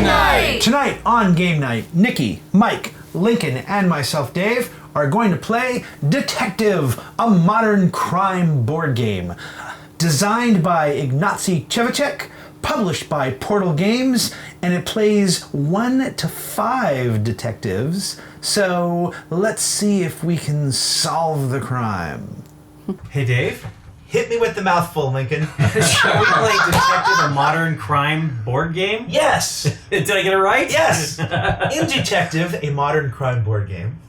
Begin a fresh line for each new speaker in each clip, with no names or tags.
Night!
Tonight on Game Night, Nikki, Mike, Lincoln, and myself, Dave, are going to play Detective, a modern crime board game. Designed by Ignacy Trzewiczek, published by Portal Games, and it plays 1 to 5 detectives. So let's see if we can solve the crime.
Hey, Dave. Hit me with the mouthful, Lincoln. Shall we play Detective, a modern crime board game?
Yes!
Did I get it right?
Yes! In Detective, a modern crime board game,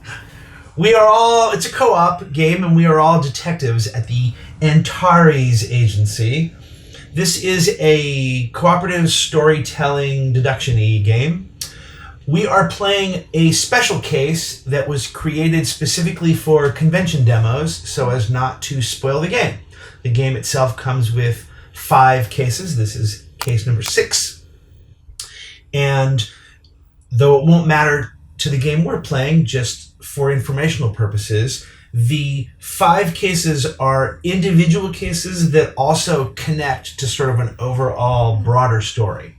it's a co-op game, and we are all detectives at the Antares Agency. This is a cooperative storytelling deduction-y game. We are playing a special case that was created specifically for convention demos so as not to spoil the game. The game itself comes with 5 cases. This is case number 6. And though it won't matter to the game we're playing, just for informational purposes, the 5 cases are individual cases that also connect to sort of an overall broader story.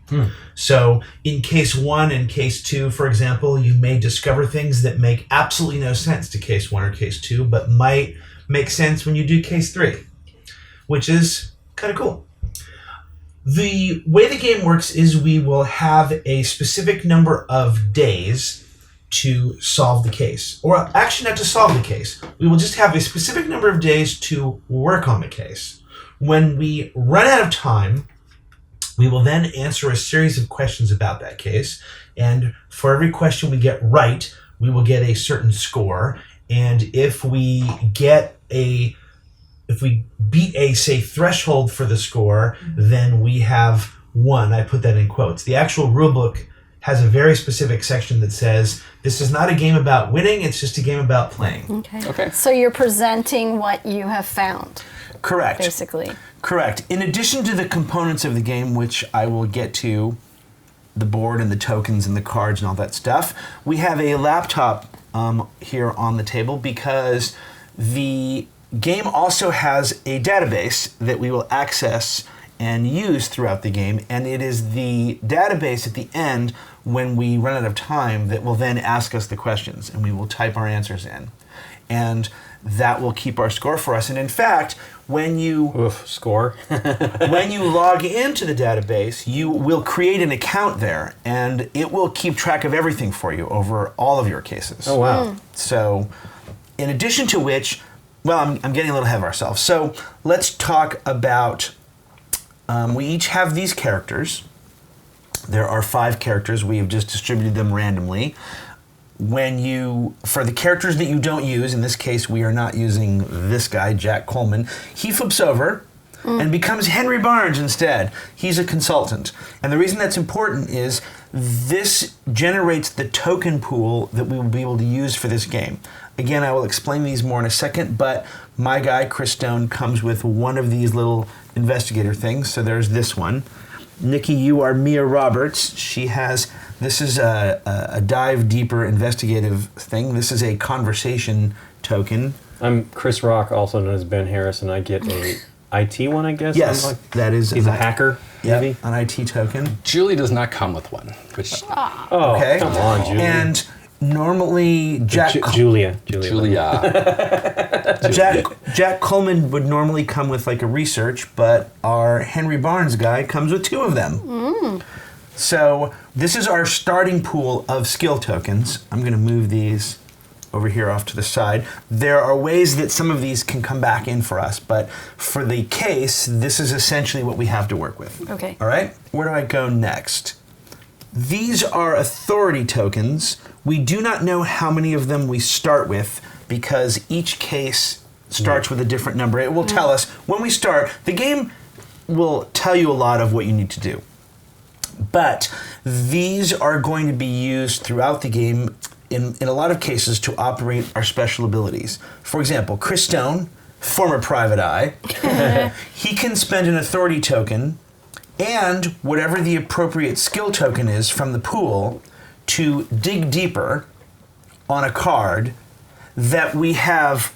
So in case 1 and case 2, for example, you may discover things that make absolutely no sense to case 1 or case 2, but might make sense when you do case 3, which is kind of cool. The way the game works is we will have a specific number of days to solve the case. Or actually not to solve the case. We will just have a specific number of days to work on the case. When we run out of time, we will then answer a series of questions about that case. And for every question we get right, we will get a certain score. And if we beat a, say, threshold for the score, then we have won. I put that in quotes. The actual rulebook has a very specific section that says, this is not a game about winning, it's just a game about playing.
Okay. So you're presenting what you have found.
Correct.
Basically.
Correct. In addition to the components of the game, which I will get to, the board and the tokens and the cards and all that stuff, we have a laptop here on the table because the game also has a database that we will access and use throughout the game, and it is the database at the end when we run out of time that will then ask us the questions, and we will type our answers in. And that will keep our score for us. And in fact, when you when you log into the database, you will create an account there, and it will keep track of everything for you over all of your cases.
Oh, wow.
So, in addition to which, well, I'm getting a little ahead of ourselves. So let's talk about, we each have these characters. There are 5 characters. We have just distributed them randomly. For the characters that you don't use, in this case we are not using this guy, Jack Coleman, he flips over and becomes Henry Barnes instead. He's a consultant. And the reason that's important is this generates the token pool that we will be able to use for this game. Again, I will explain these more in a second, but my guy, Chris Stone, comes with one of these little investigator things. So there's this one. Nikki, you are Mia Roberts. This is a dive deeper investigative thing. This is a conversation token.
I'm Chris Rock, also known as Ben Harris, and I get a IT one, I guess?
Yes, that is...
He's a hacker, maybe?
An IT token.
Julie does not come with one. Which,
oh,
okay.
Come on, Julie.
And normally
Julia.
Jack Coleman would normally come with like a research, but our Henry Barnes guy comes with 2 of them. So this is our starting pool of skill tokens. I'm going to move these over here off to the side. There are ways that some of these can come back in for us, but for the case, this is essentially what we have to work with.
Okay.
All right? Where do I go next? These are authority tokens. We do not know how many of them we start with because each case starts with a different number. It will tell us when we start. The game will tell you a lot of what you need to do. But these are going to be used throughout the game in a lot of cases to operate our special abilities. For example, Chris Stone, former private eye, he can spend an authority token and whatever the appropriate skill token is from the pool to dig deeper on a card that we have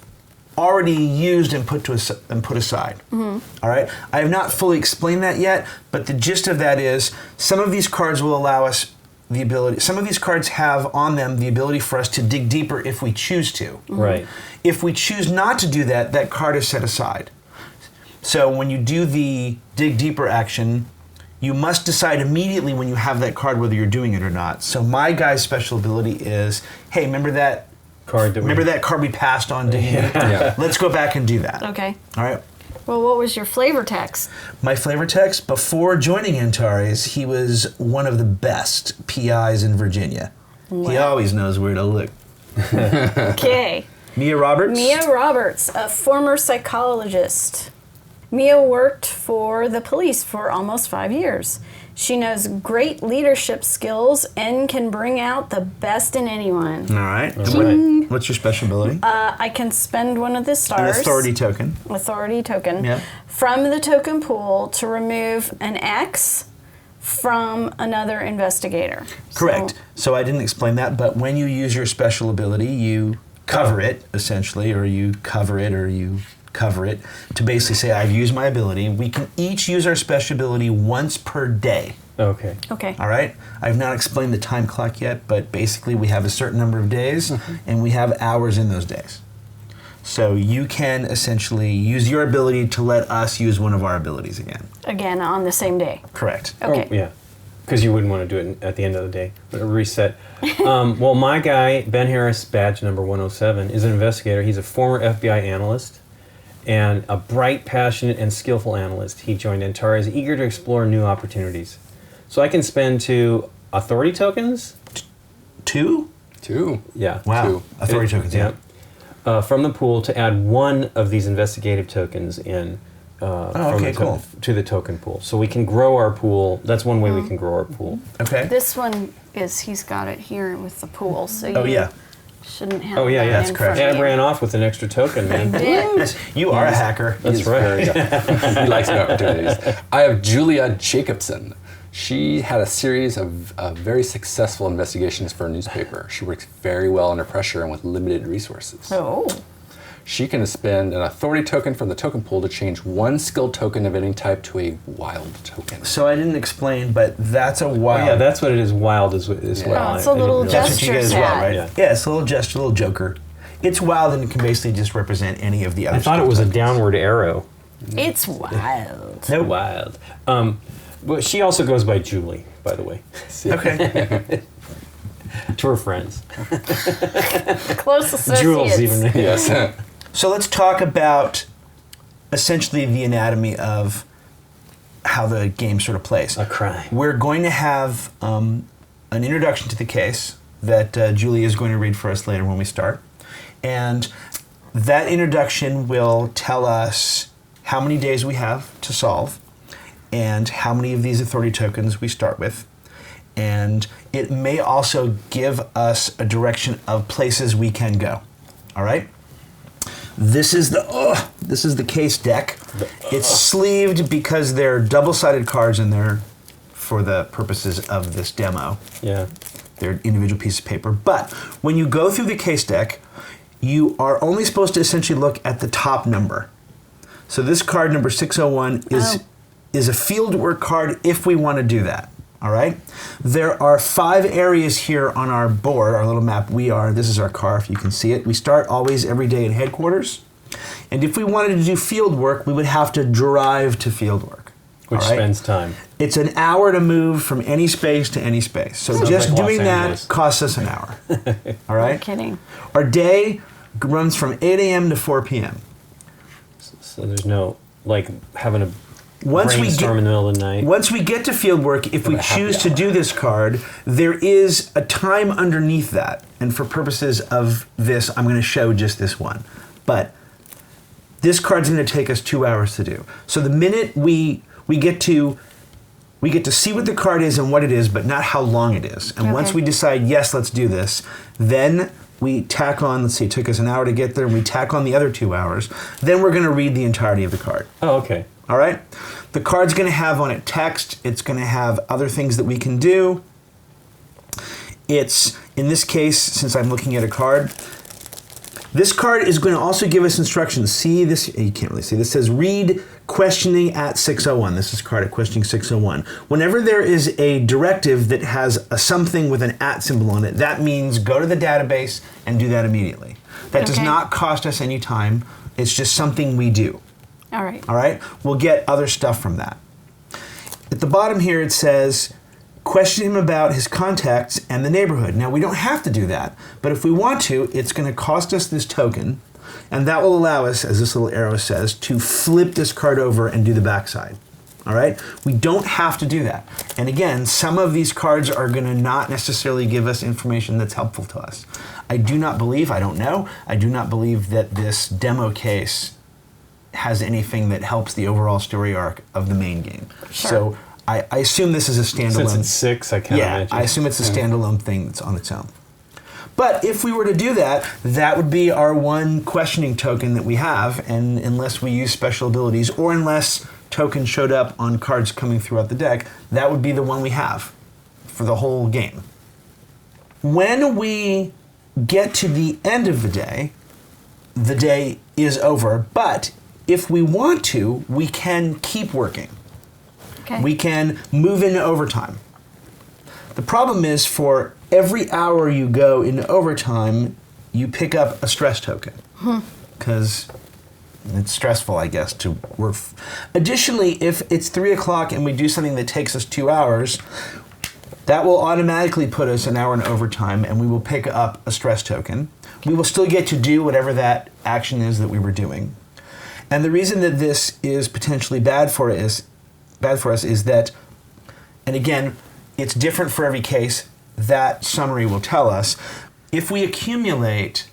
already used and put aside. All right? I have not fully explained that yet, but the gist of that is some of these cards will allow us the ability. Some of these cards have on them the ability for us to dig deeper if we choose to.
Right.
If we choose not to do that, that card is set aside. So when you do the dig deeper action, you must decide immediately when you have that card whether you're doing it or not. So my guy's special ability is, hey, remember that
Card
that card we passed on digging deeper?
Yeah.
Let's go back and do that.
Okay.
All right.
Well, what was your flavor text?
My flavor text, before joining Antares, he was one of the best PIs in Virginia. He always knows where to look.
Okay.
Mia Roberts?
Mia Roberts, a former psychologist. Mia worked for the police for almost 5 years. She knows great leadership skills and can bring out the best in anyone.
All right.
All right.
What's your special ability?
I can spend one of the
An
stars.
authority token.
Authority token.
Yeah.
From the token pool to remove an X from another investigator.
Correct. So I didn't explain that, but when you use your special ability, you cover it, essentially, or you cover it, or you cover it, to basically say, I've used my ability. We can each use our special ability once per day.
Okay.
Okay.
All right? I've not explained the time clock yet, but basically we have a certain number of days, and we have hours in those days. So you can essentially use your ability to let us use one of our abilities again.
Again, on the same day.
Correct.
Okay.
Oh, yeah. Because you wouldn't want to do it at the end of the day. But a reset. Well, my guy, Ben Harris, badge number 107, is an investigator. He's a former FBI analyst and a bright, passionate, and skillful analyst. He joined Antares, eager to explore new opportunities. So I can spend 2 authority tokens.
2?
2.
Yeah.
Wow.
2.
Authority tokens, yeah.
From the pool to add 1 of these investigative tokens in
okay, cool.
to the token pool. So we can grow our pool. That's one way we can grow our pool.
Okay.
This one is, he's got it here with the pool, so you
Oh, yeah.
shouldn't have
Oh, yeah,
that
yeah.
in
That's correct.
front
And
of
I
you.
ran off with an extra token, man.
Did.
You are a hacker.
That's
He's
right.
He likes new opportunities. I have Julia Jacobson. She had a series of very successful investigations for a newspaper. She works very well under pressure and with limited resources.
Oh.
She can spend an authority token from the token pool to change 1 skill token of any type to a wild token.
So I didn't explain, but that's a wild.
Oh, yeah, that's what it is. Wild is
Yeah.
well.
Oh, it's a little
I didn't
That's
realize.
what you get as well,
Gesture
right?
set.
Yeah, it's a little gesture, a little joker. It's wild and it can basically just represent any of the other
I thought it was a
tokens.
downward arrow.
It's wild.
Nope.
Wild. But she also goes by Julie, by the way,
Okay.
to her friends.
Close associates.
Jules, even.
Yes.
So let's talk about essentially the anatomy of how the game sort of plays.
A crime.
We're going to have an introduction to the case that Julie is going to read for us later when we start. And that introduction will tell us how many days we have to solve and how many of these authority tokens we start with. And it may also give us a direction of places we can go. All right? This is the case deck. It's sleeved because they're double-sided cards in there for the purposes of this demo.
Yeah.
They're individual pieces of paper. But when you go through the case deck, you are only supposed to essentially look at the top number. So this card, number 601, is a fieldwork card if we want to do that. All right? There are 5 areas here on our board, our little map. This is our car, if you can see it. We start always every day at headquarters. And if we wanted to do field work, we would have to drive to field work.
Which
all right?
spends time.
It's an hour to move from any space to any space. So
Sounds
just
like Los
doing that
Angeles.
costs us an hour. All right?
No kidding.
Our day runs from 8 a.m. to 4 p.m.
So there's no, like, having a
Once we
brainstorm in the middle of the night.
Once we get to fieldwork, if we
a happy
choose to
hour.
do this card, there is a time underneath that. And for purposes of this, I'm going to show just this one. But this card's going to take us 2 hours to do. So the minute we get to see what the card is and what it is, but not how long it is. And once
Okay.
we decide, yes, let's do this, then we tack on, let's see, it took us an hour to get there, and we tack on the other 2 hours. Then we're going to read the entirety of the card.
Oh, okay.
All right? The card's going to have on it text. It's going to have other things that we can do. It's, in this case, since I'm looking at a card, This card is going to also give us instructions. See this? You can't really see. This says read questioning at 601. This is card at questioning 601. Whenever there is a directive that has a something with an at symbol on it, that means go to the database and do that immediately. That does not cost us any time. It's just something we do.
All right.
All right? We'll get other stuff from that. At the bottom here it says question him about his contacts and the neighborhood. Now, we don't have to do that, but if we want to, it's going to cost us this token, and that will allow us, as this little arrow says, to flip this card over and do the backside. All right? We don't have to do that. And again, some of these cards are going to not necessarily give us information that's helpful to us. I do not believe that this demo case has anything that helps the overall story arc of the main game.
Sure.
So I assume this is a standalone.
Since it's 6, I can't imagine.
I assume it's a standalone thing that's on its own. But if we were to do that, that would be our one questioning token that we have, and unless we use special abilities, or unless tokens showed up on cards coming throughout the deck, that would be the one we have for the whole game. When we get to the end of the day is over, but if we want to, we can keep working.
Okay.
We can move into overtime. The problem is for every hour you go into overtime, you pick up a stress token. Because it's stressful, I guess, to work. Additionally, if it's 3 o'clock and we do something that takes us 2 hours, that will automatically put us an hour in overtime, and we will pick up a stress token. We will still get to do whatever that action is that we were doing. And the reason that this is potentially bad for us is that, and again, it's different for every case, that summary will tell us, if we accumulate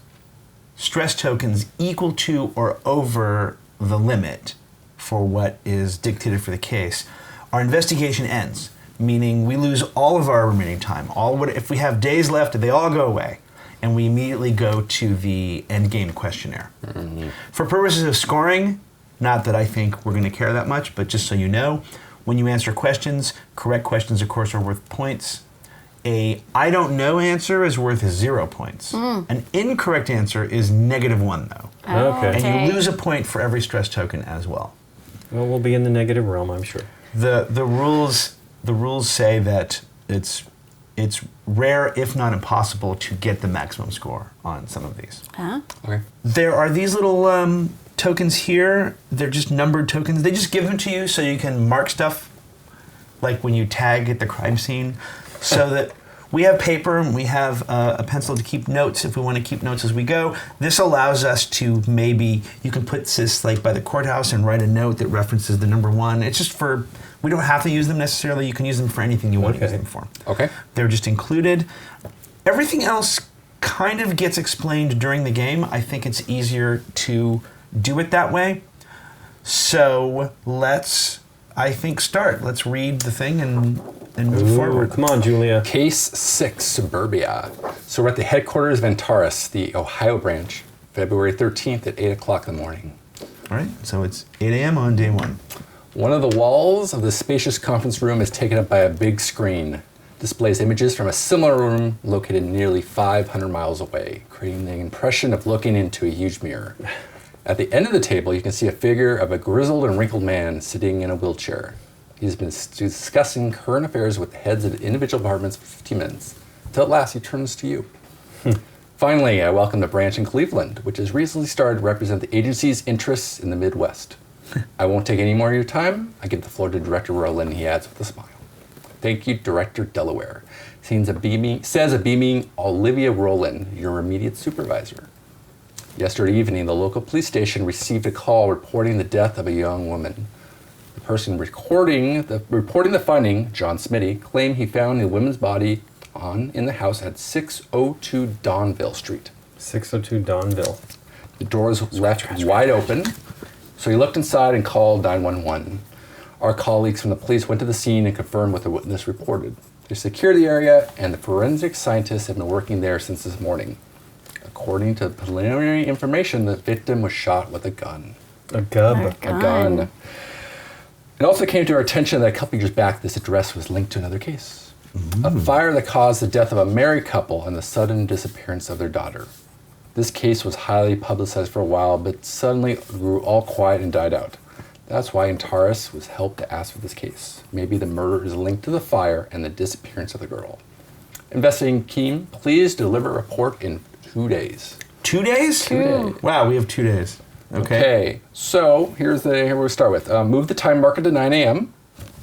stress tokens equal to or over the limit for what is dictated for the case, our investigation ends, meaning we lose all of our remaining time. If we have days left, they all go away, and we immediately go to the end game questionnaire. Mm-hmm. For purposes of scoring, not that I think we're going to care that much, but just so you know, when you answer questions, correct questions, of course, are worth points. A I don't know answer is worth 0 points. An incorrect answer is -1, though.
Okay.
And you lose a point for every stress token as well.
Well, we'll be in the negative realm, I'm sure.
The rules say that it's rare, if not impossible, to get the maximum score on some of these.
Okay.
There are these little tokens here. They're just numbered tokens. They just give them to you so you can mark stuff, like when you tag at the crime scene, so that we have paper and we have a pencil to keep notes if we want to keep notes as we go. This allows us to you can put this like by the courthouse and write a note that references the number 1. It's just for, we don't have to use them necessarily. You can use them for anything you want to use them for.
Okay.
They're just included. Everything else kind of gets explained during the game. I think it's easier to do it that way. So let's start. Let's read the thing and move forward.
Come on, Julia.
Case 6, Suburbia. So we're at the headquarters of Antares, the Ohio branch, February 13th at 8 o'clock in the morning.
All right, so it's 8 a.m. on day 1.
One of the walls of the spacious conference room is taken up by a big screen. Displays images from a similar room located nearly 500 miles away, creating the impression of looking into a huge mirror. At the end of the table, you can see a figure of a grizzled and wrinkled man sitting in a wheelchair. He's been discussing current affairs with the heads of the individual departments for 15 minutes, until at last he turns to you. Finally, I welcome the branch in Cleveland, which has recently started to represent the agency's interests in the Midwest. I won't take any more of your time. I give the floor to Director Rowland, he adds with a smile. Thank you, Director Delaware. Says a beaming Olivia Rowland, your immediate supervisor. Yesterday evening, the local police station received a call reporting the death of a young woman. The person reporting the finding, John Smitty, claimed he found the woman's body in the house at 602 Donville Street.
602 Donville.
The doors left wide open, so he looked inside and called 911. Our colleagues from the police went to the scene and confirmed what the witness reported. They secured the area, and the forensic scientists have been working there since this morning. According to preliminary information, the victim was shot with a gun.
A gun.
A gun. It also came to our attention that a couple years back, this address was linked to another case. A fire that caused the death of a married couple and the sudden disappearance of their daughter. This case was highly publicized for a while, but suddenly grew all quiet and died out. That's why Antares was helped to ask for this case. Maybe the murder is linked to the fire and the disappearance of the girl. Investigating team, please deliver a report in 2 days.
2 days?
2 days.
Wow, we have 2 days.
Okay, so here we start with. Move the time marker to 9 a.m.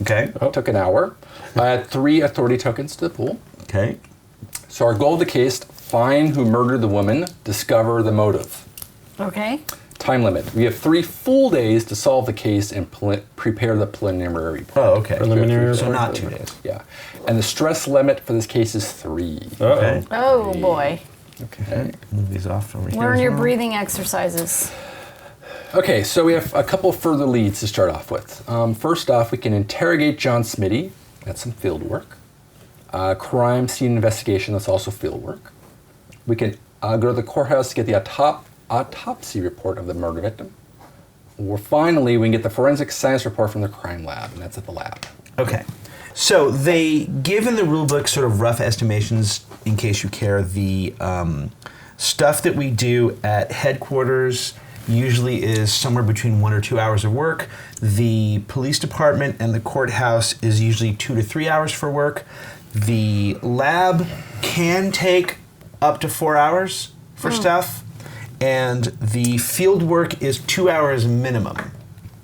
Okay.
Took an hour. Add 3 authority tokens to the pool.
Okay.
So our goal of the case, find who murdered the woman, discover the motive.
Okay.
Time limit. We have 3 full days to solve the case and prepare the preliminary report.
Oh, okay.
Preliminary
So
report.
not 2 days.
Yeah. And the stress limit for this case is 3.
Okay.
Oh boy.
Okay.
Move these off over here.
Learn
as
your
well.
breathing exercises.
Okay, so we have a couple further leads to start off with. First off, we can interrogate John Smitty. That's some field work. Crime scene investigation. That's also field work. We can go to the courthouse to get the autopsy report of the murder victim. Or finally, we can get the forensic science report from the crime lab, and that's at the lab.
Okay. So they give in the rule book sort of rough estimations, in case you care. The stuff that we do at headquarters usually is somewhere between 1 or 2 hours of work. The police department and the courthouse is usually 2 to 3 hours for work. The lab can take up to 4 hours for stuff. And the field work is 2 hours minimum.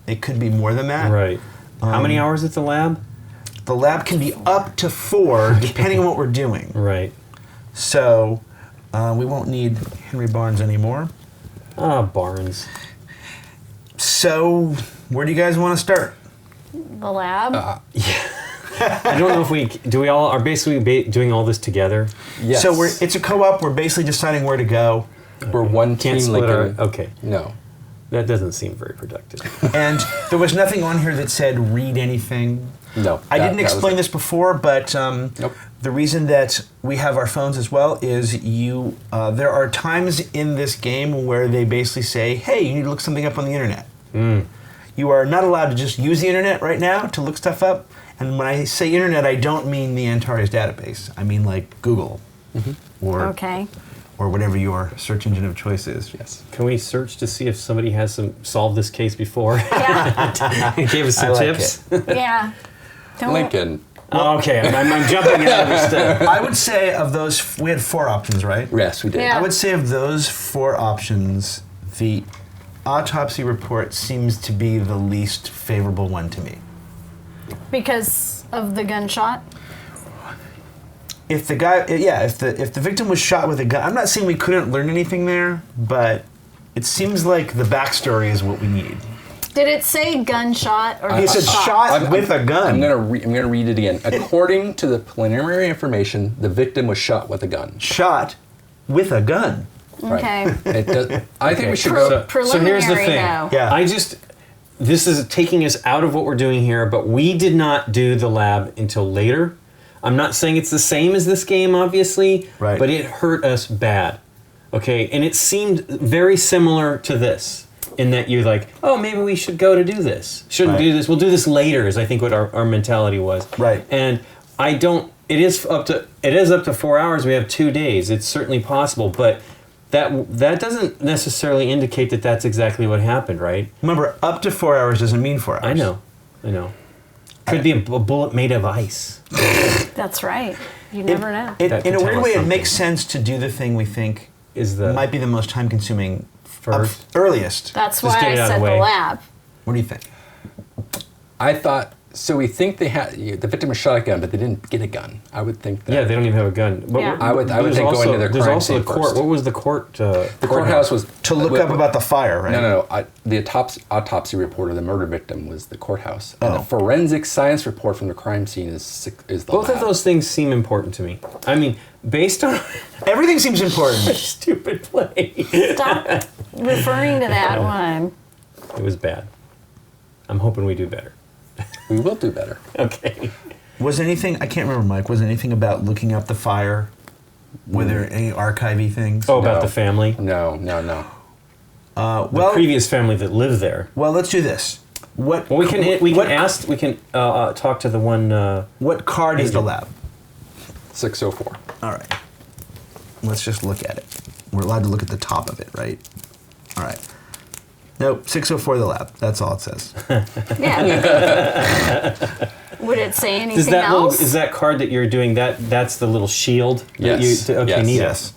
It could be more than that.
Right. How many hours at the lab?
The lab can be up to 4, depending on what we're doing.
Right.
So we won't need Henry Barnes anymore.
Barnes.
So where do you guys want to start?
The lab.
I don't know if we all are basically doing all this together.
Yes.
So it's a co-op. We're basically deciding where to go.
We're one
Can't
team,
split our.
Lincoln.
Okay.
No.
That doesn't seem very productive.
And there was nothing on here that said read anything.
No.
I didn't
that was
explain
it.
this before, but
Nope.
the reason that we have our phones as well is there are times in this game where they basically say, hey, you need to look something up on the internet. You are not allowed to just use the internet right now to look stuff up. And when I say internet, I don't mean the Antares database. I mean like Google
Okay.
or whatever your search engine of choice is.
Yes.
Can we search to see if somebody has solved this case before?
Yeah.
And gave us some
I like
tips.
Yeah. Don't.
Lincoln.
Oh, okay, I'm jumping out of step.
I would say of those, we had 4 options, right?
Yes, we did.
Yeah.
I would say of those 4 options, the autopsy report seems to be the least favorable one to me.
Because of the gunshot.
If the guy, if the victim was shot with a gun, I'm not saying we couldn't learn anything there, but it seems like the backstory is what we need.
Did it say gunshot or
He said shot with a gun.
I'm gonna read it again. According to the preliminary information, the victim was shot with a gun.
Shot with a gun.
Okay.
It does, I think we should
Pro-
go.
So here's the
preliminary,
thing.
though.
Yeah.
This is taking us out of what we're doing here, but we did not do the lab until later. I'm not saying it's the same as this game, obviously,
Right.
but it hurt us bad. Okay, and it seemed very similar to this in that you're like, oh, maybe we should go to do this. Shouldn't
Right.
do this. We'll do this later, is I think what our mentality was.
Right.
And I don't. It is up to 4 hours. We have 2 days. It's certainly possible, but that doesn't necessarily indicate that that's exactly what happened, right?
Remember, up to 4 hours doesn't mean 4 hours.
I know. Could be a bullet made of ice.
That's right. You never know.
That
In a
could
weird
tell us
way, it
something.
makes sense to do the thing we think
Is the
might be the most time-consuming
First.
earliest.
That's
Just
why
get it
I
out of
said
the
the
way.
lab.
What do you think?
I thought so. We think the victim was shot a gun, but they didn't get a gun. I would think that.
Yeah, they don't even have a gun. But
Yeah.
I would
there's
think
also,
going to their
There's
crime
also
scene
the court.
first.
What was the court?
The courthouse was
To look up about the fire, right?
No. The autopsy report of the murder victim was the courthouse, and
Oh.
the forensic science report from the crime scene is the
Both
lab.
of those things seem important to me. I mean, based on
Everything seems important.
stupid play,
Stop referring to that one.
it was bad. I'm hoping we do better.
We will do better.
Okay.
Was anything, I can't remember, Mike, was anything about looking up the fire? Were there any archivy things?
Oh, about
No.
the family,
No.
the
well,
previous family that lived there.
well, let's do this. What
Well, we can
what,
ask. We can talk to the one.
What card is the
Agent.
lab?
604.
All right. Let's just look at it. We're allowed to look at the top of it, right? All right. Nope, 604 the lab. That's all it says.
Yeah. Would it say anything else?
Is that card that you're doing, that's the little shield?
Yes.
Okay,
Yes.
neat.
Yes.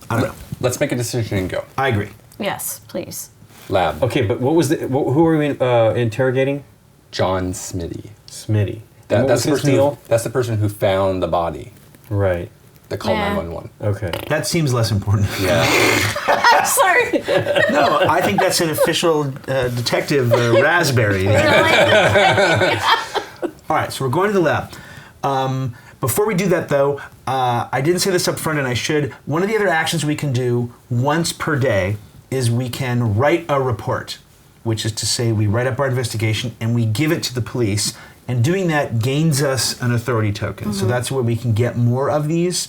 I don't know.
Let's make a decision and go.
I agree.
Yes, please.
Lab.
Okay, but who are we interrogating?
John Smitty.
Smitty. And what
That's
was his deal?
that's the person who found the body.
Right.
That called
Yeah.
911.
Okay.
That seems less important.
Yeah.
I'm sorry.
No, I think that's an official detective raspberry. All right, so we're going to the lab. Before we do that, though, I didn't say this up front, and I should. One of the other actions we can do once per day is we can write a report, which is to say we write up our investigation and we give it to the police, and doing that gains us an authority token. So that's where we can get more of these.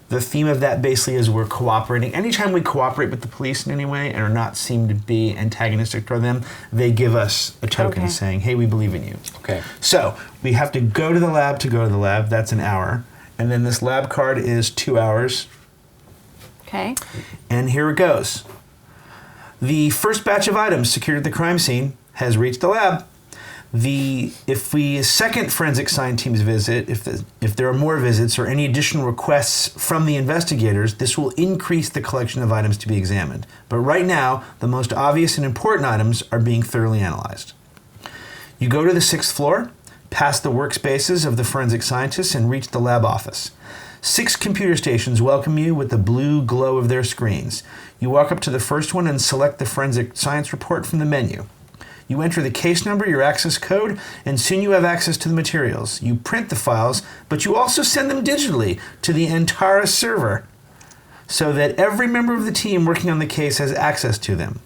The theme of that basically is we're cooperating. Anytime we cooperate with the police in any way and are not seem to be antagonistic toward them, they give us a token
Okay.
saying, hey, we believe in you.
Okay.
So we have to go to the lab to go to the lab. That's an hour. And then this lab card is 2 hours.
Okay.
And here it goes. The first batch of items secured at the crime scene has reached the lab. If we second forensic science team's visit, if there are more visits or any additional requests from the investigators, this will increase the collection of items to be examined. But right now, the most obvious and important items are being thoroughly analyzed. You go to the 6th floor, past the workspaces of the forensic scientists, and reach the lab office. 6 computer stations welcome you with the blue glow of their screens. You walk up to the first one and select the forensic science report from the menu. You enter the case number, your access code, and soon you have access to the materials. You print the files, but you also send them digitally to the Antares server so that every member of the team working on the case has access to them.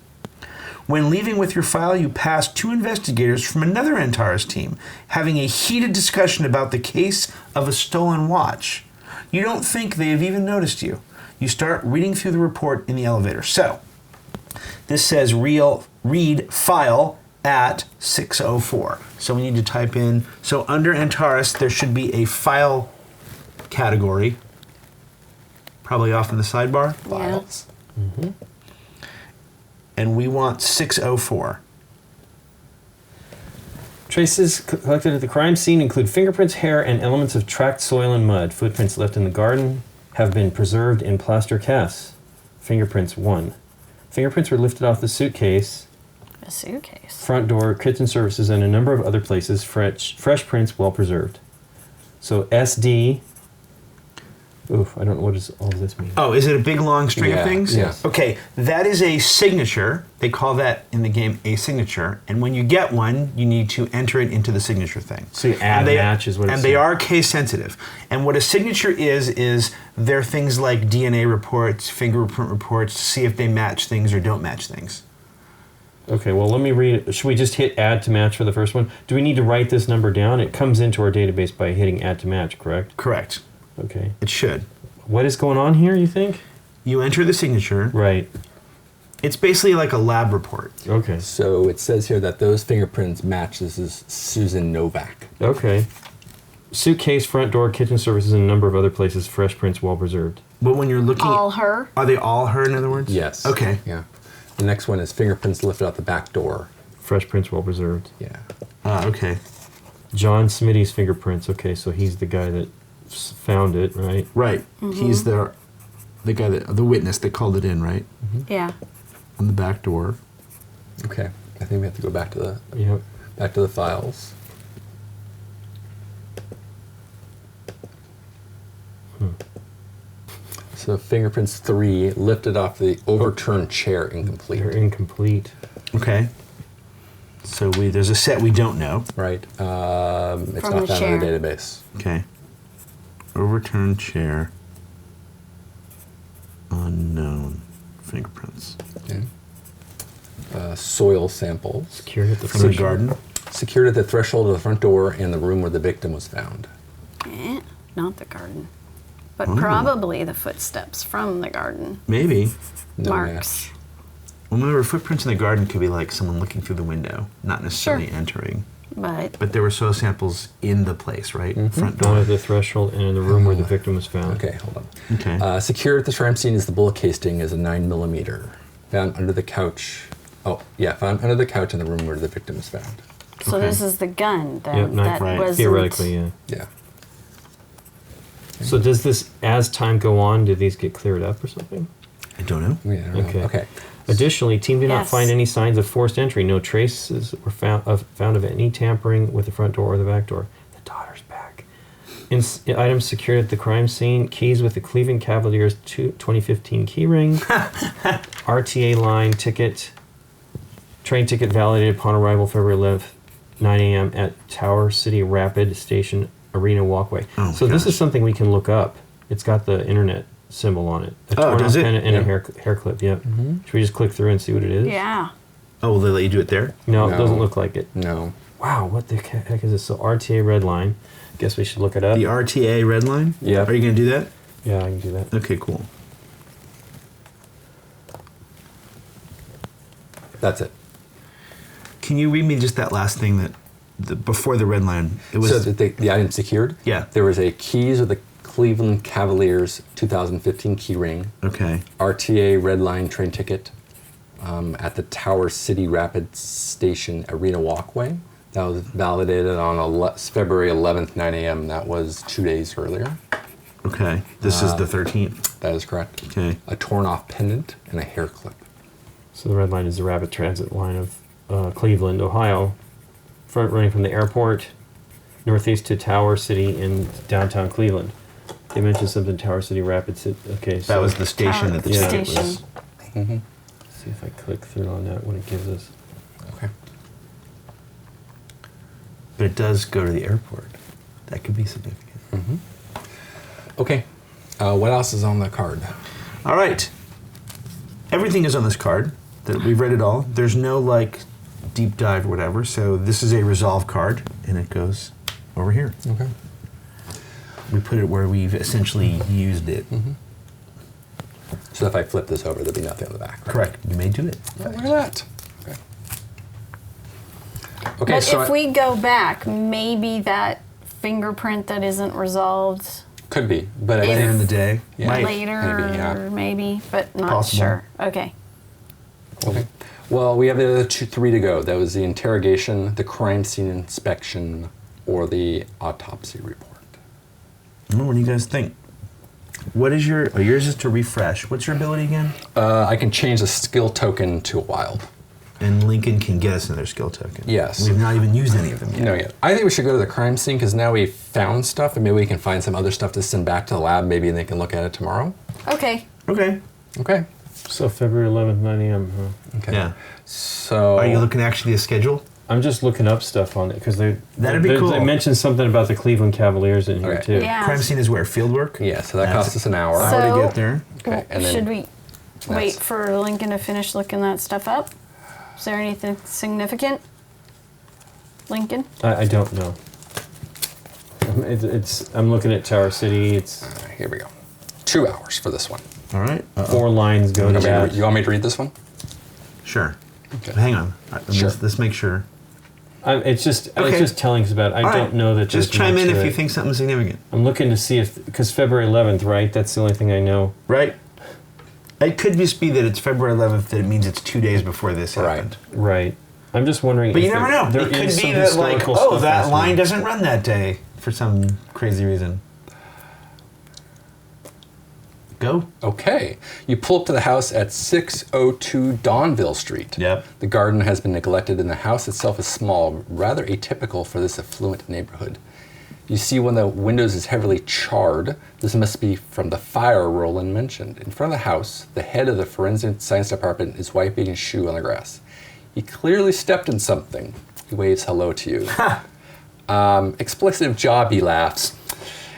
When leaving with your file, you pass 2 investigators from another Antares team having a heated discussion about the case of a stolen watch. You don't think they have even noticed you. You start reading through the report in the elevator. So, this says read file at 604. So we need to type in, so under Antares, there should be a file category, probably off in the sidebar.
Files.
And we want 604.
Traces collected at the crime scene include fingerprints, hair, and elements of tracked soil and mud. Footprints left in the garden have been preserved in plaster casts. Fingerprints 1. Fingerprints were lifted off the suitcase,
A suitcase.
front door, kitchen services, and a number of other places. Fresh prints, well preserved. So SD. Oof, I don't know what does all of this mean.
Oh, is it a big long string of
Yeah,
things?
yeah.
Okay, that is a signature. They call that in the game a signature. And when you get one, you need to enter it into the signature thing.
So you add match is what it's
And they
saying.
are case sensitive. And what a signature is they're things like DNA reports, fingerprint reports, to see if they match things or don't match things.
Okay, well, let me read it. Should we just hit add to match for the first one? Do we need to write this number down? It comes into our database by hitting add to match, correct?
Correct.
Okay.
It should.
What is going on here, you think?
You enter the signature.
Right.
It's basically like a lab report.
Okay.
So it says here that those fingerprints match. This is Susan Novak.
Okay. Suitcase, front door, kitchen services, and a number of other places. Fresh prints, well preserved.
But when you're looking
All her.
Are they all her, in other words?
Yes.
Okay.
Yeah. The next one is fingerprints lifted out the back door.
Fresh prints, well preserved.
Yeah.
Okay.
John Smitty's fingerprints. Okay, so he's the guy that found it, right?
Right. He's the guy the witness that called it in, right?
Yeah.
On the back door.
Okay. I think we have to go back to
Yep.
the files. So fingerprints 3 lifted off the overturned chair incomplete.
They're incomplete.
Okay. So there's a set we don't know.
Right. It's
From
not
the
found in
chair.
the database.
Okay. Overturned chair. Unknown fingerprints.
Okay. Soil samples
Secured at the
From the
front-
garden.
secured at the threshold of the front door and the room where the victim was found.
Not the garden. But
Oh.
probably the footsteps from the garden.
Maybe.
No
Marks.
match.
Well, remember, footprints in the garden could be like someone looking through the window, not necessarily
Sure.
entering. But there were soil samples in the place, right? Front
Not
door.
at the threshold and in the room where the victim was found.
Okay, hold on.
Okay.
Secured at the crime scene is the bullet casing is a 9mm. Found under the couch. Oh, yeah, found under the couch in the room where the victim was found.
So this is the gun then
Yep, knife,
that
right.
wasn't...
Theoretically, yeah.
Yeah.
So does this, as time go on, do these get cleared up or something?
I don't know.
Yeah, I don't know.
Okay.
Okay.
Additionally, team did not
Yes.
find any signs of forced entry. No traces were found of any tampering with the front door or the back door. The daughter's back. Items secured at the crime scene: keys with the Cleveland Cavaliers 2015 key ring, RTA line ticket, train ticket validated upon arrival February 11th, 9 a.m. at Tower City Rapid Station Arena Walkway.
Oh my
So this
gosh.
is something we can look up. It's got the internet symbol on it. A torn
does
off
it?
pen and a
Yeah.
hair clip, yep. Should we just click through and see what it is?
Yeah.
Oh, will they let you do it there?
No, it
No.
doesn't look like it.
No.
Wow, what the heck is this? So RTA red line. Guess we should look it up.
The RTA red line?
Yeah.
Are you going to do that?
Yeah, I can do that.
Okay, cool.
That's it.
Can you read me just that last thing before the red line? It was
So the item secured?
Yeah.
There was a keys with the Cleveland Cavaliers 2015 key ring,
okay.
RTA red line train ticket at the Tower City Rapid Station Arena Walkway. That was validated on February 11th, 9 a.m. That was 2 days earlier.
Okay. This is the 13th.
That is correct.
Okay.
A torn off pendant and a hair clip.
So the red line is the rapid transit line of Cleveland, Ohio, running from the airport northeast to Tower City in downtown Cleveland. They mentioned something Tower City Rapid City. Okay, so
That was the station
Tower
that the
Yeah.
ticket was.
Station.
see if I click through on that, what it gives us.
Okay.
But it does go to the airport. That could be significant.
Okay. What else is on the card?
All right. Everything is on this card. We've read it all. There's no deep dive or whatever. So this is a resolve card, and it goes over here.
Okay.
We put it where we've essentially used it.
So if I flip this over, there'll be nothing on the back. Right?
Correct. You may do it.
Oh, look at that. Okay. Okay.
But
So
if we go back, maybe that fingerprint that isn't resolved
could be, but
At the end of the day,
Yeah.
might-
later, maybe, but not
Possible.
sure. Okay.
Okay. Well, we have the other three to go. That was the interrogation, the crime scene inspection, or the autopsy report.
What do you guys think? What is your? Oh, yours is to refresh. What's your ability again?
I can change the skill token to a wild.
And Lincoln can get us another skill token.
Yes.
We've not even used any of them yet.
No, yet. I think we should go to the crime scene because now we've found stuff and maybe we can find some other stuff to send back to the lab. Maybe they can look at it tomorrow.
Okay.
Okay.
Okay.
So February 11th, 9 a.m. Huh?
Okay.
Yeah.
So.
Are you looking actually a schedule?
I'm just looking up stuff on it because
That'd be cool.
They mentioned something about the Cleveland Cavaliers in here
Okay.
too.
Yeah.
Crime scene is where? Field work?
Yeah. So that
That's-
costs us an hour.
So-
Hour to get there.
Okay, and then
should we wait
that's-
for Lincoln to finish looking that stuff up? Is there anything significant? Lincoln?
I don't know. I'm looking at Tower City. It's
Here we go. 2 hours for this one.
All right.
4 lines go to that.
You want me to read this one?
Sure.
Okay.
Hang on.
Sure.
Let's make sure.
It's just
Okay.
telling us about it. I
All
don't
right.
know that.
Just
there's
chime
much
in
to
if
it.
you think something's significant.
I'm looking to see if because February 11th, right? That's the only thing I know.
Right? It could just be that it's February 11th, that it means it's 2 days before this
Right.
happened.
Right. I'm just wondering.
But
if
you never know.
there
It could
is
be
some
that,
historical stuff
that
that's
line
new.
doesn't run that day for some crazy reason. Go.
Okay. You pull up to the house at 602 Donville Street.
Yep.
The garden has been neglected and the house itself is small, rather atypical for this affluent neighborhood. You see one of the windows is heavily charred. This must be from the fire Roland mentioned. In front of the house, the head of the forensic science department is wiping his shoe on the grass. He clearly stepped in something. He waves hello to you. Expletive job, he laughs,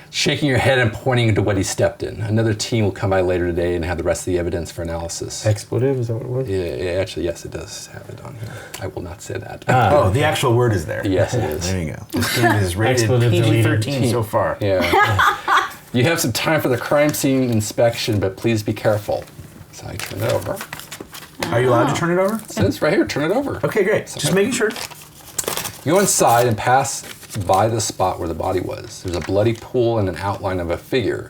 shaking your head and pointing to what he stepped in. Another team will come by later today and have the rest of the evidence for analysis.
Expletive, is that what it was?
Yeah, actually, yes, it does have it on here. I will not say that.
Oh, the actual word is there.
Yes, it is.
There you go. This game is rated
Expletive
PG-13
deleted.
so far.
Yeah. You have some time for the crime scene inspection, but please be careful. So I turn it over.
Are you allowed to turn it over?
It says right here, turn it over.
Okay, great. Just making sure.
You go inside and pass by the spot where the body was. There's a bloody pool and an outline of a figure.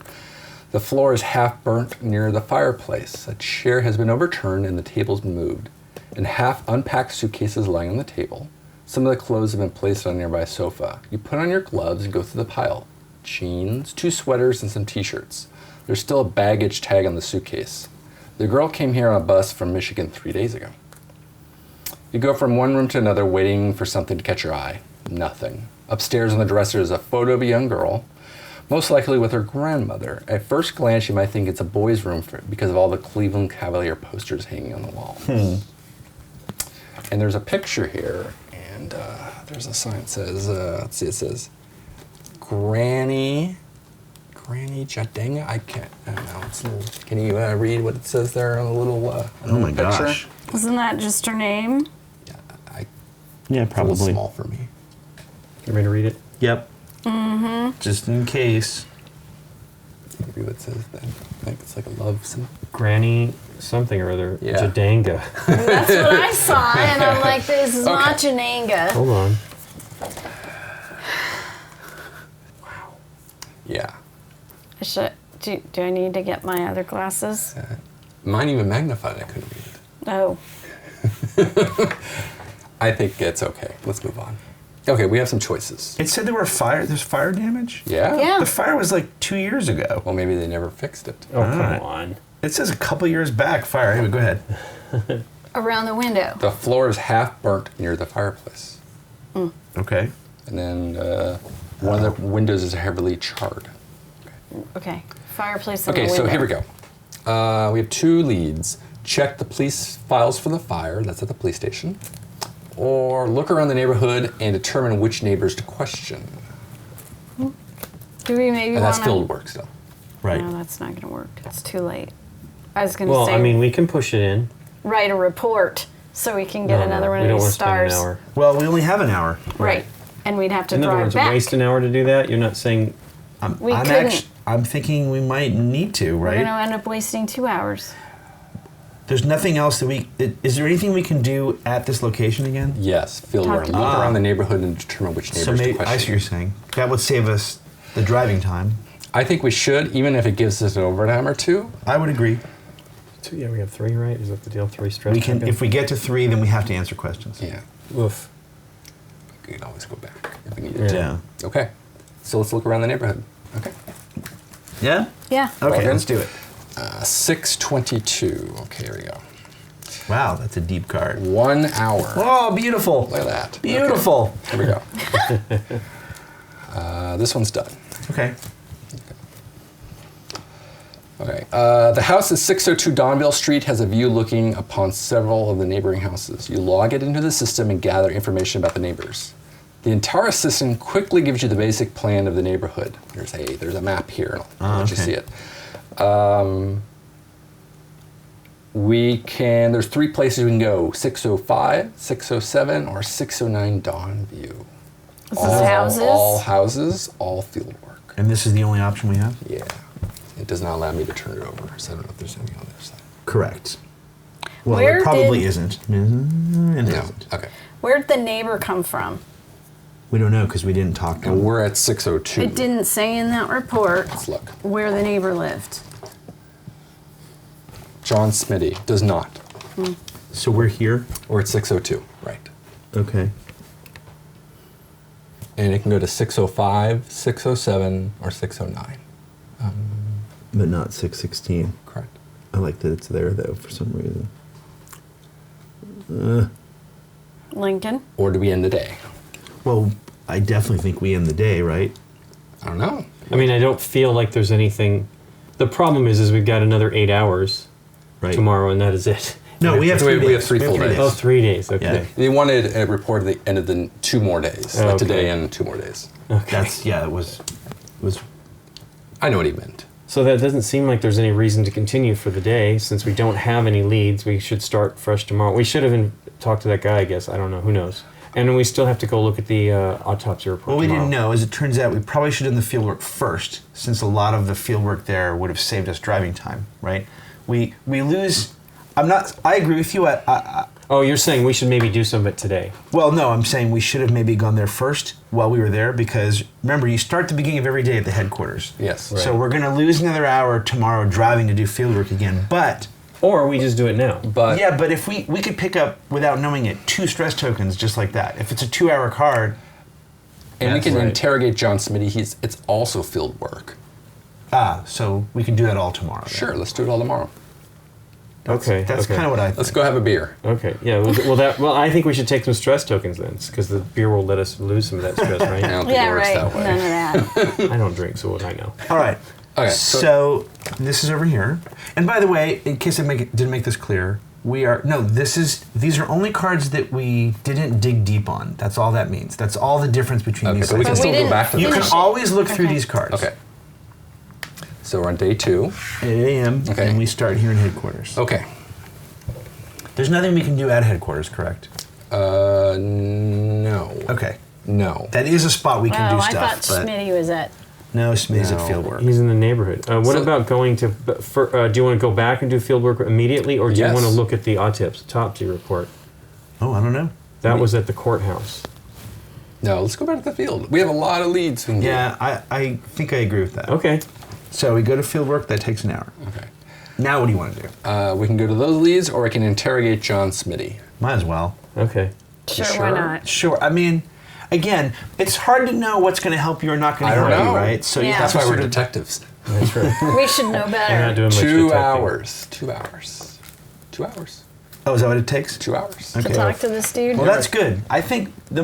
The floor is half burnt near the fireplace. A chair has been overturned and the table's been moved. And half unpacked suitcases lying on the table. Some of the clothes have been placed on a nearby sofa. You put on your gloves and go through the pile. Jeans, 2 sweaters, and some t-shirts. There's still a baggage tag on the suitcase. The girl came here on a bus from Michigan 3 days ago. You go from one room to another waiting for something to catch your eye. Nothing. Upstairs on the dresser is a photo of a young girl, most likely with her grandmother. At first glance, you might think it's a boy's room because of all the Cleveland Cavalier posters hanging on the walls. And there's a picture here, and there's a sign that says, let's see, it says, Granny Jadenga? I don't know. It's a little, can you read what it says there on the little
Oh my
picture?
gosh.
Isn't that just her name?
Yeah,
It's a little small for me.
You want me to read it?
Yep. Mm-hmm. Just in case.
Maybe what it says then. I think it's like a love symbol.
Granny something or other.
Yeah.
Jadanga.
That's what I saw, and I'm like, this is not Jananga.
Hold on.
Yeah.
Do I need to get my other glasses?
Mine even magnified, I couldn't read it.
Oh.
I think it's okay. Let's move on. Okay, we have some choices.
It said there's fire damage?
Yeah?
Yeah.
The fire was like 2 years ago.
Well, maybe they never fixed it.
Oh,
Alright.
come on.
It says a couple years back, fire. Anyway, go ahead.
Around the window.
The floor is half burnt near the fireplace.
Okay.
And then one of the windows is heavily charred.
Okay. Fireplace in
Okay,
the window.
so here we go. We have 2 leads. Check the police files for the fire. That's at the police station. Or look around the neighborhood and determine which neighbors to question.
Do we maybe
And
want
that's
to...
field work still.
Right.
No, that's not going to work. It's too late. I was going to
Well,
say
I mean, we can push it in.
write a report so we can get
No,
another one
we
of
don't
these
want to spend
stars.
an hour.
Well, we only have an hour.
Right. And we'd have to
In other
drive
words,
back.
waste an hour to do that? You're not saying...
We couldn't.
I'm thinking we might need to,
We're
right?
going to end up wasting 2 hours.
There's nothing else that is there anything we can do at this location again?
Yes, field
Talk
work.
to
Look
me.
around the neighborhood and determine which neighbors
So
to
maybe,
question.
I see what you're saying. That would save us the driving time.
I think we should, even if it gives us an overtime or 2.
I would agree.
Yeah, we have 3, right? Is that the deal? 3 stress?
We can, if we get to 3, then we have to answer questions.
Yeah.
Oof.
We can always go back if we needed to.
Yeah.
Okay. So let's look around the neighborhood. Okay.
Yeah.
Okay,
Well,
let's do it.
6:22. Okay, here we go.
Wow, that's a deep card.
1 hour.
Oh, beautiful.
Look at that.
Beautiful.
Okay, here we go. This one's done.
Okay.
Okay. The house at 602 Donville Street has a view looking upon several of the neighboring houses. You log it into the system and gather information about the neighbors. The entire system quickly gives you the basic plan of the neighborhood. There's a map here. I'll let you see it. There's 3 places we can go: 605, 607, or 609 Donview.
This is houses?
All houses, all field work.
And this is the only option we have?
Yeah. It does not allow me to turn it over, so I don't know if there's anything on the other side.
Correct. Well,
Where
it probably
did-
isn't. It isn't.
No. Okay.
Where'd the neighbor come from?
We don't know because we didn't talk to
And
him.
we're at 602.
It didn't say in that report
Let's look.
where the neighbor lived.
John Smitty does not.
So we're here?
We're at 602, right.
Okay.
And it can go to 605, 607, or 609.
But not 616.
Correct.
I like that it's there, though, for some reason.
Lincoln?
Or do we end the day?
Well, I definitely think we end the day, right?
I don't know.
I mean, I don't feel like there's anything... The problem is we've got another 8 hours
Right.
tomorrow, and that is it.
No, we have 3 days.
we have 3 full days.
Oh, 3 days. Okay.
Yeah.
They wanted a report at the end of the 2 more days.
Oh,
Like
okay.
today and 2 more days.
That's, yeah, it was
I know what he meant.
So that doesn't seem like there's any reason to continue for the day. Since we don't have any leads, we should start fresh tomorrow. We should have talked to that guy, I guess. I don't know. Who knows? And then we still have to go look at the autopsy report
What we
tomorrow.
didn't know, as it turns out, we probably should have done the field work first, since a lot of the field work there would have saved us driving time, right? We lose. I agree with you.
Oh, you're saying we should maybe do some of it today.
Well, no, I'm saying we should have maybe gone there first while we were there because, remember, you start the beginning of every day at the headquarters.
Yes.
Right.
So we're going to lose another hour tomorrow driving to do fieldwork again. But,
Or we just do it now.
But
yeah, but if we could pick up, without knowing it, 2 stress tokens just like that. If it's a 2-hour card,
and we
That's
can
right.
interrogate John Smitty. It's also field work.
so we can do that all tomorrow. then.
Sure, let's do it all tomorrow.
That's
okay.
kind of what I think.
Let's go have a beer.
Okay. Yeah. Well, I think we should take some stress tokens then, because the beer will let us lose some of that stress,
I
right?
don't think
Yeah,
it works
right.
that way.
None of that.
I don't drink, so what I know.
All right.
Okay,
So this is over here. And by the way, in case I didn't make this clear, these are only cards that we didn't dig deep on. That's all that means. That's all the difference between
Okay,
these.
so we can
But we
still go
didn't
back to
You
the
can
finish it.
always look through
Okay.
these cards.
Okay. So we're on day 2.
8 a.m.
Okay.
And we start here in headquarters.
Okay.
There's nothing we can do at headquarters, correct?
No.
Okay.
No.
That is a spot we can
Oh,
do
I
stuff.
thought
but
Smitty was at.
no, Smitty's
No.
at fieldwork.
He's in the neighborhood. What
So-
about going to? Do you want to go back and do field work immediately, or do you
Yes.
want to look at the autopsy report?
Oh, I don't know.
That was at the courthouse.
No, let's go back to the field. We have a lot of leads. We can do.
Yeah, I think I agree with that.
Okay.
So we go to fieldwork. That takes an hour.
Okay.
Now what do you want to do?
We can go to those leads, or we can interrogate John Smitty.
Might as well.
Okay.
Sure,
sure?
why not?
Sure. I mean, again, it's hard to know what's going to help you or not going
I
to
don't
help you,
know.
right? So you
Yeah.
have
That's
to
why we're
sort of-
detectives.
That's right.
We should know
We're not
better.
doing much
2
detecting.
hours. 2 hours. 2 hours.
Oh, is that what it takes?
2 hours.
To
Okay.
talk to this dude.
Well, that's good. I think the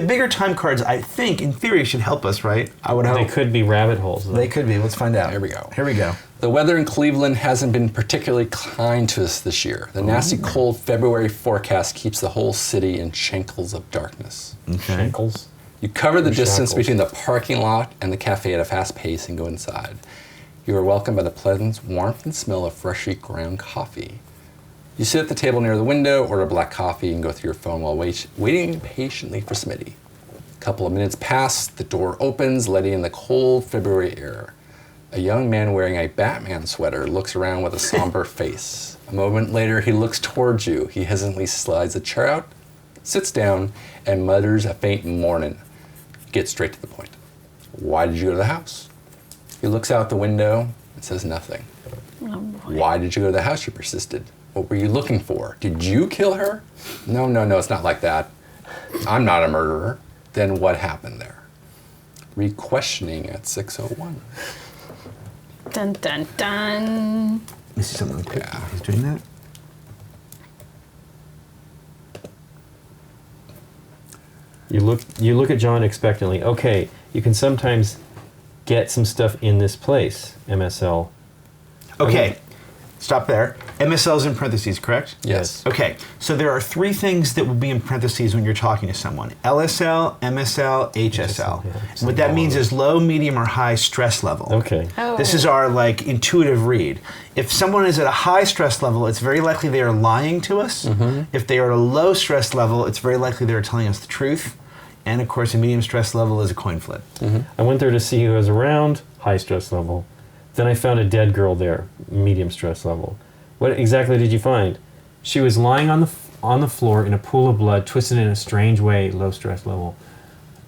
bigger time cards, I think, in theory, should help us, right? I would hope.
They could be rabbit holes. Though.
They could be. Let's find out.
Here we go.
Here we go.
The weather in Cleveland hasn't been particularly kind to us this year. The nasty cold February forecast keeps the whole city in shackles of darkness.
Okay.
Shankles.
You cover the distance
shackles.
between the parking lot and the cafe at a fast pace and go inside. You are welcomed by the pleasant warmth and smell of freshly ground coffee. You sit at the table near the window, order black coffee, and go through your phone while waiting patiently for Smitty. A couple of minutes pass, the door opens, letting in the cold February air. A young man wearing a Batman sweater looks around with a somber face. A moment later, he looks towards you. He hesitantly slides a chair out, sits down, and mutters a faint morning. Get straight to the point. Why did you go to the house? He looks out the window and says nothing. Why did you go to the house? You persisted. What were you looking for? Did you kill her? No, it's not like that. I'm not a murderer. Then what happened there? Re-questioning at 6:01.
Dun dun dun.
Let me see something real quick.
Yeah.
He's doing that.
You look at John expectantly. Okay, you can sometimes get some stuff in this place. MSL.
Okay. Stop there. MSL's in parentheses, correct?
Yes.
Okay, so there are 3 things that will be in parentheses when you're talking to someone. LSL, MSL, HSL.
yeah.
And what that means is low, medium, or high stress level.
Okay.
Oh.
This is our intuitive read. If someone is at a high stress level, it's very likely they are lying to us. If they are at a low stress level, it's very likely they're telling us the truth. And of course, a medium stress level is a coin flip.
I went there to see who was around, high stress level. Then I found a dead girl there, medium stress level. What exactly did you find? She was lying on the floor in a pool of blood, twisted in a strange way, low stress level.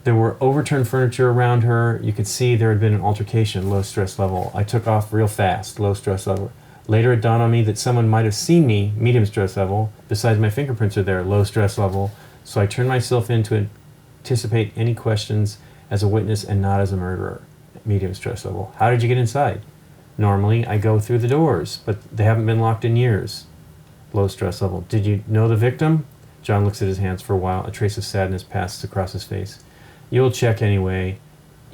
There were overturned furniture around her. You could see there had been an altercation, low stress level. I took off real fast, low stress level. Later it dawned on me that someone might have seen me, medium stress level. Besides, my fingerprints are there, low stress level. So I turned myself in to anticipate any questions as a witness and not as a murderer, medium stress level. How did you get inside? Normally, I go through the doors, but they haven't been locked in years. Low stress level. Did you know the victim? John looks at his hands for a while. A trace of sadness passes across his face. You'll check anyway.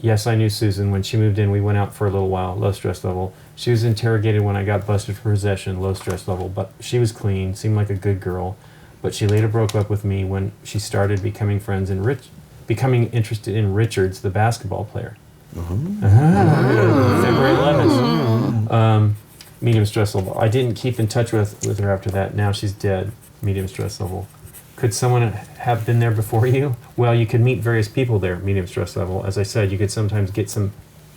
Yes, I knew Susan. When she moved in, we went out for a little while. Low stress level. She was interrogated when I got busted for possession. Low stress level. But she was clean. Seemed like a good girl. But she later broke up with me when she started becoming friends and becoming interested in Richards, the basketball player. February 11th. Medium stress level. I didn't keep in touch with her after that. Now she's dead. Medium stress level. Could someone have been there before you? Well, you could meet various people there. Medium stress level. As I said, you could sometimes get some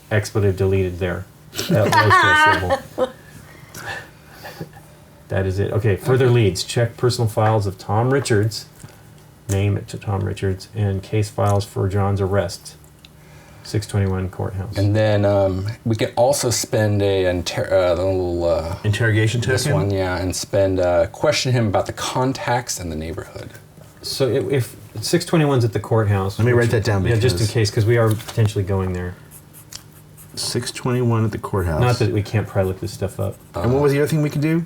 expletive deleted there at low stress level. That is it. Okay, further leads. Check personal files of Tom Richards. Name it to Tom Richards. And case files for John's arrest. 621 courthouse.
And then we can also spend a little
Interrogation token?
this one, yeah, and question him about the contacts and the neighborhood.
So if 621's at the courthouse.
Let me write that down.
Yeah, just in case, because we are potentially going there.
621 at the courthouse.
Not that we can't probably look this stuff up.
And what was the other thing we could do?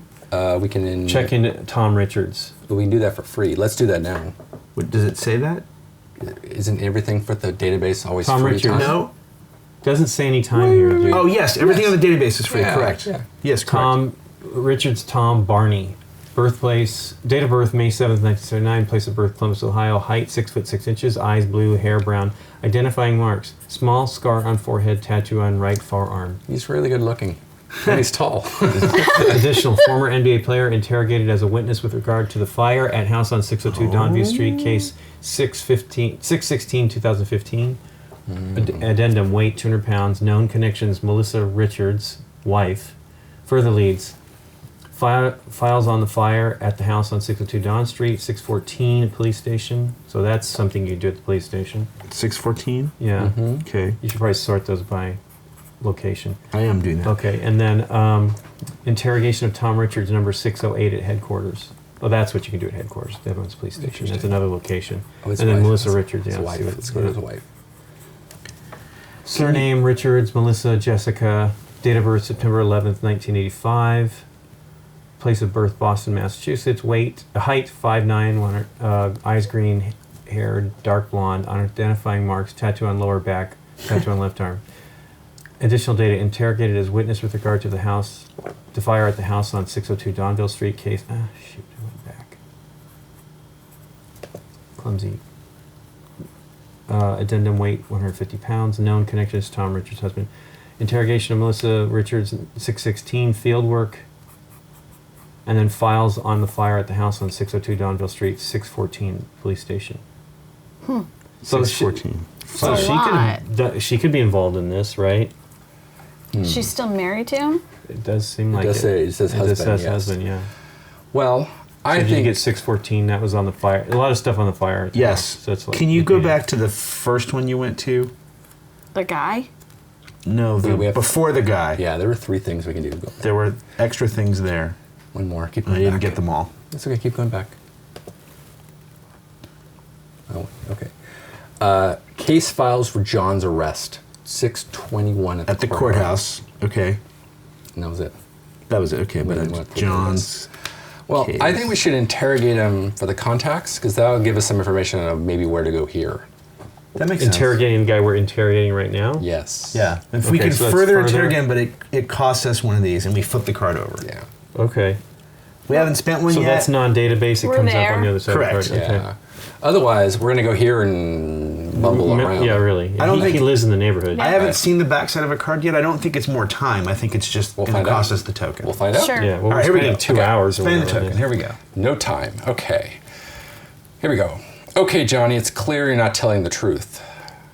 We can
Check into Tom Richards.
We can do that for free. Let's do that now.
What, does it say that?
Isn't everything for the database always
Tom
free?
Richards.
No.
Doesn't say any time here, dude.
Oh, yes. Everything on the database is free.
Yeah,
Correct.
yeah.
Yes, correct.
Tom Richards, Tom Barney. Birthplace, date of birth, May 7th, 1979. Place of birth, Columbus, Ohio. Height, 6'6". Eyes blue, hair brown. Identifying marks: small scar on forehead, tattoo on right forearm.
He's really good looking. And he's tall.
Additional, former NBA player interrogated as a witness with regard to the fire at house on 602 Donview Street, case 6/16/2015. Addendum, weight 200 pounds. Known connections: Melissa Richards, wife. Further leads. Files on the fire at the house on 602 Don Street, 614 police station. So that's something you do at the police station.
614?
Yeah.
Okay.
You should probably sort those by location.
I am doing that.
Okay, and then interrogation of Tom Richards, number 608 at headquarters. Oh, that's what you can do at headquarters, Devon's police station. That's another location.
Oh, his
and then
wife.
Melissa Richards.
His
Yeah,
wife. Let's go to his wife.
Surname Richards, Melissa, Jessica. Date of birth September 11th, 1985. Place of birth Boston, Massachusetts. Weight, height 5'9", eyes green, hair dark blonde. Identifying marks: tattoo on lower back, tattoo on left arm. Additional data: interrogated as witness with regard to the fire at the house on 602 Donville Street. Case. Shoot, I went back. Clumsy. Addendum, weight 150 pounds. Known connections: Tom Richards' husband. Interrogation of Melissa Richards, 616 field work. And then files on the fire at the house on 602 Donville Street, 614 police station. So
614.
So she could be involved in this, right?
She's still married to him?
It does seem like
It does say, it says husband,
says
yes.
husband, yeah.
Well,
So
I
did you
think
get 614? That was on the fire. A lot of stuff on the fire. at the
Yes.
house, so it's like
Can you go
repeated.
back to the first one you went to?
The guy?
No,
we have-
before the guy.
yeah, there were 3 things we can do. Go back.
There were extra things there.
One more. Keep
I
going
didn't
back.
get them all.
It's okay. Keep going back. Oh, okay. Case files for John's arrest. 621
At the courthouse. Okay.
And that was it.
That was it. Okay, but
didn't want to put
John's.
Well,
case.
I think we should interrogate him for the contacts because that'll give us some information of maybe where to go here.
That makes sense.
Interrogating the guy we're interrogating right now?
Yes.
Yeah. If we
Okay,
could
so that's
further
further.
interrogate him, but it costs us one of these, and we flip the card over.
Yeah.
Okay.
We haven't spent one
So
yet.
that's non-database. It
We're
comes up
there.
on the other side
Correct.
of the card.
Yeah. Otherwise, we're going to go here and bumble around.
Yeah, really.
I don't
he
think-
lives in the neighborhood.
I haven't
Right.
seen the backside of a card yet. I don't think it's more time. I think it's just
We'll
going to
find
cost
out.
us the token.
We'll find out.
Sure.
Yeah, well,
All
we're
right, here we
spending
go.
2
Okay.
hours. or
Spend the
whatever it
token.
is.
Here we go.
No time. Okay. Here we go. Okay, Johnny, it's clear you're not telling the truth.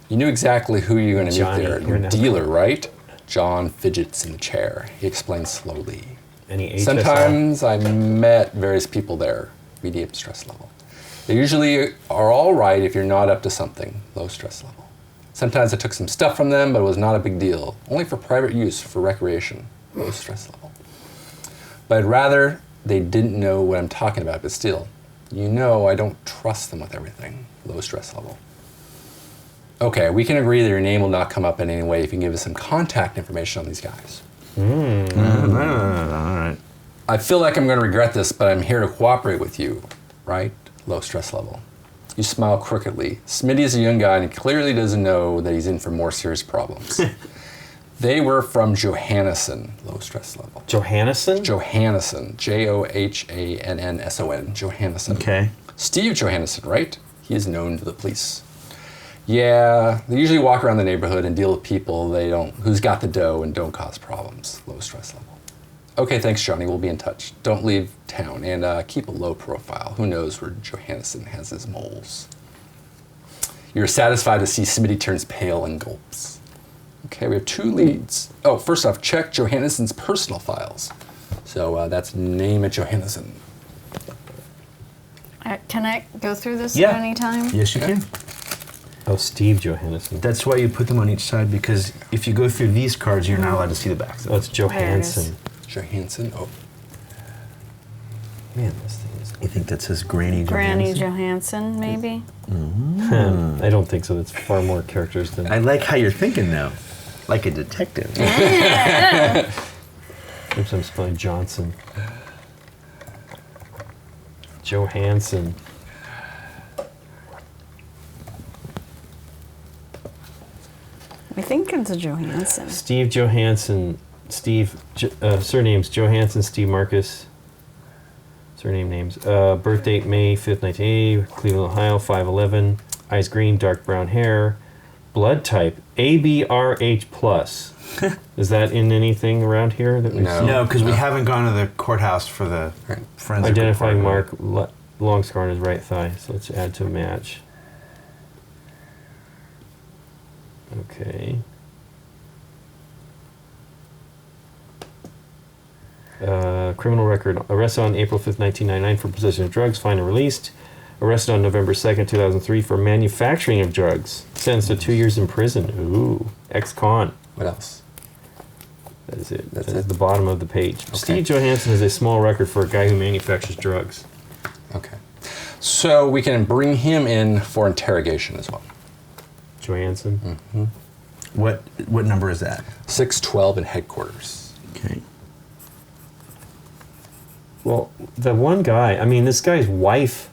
You knew exactly who you're going to meet
Johnny,
there.
you're
Your
not-
dealer, right? John fidgets in the chair. He explains slowly.
Any HSL?
Sometimes I met various people there, medium stress level. They usually are all right if you're not up to something, low stress level. Sometimes I took some stuff from them, but it was not a big deal. Only for private use, for recreation, low stress level. But I'd rather they didn't know what I'm talking about, but still, you know I don't trust them with everything, low stress level. Okay, we can agree that your name will not come up in any way if you can give us some contact information on these guys.
All right.
I feel like I'm going to regret this, but I'm here to cooperate with you, right? Low stress level. You smile crookedly. Smitty is a young guy and he clearly doesn't know that he's in for more serious problems. They were from Johannesson, low stress level.
Johannesson?
Johannesson, Johannsson, Johannesson.
Okay.
Steve Johannesson, right? He is known to the police. Yeah, they usually walk around the neighborhood and deal with people who's got the dough and don't cause problems. Low stress level. Okay, thanks, Johnny. We'll be in touch. Don't leave town and keep a low profile. Who knows where Johannesson has his moles? You're satisfied to see Smitty turns pale and gulps. Okay, we have 2 leads. Oh, first off, check Johannesson's personal files. So that's name it Johannesson.
Can I go through this
Yeah.
at any time?
Yes, you can.
Oh, Steve Johannesson.
That's why you put them on each side, because if you go through these cards, you're not allowed to see the backs.
Oh, it's
There it
Johansson.
Johansson. Oh,
Man, this thing is.
You think that says Granny
Granny
Johansson?
Johansson, maybe?
I don't think so. That's far more characters than.
I like how you're thinking, though. Like a detective.
Oops, I'm spelling Johnson. Johansson.
I think it's a Johansson.
Steve Johansson. Surnames Johansson, Steve Marcus. Surname names. Birth date May 5th, 1980. Cleveland, Ohio, 5'11". Eyes green, dark brown hair. Blood type ABRH+. Is that in anything around here that we've
No.
seen?
No, because we haven't gone to the courthouse for the
Right.
forensic
Identifying
report.
mark, long scar on his right thigh. So let's add to match. Okay. Criminal record. Arrested on April 5th, 1999 for possession of drugs. Fined and released. Arrested on November 2nd, 2003 for manufacturing of drugs. Sentenced to 2 years in prison. Ooh. Ex-con.
what else?
That is it.
That's
That is
it?
the bottom of the page.
Okay.
Steve Johansson has a small record for a guy who manufactures drugs.
Okay. So we can bring him in for interrogation as well.
Johansson.
What number is that?
612 in headquarters.
Okay.
Well, the one guy, I mean, this guy's wife.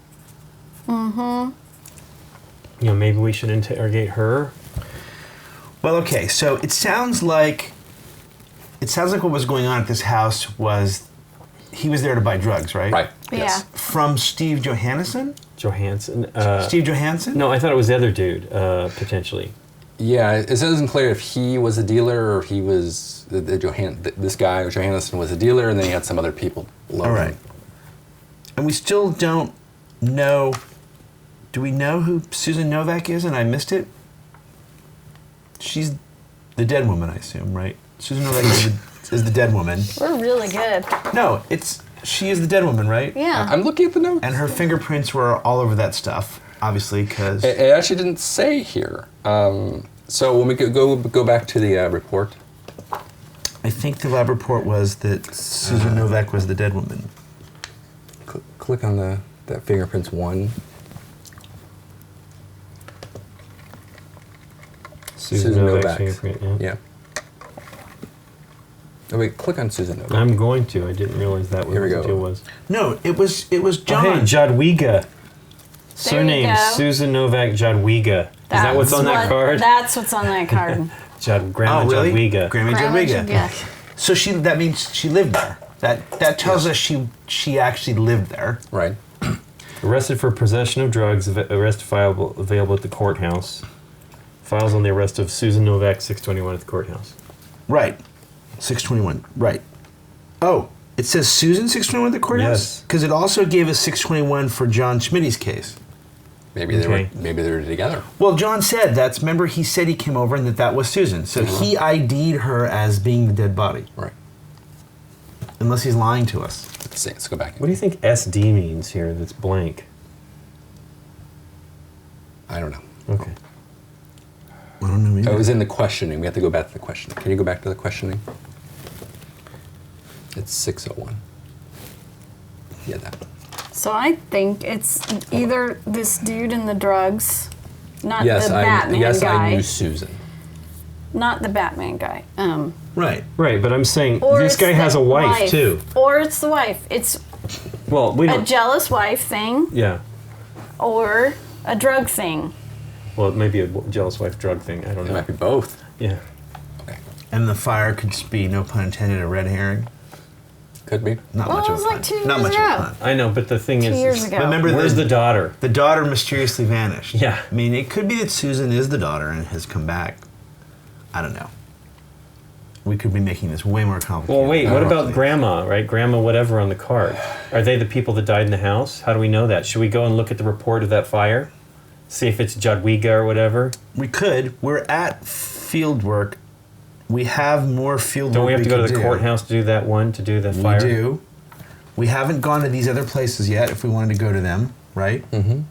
Maybe we should interrogate her.
Well, okay. So it sounds like what was going on at this house was he was there to buy drugs, right?
Right.
Yeah.
From Steve Johansson?
Johansson.
Steve Johansson?
No, I thought it was the other dude, potentially.
Yeah, it isn't clear if he was a dealer or if he was this guy Johansson was a dealer, and then he had some other people below
All
him.
right. And we still don't know. Do we know who Susan Novak is? And I missed it. She's the dead woman, I assume, right? Susan Novak is the dead woman.
We're really good.
No, she is the dead woman, right?
Yeah.
I'm looking at the notes.
And her fingerprints were all over that stuff, obviously, because
It actually didn't say here. So when we could go back to the report.
I think the lab report was that Susan Novak was the dead woman.
Click on that fingerprints one.
Susan Novak's fingerprint, yeah.
Oh wait, click on Susan Novak.
I'm going to. I didn't realize that was
Here we
what
go.
the deal was.
No, it was John.
Oh, hey, Jadwiga. Surname
go.
Susan Novak Jadwiga. Is that what's on that card?
That's what's on that card.
Grandma
Oh, really?
Jadwiga.
Grandma
Grandma
Jadwiga.
Jadwiga.
So that means she lived there. That tells us she actually lived there.
Right.
Arrested for possession of drugs. Arrest file available at the courthouse. Files on the arrest of Susan Novak, 621 at the courthouse.
Right. 621. Right. Oh, it says Susan 621 at the courthouse?
Yes.
Because it also gave us 621 for John Schmitty's case.
Maybe
Okay.
they were together.
Well, John said remember he said he came over and that was Susan. So he ID'd her as being the dead body.
Right.
Unless he's lying to us.
Let's go back.
What do you think SD means here that's blank?
I don't know.
Okay.
I don't know either.
Oh, it was in the questioning. We have to go back to the questioning. Can you go back to the questioning? It's 601. Yeah, that.
So I think it's either this dude in the drugs, not
Yes,
the Batman guy.
I knew Susan.
Not the Batman guy.
Right.
Right, but I'm saying
Or
this
it's
guy has
the
a wife, too.
Or it's the wife. It's
Well, we
a
don't.
jealous wife thing
Yeah.
or a drug thing.
Well, it may be a jealous wife drug thing. I don't
It
know.
might be both.
Yeah.
Okay.
And the fire could just be, no pun intended, a red herring.
Could be.
Not
Well,
much
it
of
was
a pun.
like 2 years
Not much
ago.
of a pun.
I know, but the thing
2
is,
years ago.
Remember
where's the daughter?
The daughter mysteriously vanished.
Yeah.
I mean, it could be that Susan is the daughter and has come back. I don't know. We could be making this way more complicated.
Well, wait, what about
Honestly.
grandma, right? Grandma whatever on the card. Are they the people that died in the house? How do we know that? Should we go and look at the report of that fire? See if it's Jadwiga or whatever?
We could. We're at field work We have more field
Don't
work
we have to go to
could
the
do.
courthouse to do that one, to do the fire?
We do. We haven't gone to these other places yet if we wanted to go to them, right?
Mm-hmm.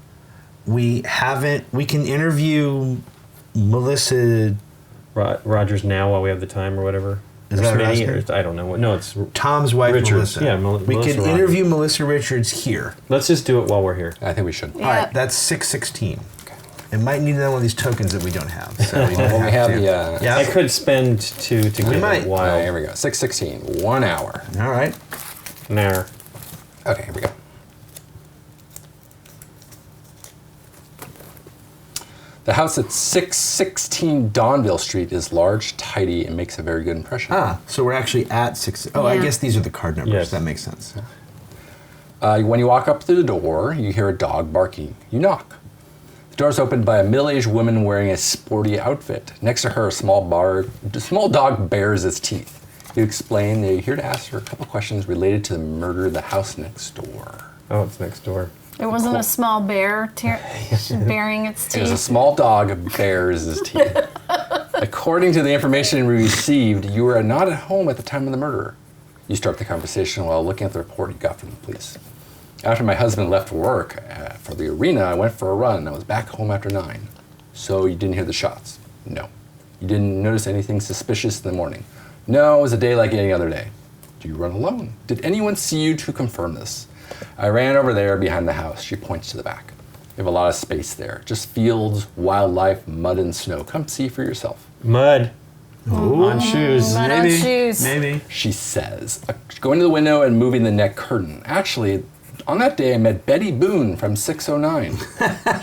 We haven't. We can interview Melissa.
Rogers now while we have the time or whatever.
Is
Or
that her last
Smitty,
name?
or I don't know. No, it's
Tom's wife,
Richards.
Melissa.
Yeah,
we
Melissa
can
Rogers.
interview Melissa Richards here.
Let's just do it while we're here.
I think we should.
All right, that's 616. It might need another one of these tokens that we don't have. So we
Well, we have the.
Yeah.
I could spend 2 to get
might.
a while.
Here we go. 6:16. 1 hour.
All right.
Nah.
Okay, here we go. The house at 616 Donville Street is large, tidy, and makes a very good impression.
So we're actually at 6. Oh, I
Yeah.
guess these are the card numbers.
Yes.
That makes sense.
When you walk up to the door, you hear a dog barking. You knock. The door is opened by a middle-aged woman wearing a sporty outfit. Next to her, a small dog bares its teeth. You explain that you're here to ask her a couple questions related to the murder of the house next door.
Oh, it's next door.
It wasn't a small bear baring its
It was a
teeth.
small dog bares his teeth. According to the information we received, you were not at home at the time of the murder. You start the conversation while looking at the report you got from the police. After my husband left work for the arena, I went for a run. I was back home after 9. So you didn't hear the shots? No. You didn't notice anything suspicious in the morning? No, it was a day like any other day. Do you run alone? Did anyone see you to confirm this? I ran over there behind the house. She points to the back. You have a lot of space there. Just fields, wildlife, mud, and snow. Come see for yourself.
Mud. On shoes.
Mud on shoes.
Maybe.
She says, going to the window and moving the net curtain. Actually, on that day, I met Betty Boone from 609.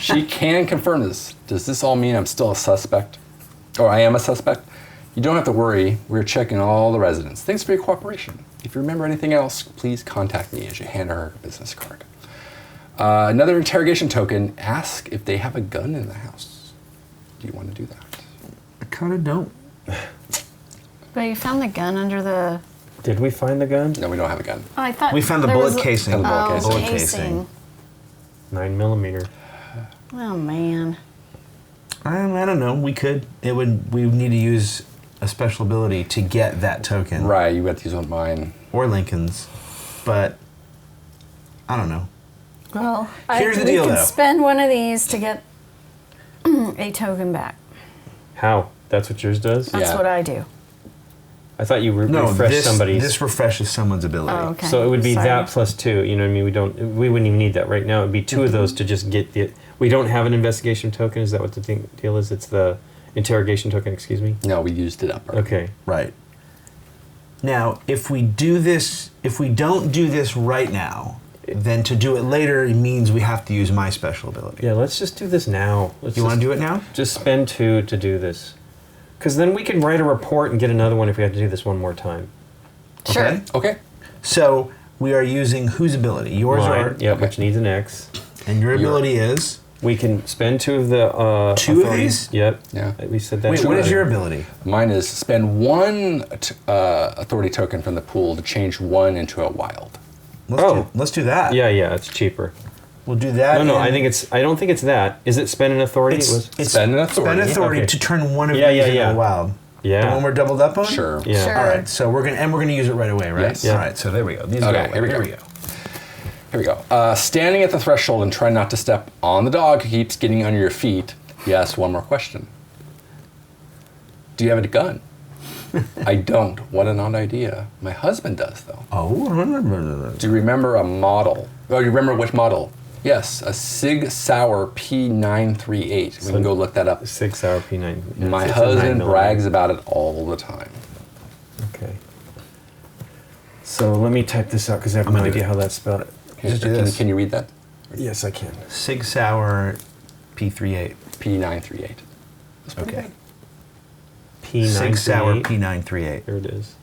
She can confirm this. Does this all mean I'm still a suspect? Or I am a suspect? You don't have to worry. We're checking all the residents. Thanks for your cooperation. If you remember anything else, please contact me as you hand her a business card. Another interrogation token. Ask if they have a gun in the house. Do you want to do that?
I kind of don't.
But you found the gun under the.
Did we find the gun?
No, we don't have a gun.
Oh, I thought
We found the
there
bullet
was
casing.
Found the bullet
Oh,
casing.
Bullet
casing.
9mm.
Oh man.
I don't know. We would need to use a special ability to get that token.
Right, you got to use one of mine.
Or Lincoln's. But I don't know.
Well,
Here's the
we
deal,
could
though.
spend one of these to get a token back.
How? That's what yours does?
That's
Yeah.
what I do.
I thought you
No,
refreshed somebody's.
this refreshes someone's ability.
Oh, okay.
So it would be
Sorry.
that plus 2. You know what I mean? We wouldn't even need that right now. It'd be 2 of those to just get the. We don't have an investigation token. Is that what the deal is? It's the interrogation token. Excuse me.
No, we used it up. Already.
Okay.
Right. Now, if we don't do this right now, then to do it later means we have to use my special ability.
Yeah. Let's just do this now.
You want to do it now?
Just spend 2 to do this, because then we can write a report and get another one if we have to do this one more time.
Sure.
Okay.
Okay.
So we are using whose ability? Yours
Mine,
are.
yep,
okay.
which needs an X.
And your ability is.
We can spend 2 of the.
2 of
authorities.
these?
Yep.
Yeah.
We said that.
Wait, what is your ability?
Mine is spend 1 authority token from the pool to change 1 into a wild.
Let's do that.
Yeah, it's cheaper.
We'll do that.
No, I
and
think I don't think it's that. Is it spend an authority?
it's
Spend an authority.
Spend authority
Okay.
to turn one of
Yeah,
these
yeah,
into
yeah.
a wild.
Yeah.
The one we're doubled up on?
Sure.
Yeah.
Sure.
All right, so we're gonna use it right away, right?
Yes. Yeah.
All right, so there we go. These
Okay,
go
here we
away.
go.
There we go.
Here we go. Standing at the threshold and trying not to step on the dog who keeps getting under your feet, you ask one more question. Do you have a gun? I don't. What an odd idea. My husband does, though.
Oh.
Do you remember a model? Oh, you remember which model? Yes, a Sig Sauer P938. We can go look that up.
6 hour P9. Yeah,
My
it's a
husband
9mm.
brags about it all the time.
Okay. So let me type this out because I have no
gonna do
idea
it.
how that's spelled.
Just do this.
Can you read that?
Yes, I can.
Sig Sauer P38.
P938. That's pretty
Okay.
good.
P9.
Sig Sauer P938.
Here it is.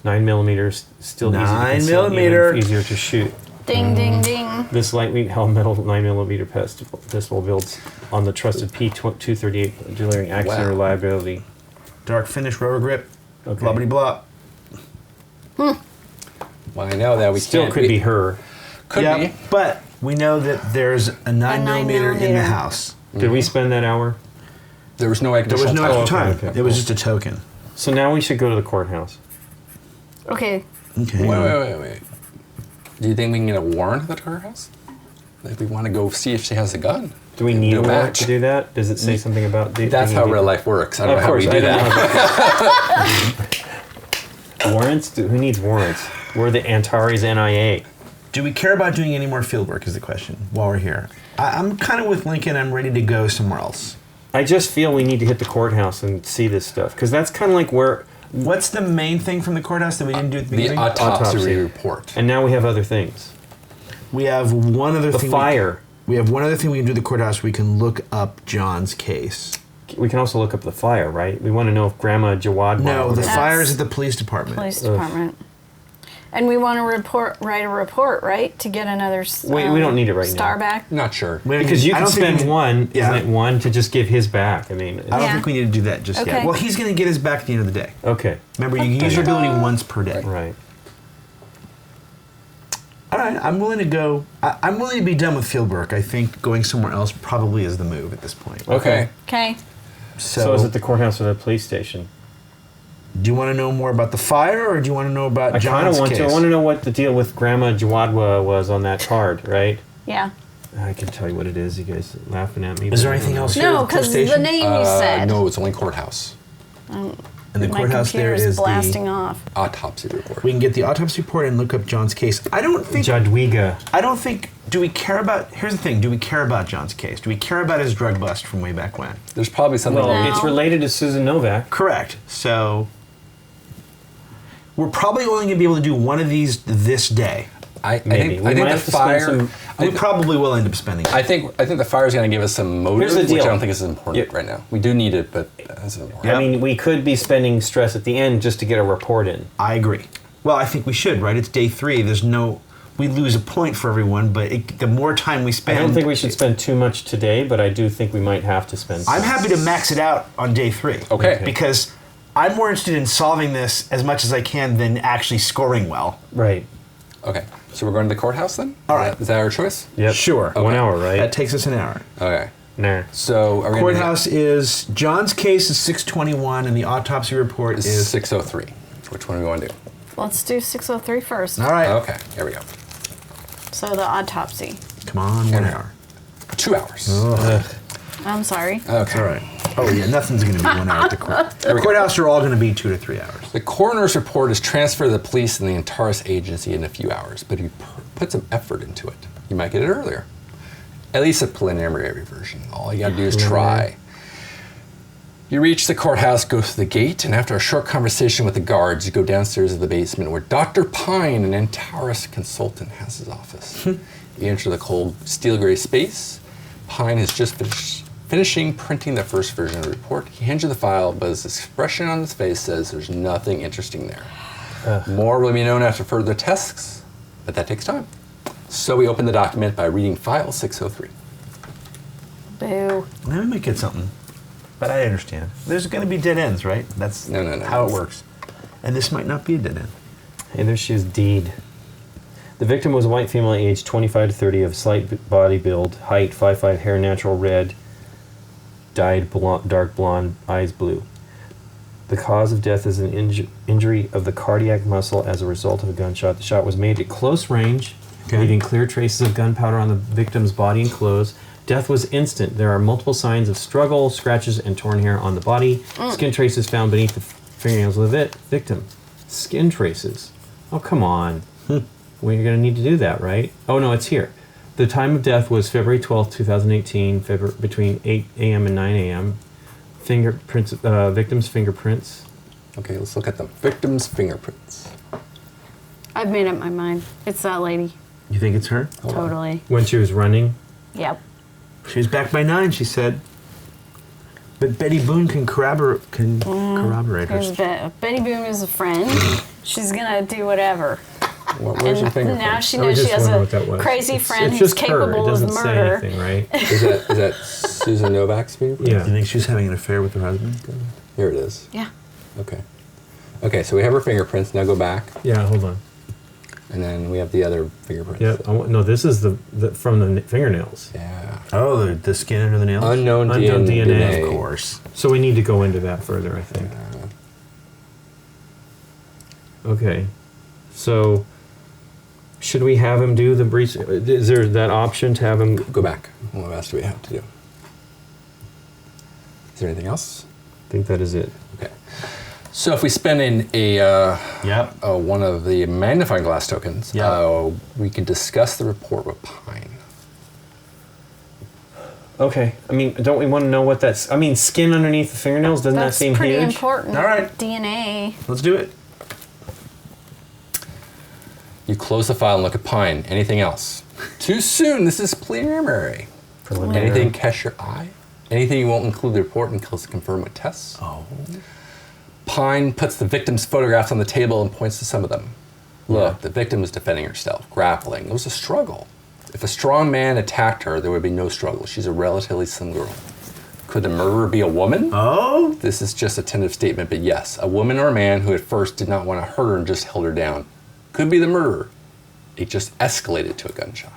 9mm, still easy to
9
conceal, even
millimeter.
easier to shoot.
Ding, ding, ding.
This lightweight held metal 9mm pistol builds on the trusted P238, delivering accuracy and
Wow.
reliability.
Dark finish, rotor grip,
Okay.
blobbity blop.
Well, I know that we
Still
can't.
could be her.
Could
Yeah,
be.
but we know that there's a 9 millimeter in the
9mm.
house.
Did we spend that hour?
There was no
There
additional
was no extra time.
okay.
It was just a token.
So now we should go to the courthouse.
Okay.
Okay.
Wait. Do you think we can get a warrant at the courthouse? Like we want to go see if she has a gun.
Do we need
No
a warrant
match.
to do that? Does it say something about...
That's how real life works. I don't
Of
know how
course,
we do that.
Warrants? Who needs warrants? We're the Antares NIA.
Do we care about doing any more field work is the question while we're here. I'm kind of with Lincoln. I'm ready to go somewhere else.
I just feel we need to hit the courthouse and see this stuff. Because that's kind of like where...
What's the main thing from the courthouse that we didn't do at the
The
beginning?
autopsy report.
And now we have other things.
We have one other
The
thing.
fire.
We have one other thing we can do at the courthouse. We can look up John's case.
We can also look up the fire, right? We want to know if Grandma Jawad...
No, the
That's-
fire's at the police department.
Police department. And we want to write a report, right? To get another
Wait, we don't need it right now.
star back.
Not sure.
We don't
Because
need-
you
I
can
don't think
spend
we-
one,
Yeah.
isn't it one, to just give his back? I mean...
I don't
Yeah.
think we need to do that just yet.
Okay.
Well, he's going to get his back at the end of the day.
Okay,
Remember, you can use your ability once per day.
right.
All right, I'm willing to go. I'm willing to be done with field work. I think going somewhere else probably is the move at this point.
Okay.
Okay.
So is it the courthouse or the police station?
Do you want to know more about the fire, or do you want to know about
I kind
John's
of want
case?
to. I want to know what the deal with Grandma Jawadwa was on that card, right?
Yeah.
I can tell you what it is. You guys are laughing at me.
Is there
but I
anything
don't
else
know.
here?
No,
at the police
because the
station?
name you said.
No, it's only courthouse.
In the
My
courthouse there
computer's
is
blasting
the.
off.
Autopsy report.
We can get the autopsy report and look up John's case. I don't think.
Jadwiga.
I don't think. Do we care about? Here's the thing. Do we care about John's case? Do we care about his drug bust from way back when?
There's probably something.
Well,
No.
it's related to Susan Novak.
Correct. So. We're probably only going to be able to do one of these this day.
I
Maybe.
think,
We
I think
might
the
have to spend
fire.
some-
We probably will end up spending it.
I think the fire is going to give us some motive,
Here's the
which I
deal.
don't think is important
Yeah.
right now. We do need it, but that's important.
Yep.
I mean, we could be spending stress at the end just to get a report in.
I agree. Well, I think we should, right? It's day 3. There's no. We lose a point for everyone, but the more time we
I
spend.
don't think we should spend too much today, but I do think we might have to spend some.
I'm happy to max it out on day 3.
Okay.
Because I'm more interested in solving this as much as I can than actually scoring well.
Right.
Okay, so we're going to the courthouse then?
All right.
Is that our choice?
Yep.
Sure.
1 hour, right?
That takes us an hour.
Okay.
Nah.
So are we going
Courthouse is John's case is 621 and the autopsy report
is
is
603. Which one do we want to do?
Let's do 603 first.
All right.
Okay, here we go.
So the autopsy.
Come on, 1 hour.
2 hours.
I'm sorry.
Okay.
All right. Oh yeah, nothing's going to be 1 hour at the court. The courthouse are all going to be 2 to 3 hours.
The coroner's report is transferred to the police and the Antares agency in a few hours, but if you put some effort into it, you might get it earlier. At least a preliminary version. All you gotta do is try. You reach the courthouse, go through the gate, and after a short conversation with the guards, you go downstairs to the basement where Dr. Pine, an Antares consultant, has his office. You enter the cold steel gray space. Pine has just finishing printing the first version of the report. He hands you the file, but his expression on his face says there's nothing interesting there. More will be known after further tests, but that takes time. So we open the document by reading file 603.
Boo.
Now we might get something. But I understand. There's going to be dead ends, right? That's
No.
how it works. And this might not be a dead end.
Hey, there she is, deed. The victim was a white female aged 25 to 30 of slight body build, height 5'5", hair natural red, dyed dark blonde, eyes blue. The cause of death is an injury of the cardiac muscle as a result of a gunshot. The shot was made at close range, leaving clear traces of gunpowder on the victim's body and clothes. Death was instant. There are multiple signs of struggle, scratches, and torn hair on the body. Skin traces found beneath the fingernails of the victim. Skin traces. Oh, come on. Well, you're going to need to do that, right? Oh, no, it's here. The time of death was February 12th, 2018, between 8 a.m. and 9 a.m. Fingerprints, victim's fingerprints.
Okay, let's look at the victim's fingerprints.
I've made up my mind. It's that lady.
You think it's her?
Hold on.
Totally.
When she was running.
Yep.
She's back by 9, she said. But Betty Boone can corroborate her.
Here's Betty Boone is a friend. She's gonna do whatever.
Where's your
And
fingerprint?
now she
I was
knows she
just
has
wondering what that
a
was.
crazy friend
it's
who's
just her. It
capable
doesn't
of
say
murder.
anything, right?
Is that Susan Novak's fingerprint?
Yeah.
Do you think she's having an affair with her husband?
Here it is.
Yeah.
Okay. Okay, so we have her fingerprints. Now go back,
Yeah, hold on.
and then we have the other fingerprints.
Yep. No, this is the from the fingernails.
Yeah.
Oh, the skin under the nails?
Unknown
Unknown
DNA.
DNA.
Of course.
So we need to go into that further, I think. Okay. So, should we have him do the breach? Is there that option to have him?
Go back. What else do we have to do? Is there anything else?
I think that is it.
Okay. So if we spend in one of the magnifying glass tokens, we can discuss the report with Pine.
Okay. I mean, don't we want to know what that's? I mean, skin underneath the fingernails, doesn't that seem
pretty
huge?
important.
All right.
DNA.
Let's do it.
You close the file and look at Pine. Anything else? Too soon. This is preliminary. Anything catch your eye? Anything you won't include the report until it's confirmed with tests?
Oh.
Pine puts the victim's photographs on the table and points to some of them. Look, the victim was defending herself, grappling. It was a struggle. If a strong man attacked her, there would be no struggle. She's a relatively slim girl. Could the murderer be a woman?
Oh?
This is just a tentative statement, but yes, a woman or a man who at first did not want to hurt her and just held her down. Could be the murderer. It just escalated to a gunshot.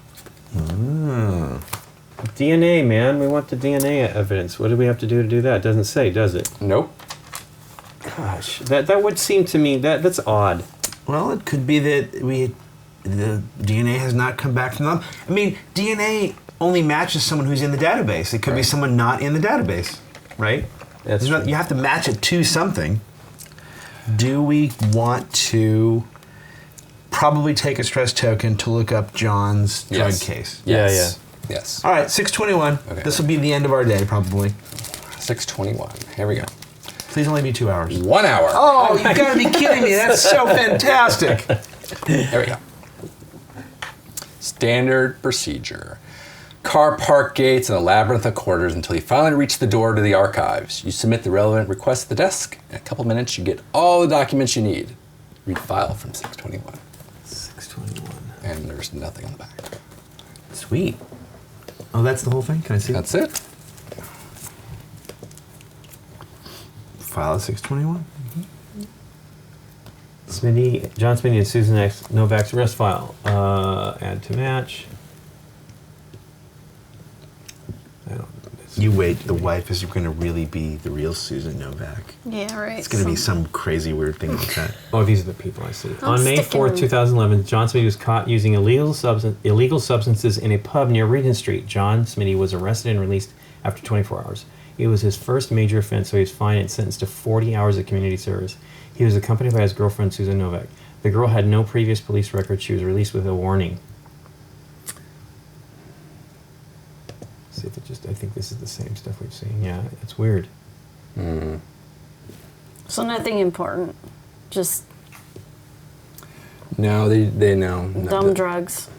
DNA, man. We want the DNA evidence. What do we have to do that? It doesn't say, does it?
Nope.
Gosh, that would seem to me that's odd.
Well, it could be that the DNA has not come back from them. I mean, DNA only matches someone who's in the database. It could be someone not in the database, right?
That's true.
You have to match it to something. Do we want to probably take a stress token to look up John's drug case?
Yes. Yes.
All right, 6:21.
Okay.
This will be the end of our day, probably.
6:21. Here we go.
Please only be 2 hours.
1 hour.
Oh, you've got to be kidding me. That's so fantastic.
There we go. Standard procedure. Car park gates and a labyrinth of corridors until you finally reach the door to the archives. You submit the relevant request at the desk. In a couple minutes, you get all the documents you need. Read file from 621.
6:21.
And there's nothing on the back.
Sweet. Oh, that's the whole thing? Can I see?
That's it.
File at 6:21.
John Smitty and Susan X. Novak's arrest file. Add to match.
You wait. The wife is going to really be the real Susan Novak.
Yeah, right.
It's going to be some crazy weird thing like that.
Oh, these are the people I see.
I'm
On May
sticking
4th, 2011, John Smitty was caught using illegal substances in a pub near Regent Street. John Smitty was arrested and released after 24 hours. It was his first major offense, so he was fined and sentenced to 40 hours of community service. He was accompanied by his girlfriend, Susan Novak. The girl had no previous police record. She was released with a warning. See if it I think this is the same stuff we've seen. Yeah, it's weird.
So nothing important. Just
No, they know.
dumb drugs.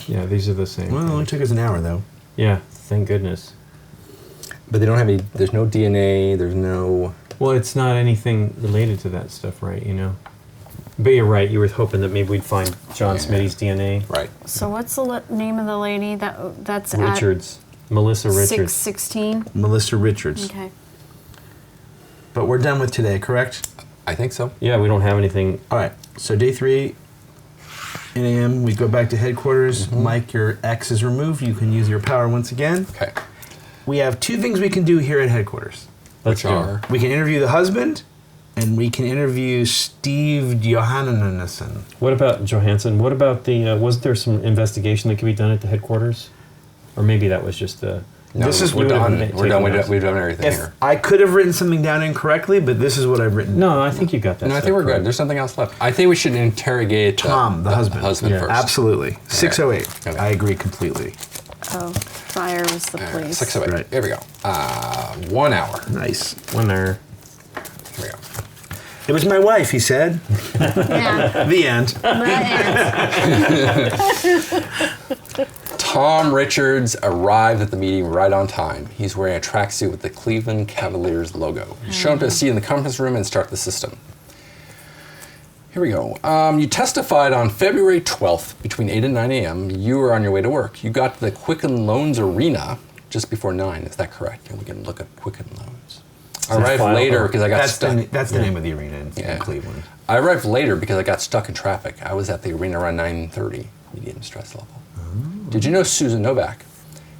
Yeah, these are the same.
Well, it only took us an hour, though.
Yeah, thank goodness.
But they don't have any. There's no DNA. There's no.
Well, it's not anything related to that stuff, right? You know. But you're right. You were hoping that maybe we'd find John Smitty's DNA.
Right.
So what's the name of the lady that's
Richards. Melissa
at
Richards.
616?
Melissa Richards.
Okay.
But we're done with today, correct?
I think so.
Yeah, we don't have anything.
All right. So day 3, 8 a.m., we go back to headquarters. Mike, your X is removed. You can use your power once again.
Okay.
We have 2 things we can do here at headquarters.
Let's
Which
go.
are.
We can interview the husband, and we can interview Steve Johannesson.
What about Johansson? What about the? Was there some investigation that could be done at the headquarters, or maybe that was just the?
No,
This is-
we're
we would've
done.
taken
We're done.
notes.
We've done everything
If
here.
I could have written something down incorrectly, but this is what I've written.
No, I think you got that.
No, I
stuff
think we're
correct.
good. There's something else left. I think we should interrogate
Tom, the husband.
Yeah.
first.
Absolutely. 608.
Okay.
I agree completely.
Oh, fire was the police.
608.
Right.
Here we go. 1 hour.
Nice.
One there.
Here we go.
It was my wife, he said.
Yeah.
The end.
Tom Richards arrived at the meeting right on time. He's wearing a tracksuit with the Cleveland Cavaliers logo. Show him to a seat in the conference room and start the system. Here we go. You testified on February 12th between 8 and 9 a.m. You were on your way to work. You got to the Quicken Loans Arena just before 9. Is that correct? And we can look at Quicken Loans. I arrived
file.
later because I got
That's
stuck.
that's the name of the arena in
Yeah.
Cleveland.
I arrived later because I got stuck in traffic. I was at the arena around 9:30. Medium stress level. Did you know Susan Novak?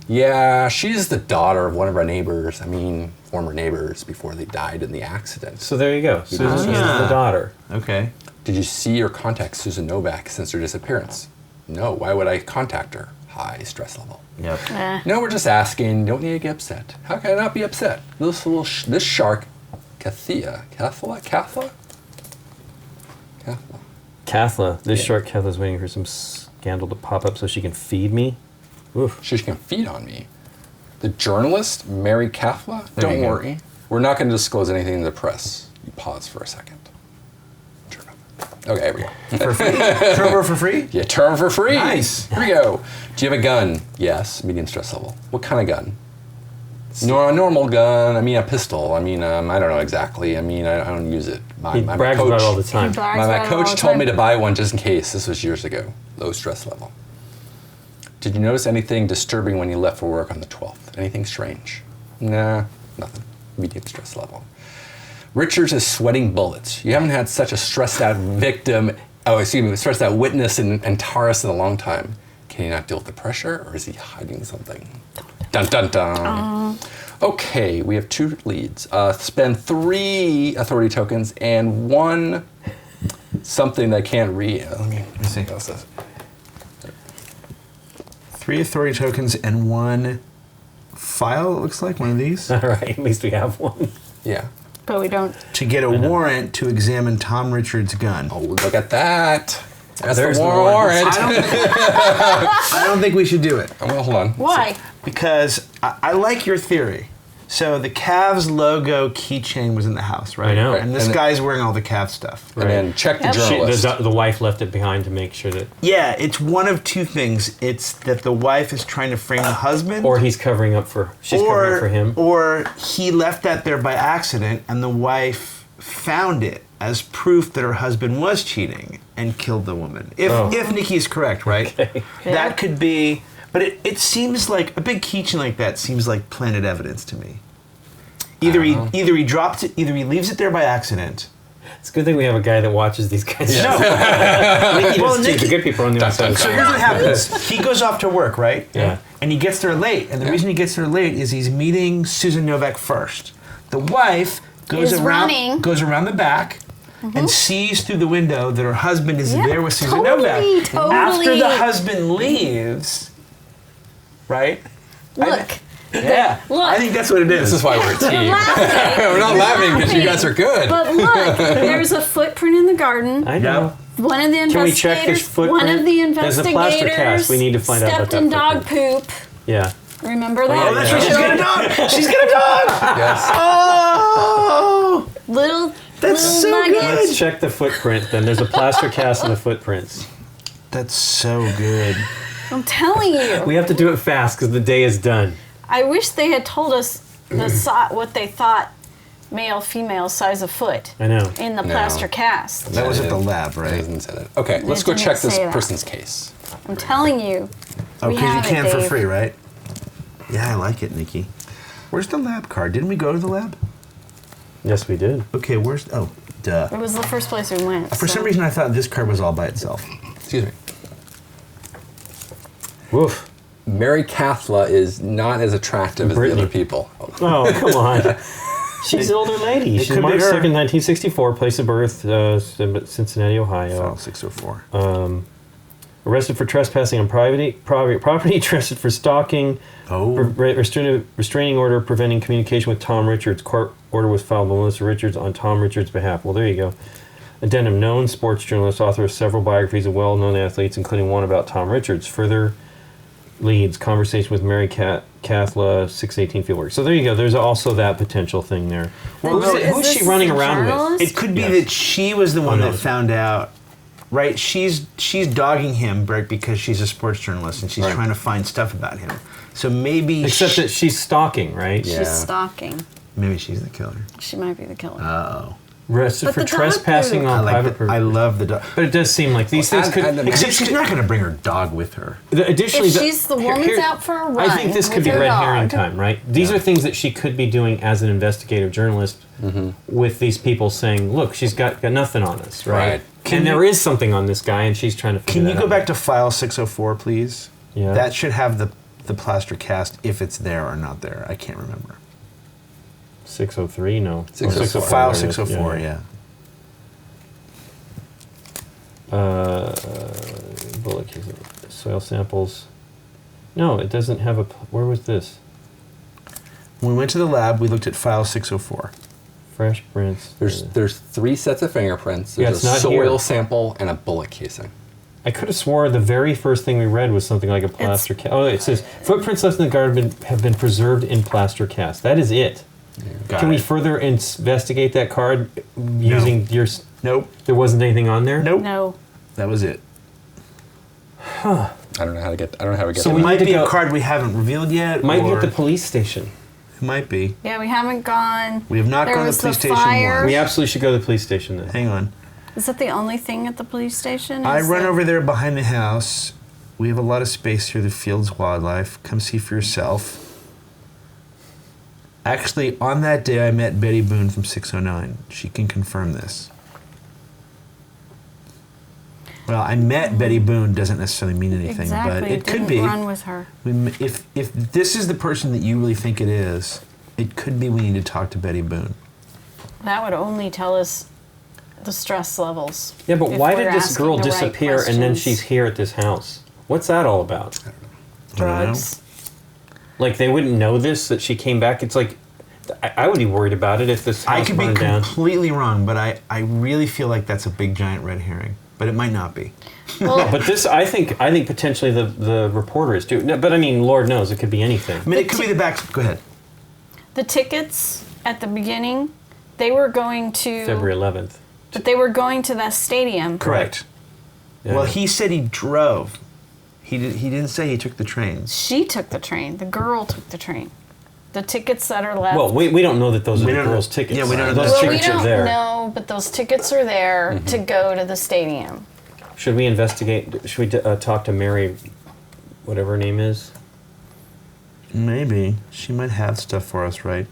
Yeah, she's the daughter of one of our neighbors. I mean, former neighbors before they died in the accident.
So there you go. Susan is the daughter.
Okay.
Did you see or contact Susan Novak since her disappearance? No. Why would I contact her? High stress level.
Yep.
No, we're just asking. Don't need to get upset. How can I not be upset? This shark, Cathla.
Cathla. This shark Cathla's waiting for some scandal to pop up so she can feed me. Oof.
She can feed on me. The journalist, Mary Cathla?
There
Don't
you go.
worry. We're not going to disclose anything to the press. You pause for a second. Turn up. Okay, here we go.
For free? Turbo for free?
Yeah, term for free.
Nice.
Here we go. Do you have a gun? Yes. Medium stress level. What kind of gun? No, a normal gun. I mean, a pistol. I mean, I don't know exactly. I mean, I don't use it.
He brags about it all the time.
My coach told me to buy one just in case. This was years ago. Low stress level. Did you notice anything disturbing when you left for work on the 12th? Anything strange? Nah, nothing. Medium stress level. Richards is sweating bullets. You haven't had such a stressed out stressed out witness in Taurus in a long time. Can he not deal with the pressure, or is he hiding something? Dun dun dun. Okay, we have 2 leads. Spend 3 authority tokens and 1 something that I can't read. Let me
see.
What's this?
3 authority tokens and 1 file, it looks like, one of these.
All right, at least we have one.
Yeah.
But we don't.
To get a warrant to examine Tom Richards' gun.
Oh, look at that. That's
There's
the
the
warrant.
I don't think we should do it.
Well, hold on.
Why?
Because I like your theory. So the Cavs logo keychain was in the house, right?
I know.
And this
And
guy's wearing all the Cavs stuff.
And then check the
Yep.
journalist.
The wife left it behind to make sure that,
Yeah, it's one of 2 things. It's that the wife is trying to frame the husband.
or he's covering up for. She's covering up for him.
Or he left that there by accident and the wife found it as proof that her husband was cheating and killed the woman. If Nikki is correct, right?
Okay.
That could be, but it seems like a big keychain like that seems like planted evidence to me. Either he drops it, either he leaves it there by accident.
It's a good thing we have a guy that watches these guys.
No.
Nikki
Well,
just sees the
Nikki-
good people on the outside.
So here's what happens. He goes off to work, right?
Yeah.
And he gets there late. And the reason he gets there late is he's meeting Susan Novak first. The wife goes
Is running.
around the back and sees through the window that her husband is there with Susan Novak.
Totally.
After the husband leaves, right?
Look.
Yeah.
Look.
I think that's what it is.
This is why we're a team.
Laughing.
We're not laughing because you guys are good.
But look, there's a footprint in the garden.
I know.
One of the
Can we check this
investigators.
footprint?
One of the
There's a plaster
investigators.
cast. We need to find out about
stepped
that
in dog
footprint.
poop.
Yeah.
Remember that?
Oh, that's right. She's got a dog. She's got a dog.
Yes.
Oh,
Little.
That's
little
so
nuggets.
good.
Let's check the footprint then. There's a plaster cast of the footprints.
that's so good.
I'm telling you.
We have to do it fast because the day is done.
I wish they had told us what they thought male, female size of foot
I know.
in the
No.
plaster cast.
That was at the lab,
It
right?
doesn't say that. Okay, let's go
didn't
check this
say that.
person's case.
I'm telling you.
Oh,
We
because you
have it,
can for
Dave.
free, right? Yeah, I like it, Nikki. Where's the lab card? Didn't we go to the lab?
Yes, we did.
Okay, where's... Oh, duh.
It was the first place we went.
For some reason, I thought this card was all by itself.
Excuse me.
Woof.
Mary Cathla is not as attractive as
Brittany.
the other people.
Oh, come on. She's an older lady. She's
could be
March
her.
2nd, 1964, place of birth, Cincinnati, Ohio.
File 604.
Arrested for trespassing on private property, arrested for stalking.
Oh.
Restraining order preventing communication with Tom Richards. Court order was filed by Melissa Richards on Tom Richards' behalf. Well, there you go. Addendum, known sports journalist, author of several biographies of well-known athletes, including one about Tom Richards. Further leads, conversation with Mary Cathla, 618 Fieldwork. So there you go. There's also that potential thing there.
Well,
Who's she running around with?
It could be
Yes.
that she was the one
no.
that found out, right? She's dogging him, right, because she's a sports journalist and she's
Right.
trying to find stuff about him. So maybe
Except that she's stalking, right?
Yeah.
She's stalking.
maybe she's the killer.
She might be the killer.
Oh,
Arrested
But
for
the dog
trespassing
poop.
I
on
like
private
that.
property.
I love the dog.
But it does seem like these things could.
Except she's not going to bring her dog with her.
Additionally,
If she's the woman's out for a
I think this
run
could be
with her
red
dog.
herring time, right? These are things that she could be doing as an investigative journalist with these people saying, "Look, she's got nothing on us, right?"
Right.
And there is something on this guy, and she's trying to figure
Can you
that
go
out.
back to file 604, please?
Yeah.
That should have the the plaster cast if it's there or not there. I can't remember.
603, no.
604.
File 604, yeah.
Bullet keys, soil samples. No, it doesn't have a. Where was this?
When we went to the lab, we looked at file 604.
Fresh prints.
There's 3 sets of fingerprints.
Yeah,
There's
it's
a
not
soil
here.
sample and a bullet casing.
I could have swore the very first thing we read was something like a plaster cast. Oh, it says footprints left in the garden have been preserved in plaster cast. That is it.
Got
Can we
it.
further investigate that card using your?
Nope.
There wasn't anything on there.
Nope.
No.
That was it.
I don't know how to get. I don't know how to get.
So
It
to
we
that.
might
need to
be a
go-
card we haven't revealed yet.
Might be
or
at the police station.
It might be.
Yeah, we haven't gone.
We have not
There
gone to
was
the police
the
station
fire.
once.
We absolutely should go to the police station then.
Hang on.
Is that the only thing at the police station?
I
Is
run
the-
over there behind the house. We have a lot of space here. The field's wildlife. Come see for yourself. Actually, on that day, I met Betty Boone from 609. She can confirm this. Well, I met Betty Boone doesn't necessarily mean anything,
Exactly.
but it could
didn't
be.
Run with her.
If this is the person that you really think it is, it could be we need to talk to Betty Boone.
That would only tell us the stress levels.
Yeah, but
if
why
we're
did this
asking
girl
the right
disappear and then
questions.
she's here at this house? What's that all about?
Drugs.
Like they wouldn't know this that she came back. It's like I would be worried about it if this
I
house
could be
burned down.
completely wrong, but I really feel like that's a big giant red herring. But it might not be.
Well,
But this, I think potentially the reporter is too. No, but I mean, Lord knows it could be anything.
I mean, it could be the back. Go ahead.
the tickets at the beginning, they were going to.
February 11th.
But they were going to that stadium.
Correct.
Yeah.
Well, he said he drove. He didn't say he took the trains.
She took the train. The girl took the train. The tickets that are left.
Well, we don't know that those are
We
the
don't know-
girls' tickets.
yeah, we don't know
Those
those
well, we
tickets are
don't
there.
know, but those tickets are there to go to the stadium.
Should we investigate? Should we talk to Mary, whatever her name is?
Maybe she might have stuff for us, right?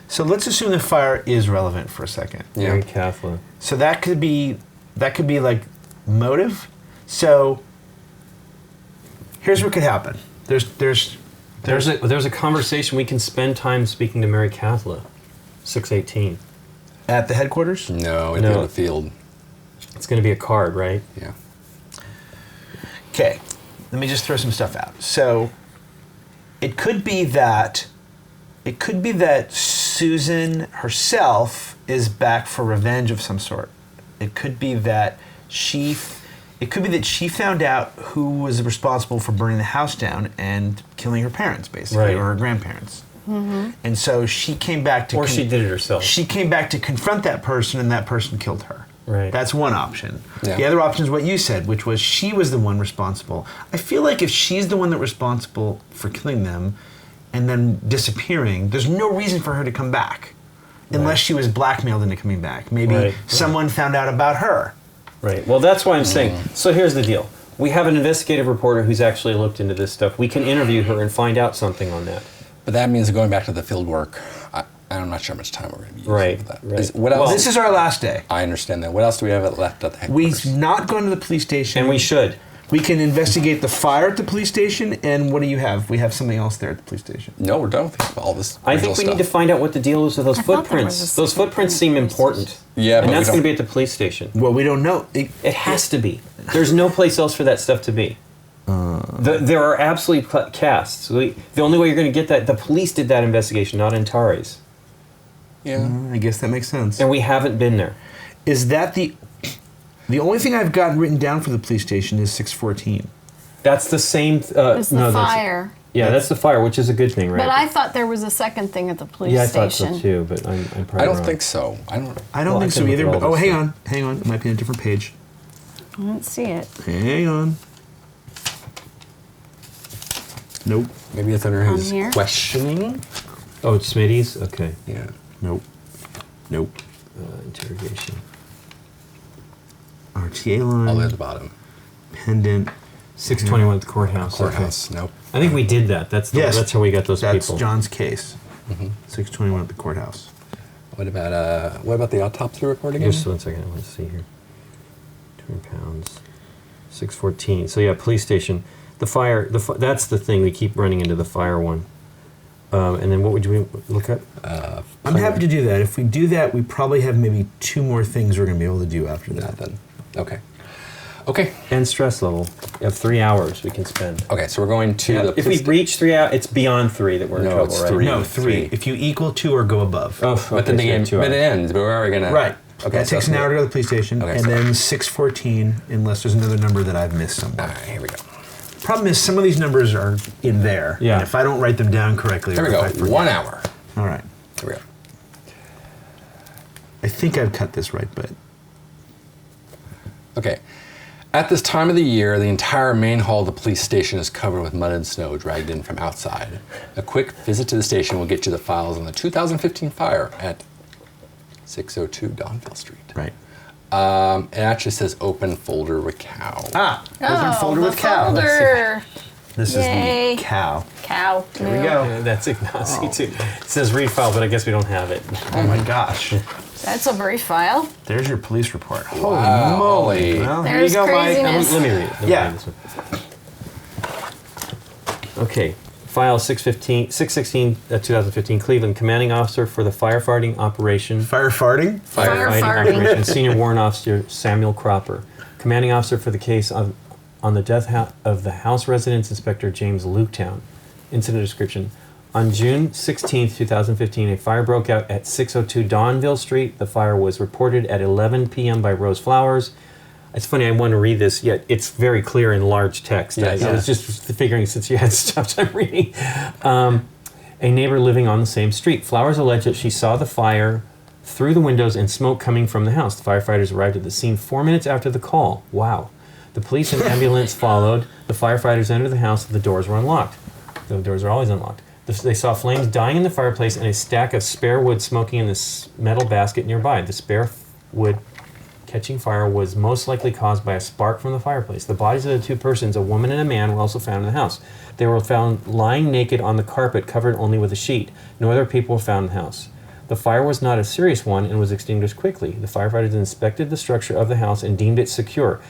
So let's assume the fire is relevant for a second.
Yeah.
Mary Cathla.
So that could be like motive. So here's what could happen. There's
There's a conversation we can spend time speaking to Mary Cathla. 618.
at the headquarters.
No, in
No.
the field.
It's going to be a card, right?
Yeah.
Okay, let me just throw some stuff out. So it could be that Susan herself is back for revenge of some sort. It could be that she found out who was responsible for burning the house down and killing her parents, basically,
Right.
or her grandparents. And so she came back to
Or she did it herself.
She came back to confront that person, and that person killed her.
Right.
That's one option.
Yeah.
The other option is what you said, which was she was the one responsible. I feel like if she's the one that responsible for killing them and then disappearing, there's no reason for her to come back. Unless she was blackmailed into coming back. Maybe
Right.
someone found out about her.
Right. Well, that's why I'm saying. So here's the deal. We have an investigative reporter who's actually looked into this stuff. We can interview her and find out something on that.
But that means going back to the field work. I'm not sure how much time we're going to be using
Right,
for that.
right.
What else?
Well,
This is our last day.
I understand that. What else do we have left at the headquarters?
We've not gone to the police station.
And we should.
We can investigate the fire at the police station, and what do you have? We have something else there at the police station.
No, we're done with all this.
I
original
think we need to
stuff.
find out what the deal is with those
I thought there
footprints.
was a
Those footprints seem
secret
important.
Yeah, but
and
we
that's going to
don't-
be at the police station.
Well, we don't know.
It has to be. There's no place else for that stuff to be. There are absolutely casts. The only way you're going to get that, the police did that investigation, not Antares.
Yeah.
I guess that makes sense.
And we haven't been there.
Is that the only thing I've got written down for the police station is 614.
That's the same.
It's the
no, that's-
fire.
Yeah, that's the fire, which is a good thing, right?
But I thought there was a second thing at the police
yeah, I thought
station.
so too, but I'm probably
I don't
wrong.
think so. I don't.
I don't
Well, I
think
can
so
look
either.
at all
But, oh,
this
hang
stuff.
on. Hang on. It might be on a different page.
I don't see it.
Hang on. Nope.
Maybe it's under
On
his
here?
questioning.
Oh, it's Smitty's? Okay.
Yeah.
Nope. Nope.
Interrogation.
RTA
All the way at
line.
the bottom.
Pendant.
621 at the courthouse.
Courthouse. Nope.
Okay. I think we did that. That's
Yes.
That's how we got those
That's
people.
John's case. 621 at the courthouse.
What about the autopsy report again?
Just 1 second. Let's see here. 200 pounds. 614. So yeah, police station. The fire. That's the thing. We keep running into the fire one. And then what would you look at?
I'm happy to do that. If we do that, we probably have maybe 2 more things we're going to be able to do after that.
Then. Okay.
And stress level. You have 3 hours we can spend.
Okay, so we're going to the...
If we reach 3 hours, it's beyond 3 that we're in trouble,
it's
right?
3.
No, 3. If you equal 2 or go above.
Oh, okay,
But then the game
so 2 hours.
it ends, but we're already going to...
Right.
Okay,
That
so
takes an hour to go to the police station,
Okay,
and
so-
then 6:14, unless there's another number that I've missed somewhere.
All right, here we go.
Problem is, some of these numbers are in there.
Yeah.
And if I don't write them down correctly,
Here we
or
go.
if I forget-
1 hour.
All right.
Here we go.
I think I've cut this right, but
Okay. At this time of the year, the entire main hall of the police station is covered with mud and snow dragged in from outside. A quick visit to the station will get you the files on the 2015 fire at 602 Donville Street.
right.
It actually says open folder with cow.
Open folder
the
with cow.
folder.
This
Yay.
is the cow.
Cow.
Here we go.
Yeah, that's Ignacy too. It says read file, but I guess we don't have it.
Oh my gosh.
That's a brief file.
There's your police report. Holy
Wow.
moly.
Well, here
There's
you go, Mike.
craziness.
Let me read it. Let me
Yeah.
read this one. Okay. File 616, 2015, Cleveland, commanding officer for the firefighting operation.
Firefarting?
Firefarting.
Operation, Senior Warrant Officer Samuel Cropper. Commanding officer for the case on the death of the House Residence Inspector James Luketown. Incident description. On June 16, 2015, a fire broke out at 602 Donville Street. The fire was reported at 11 p.m. by Rose Flowers. It's funny, I want to read this, yet it's very clear in large text.
Yes.
I was just figuring since you had stuff time reading. A neighbor living on the same street. Flowers alleged that she saw the fire through the windows and smoke coming from the house. The firefighters arrived at the scene 4 minutes after the call. Wow. The police and ambulance followed. The firefighters entered the house. The doors were unlocked. The doors are always unlocked. They saw flames dying in the fireplace and a stack of spare wood smoking in this metal basket nearby. The spare wood catching fire was most likely caused by a spark from the fireplace. The bodies of the 2 persons, a woman and a man, were also found in the house. They were found lying naked on the carpet, covered only with a sheet. No other people were found in the house. The fire was not a serious one and was extinguished quickly. The firefighters inspected the structure of the house and deemed it secure.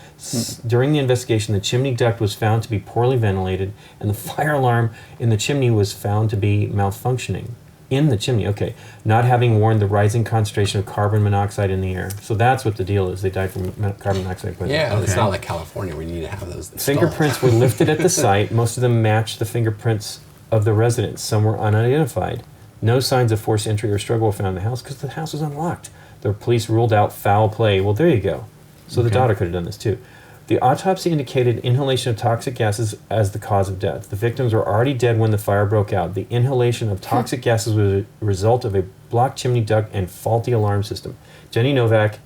During the investigation, the chimney duct was found to be poorly ventilated, and the fire alarm in the chimney was found to be malfunctioning. In the chimney, okay. Not having warned the rising concentration of carbon monoxide in the air. So that's what the deal is. They died from carbon monoxide poisoning.
Yeah, it's
Okay.
not like California. We need to have those installed.
Fingerprints were lifted at the site. Most of them matched the fingerprints of the residents. Some were unidentified. No signs of forced entry or struggle were found in the house because the house was unlocked. The police ruled out foul play. Well, there you go. So the daughter could have done this too. The autopsy indicated inhalation of toxic gases as the cause of death. The victims were already dead when the fire broke out. The inhalation of toxic gases was a result of a blocked chimney duct and faulty alarm system. Jenny Novak,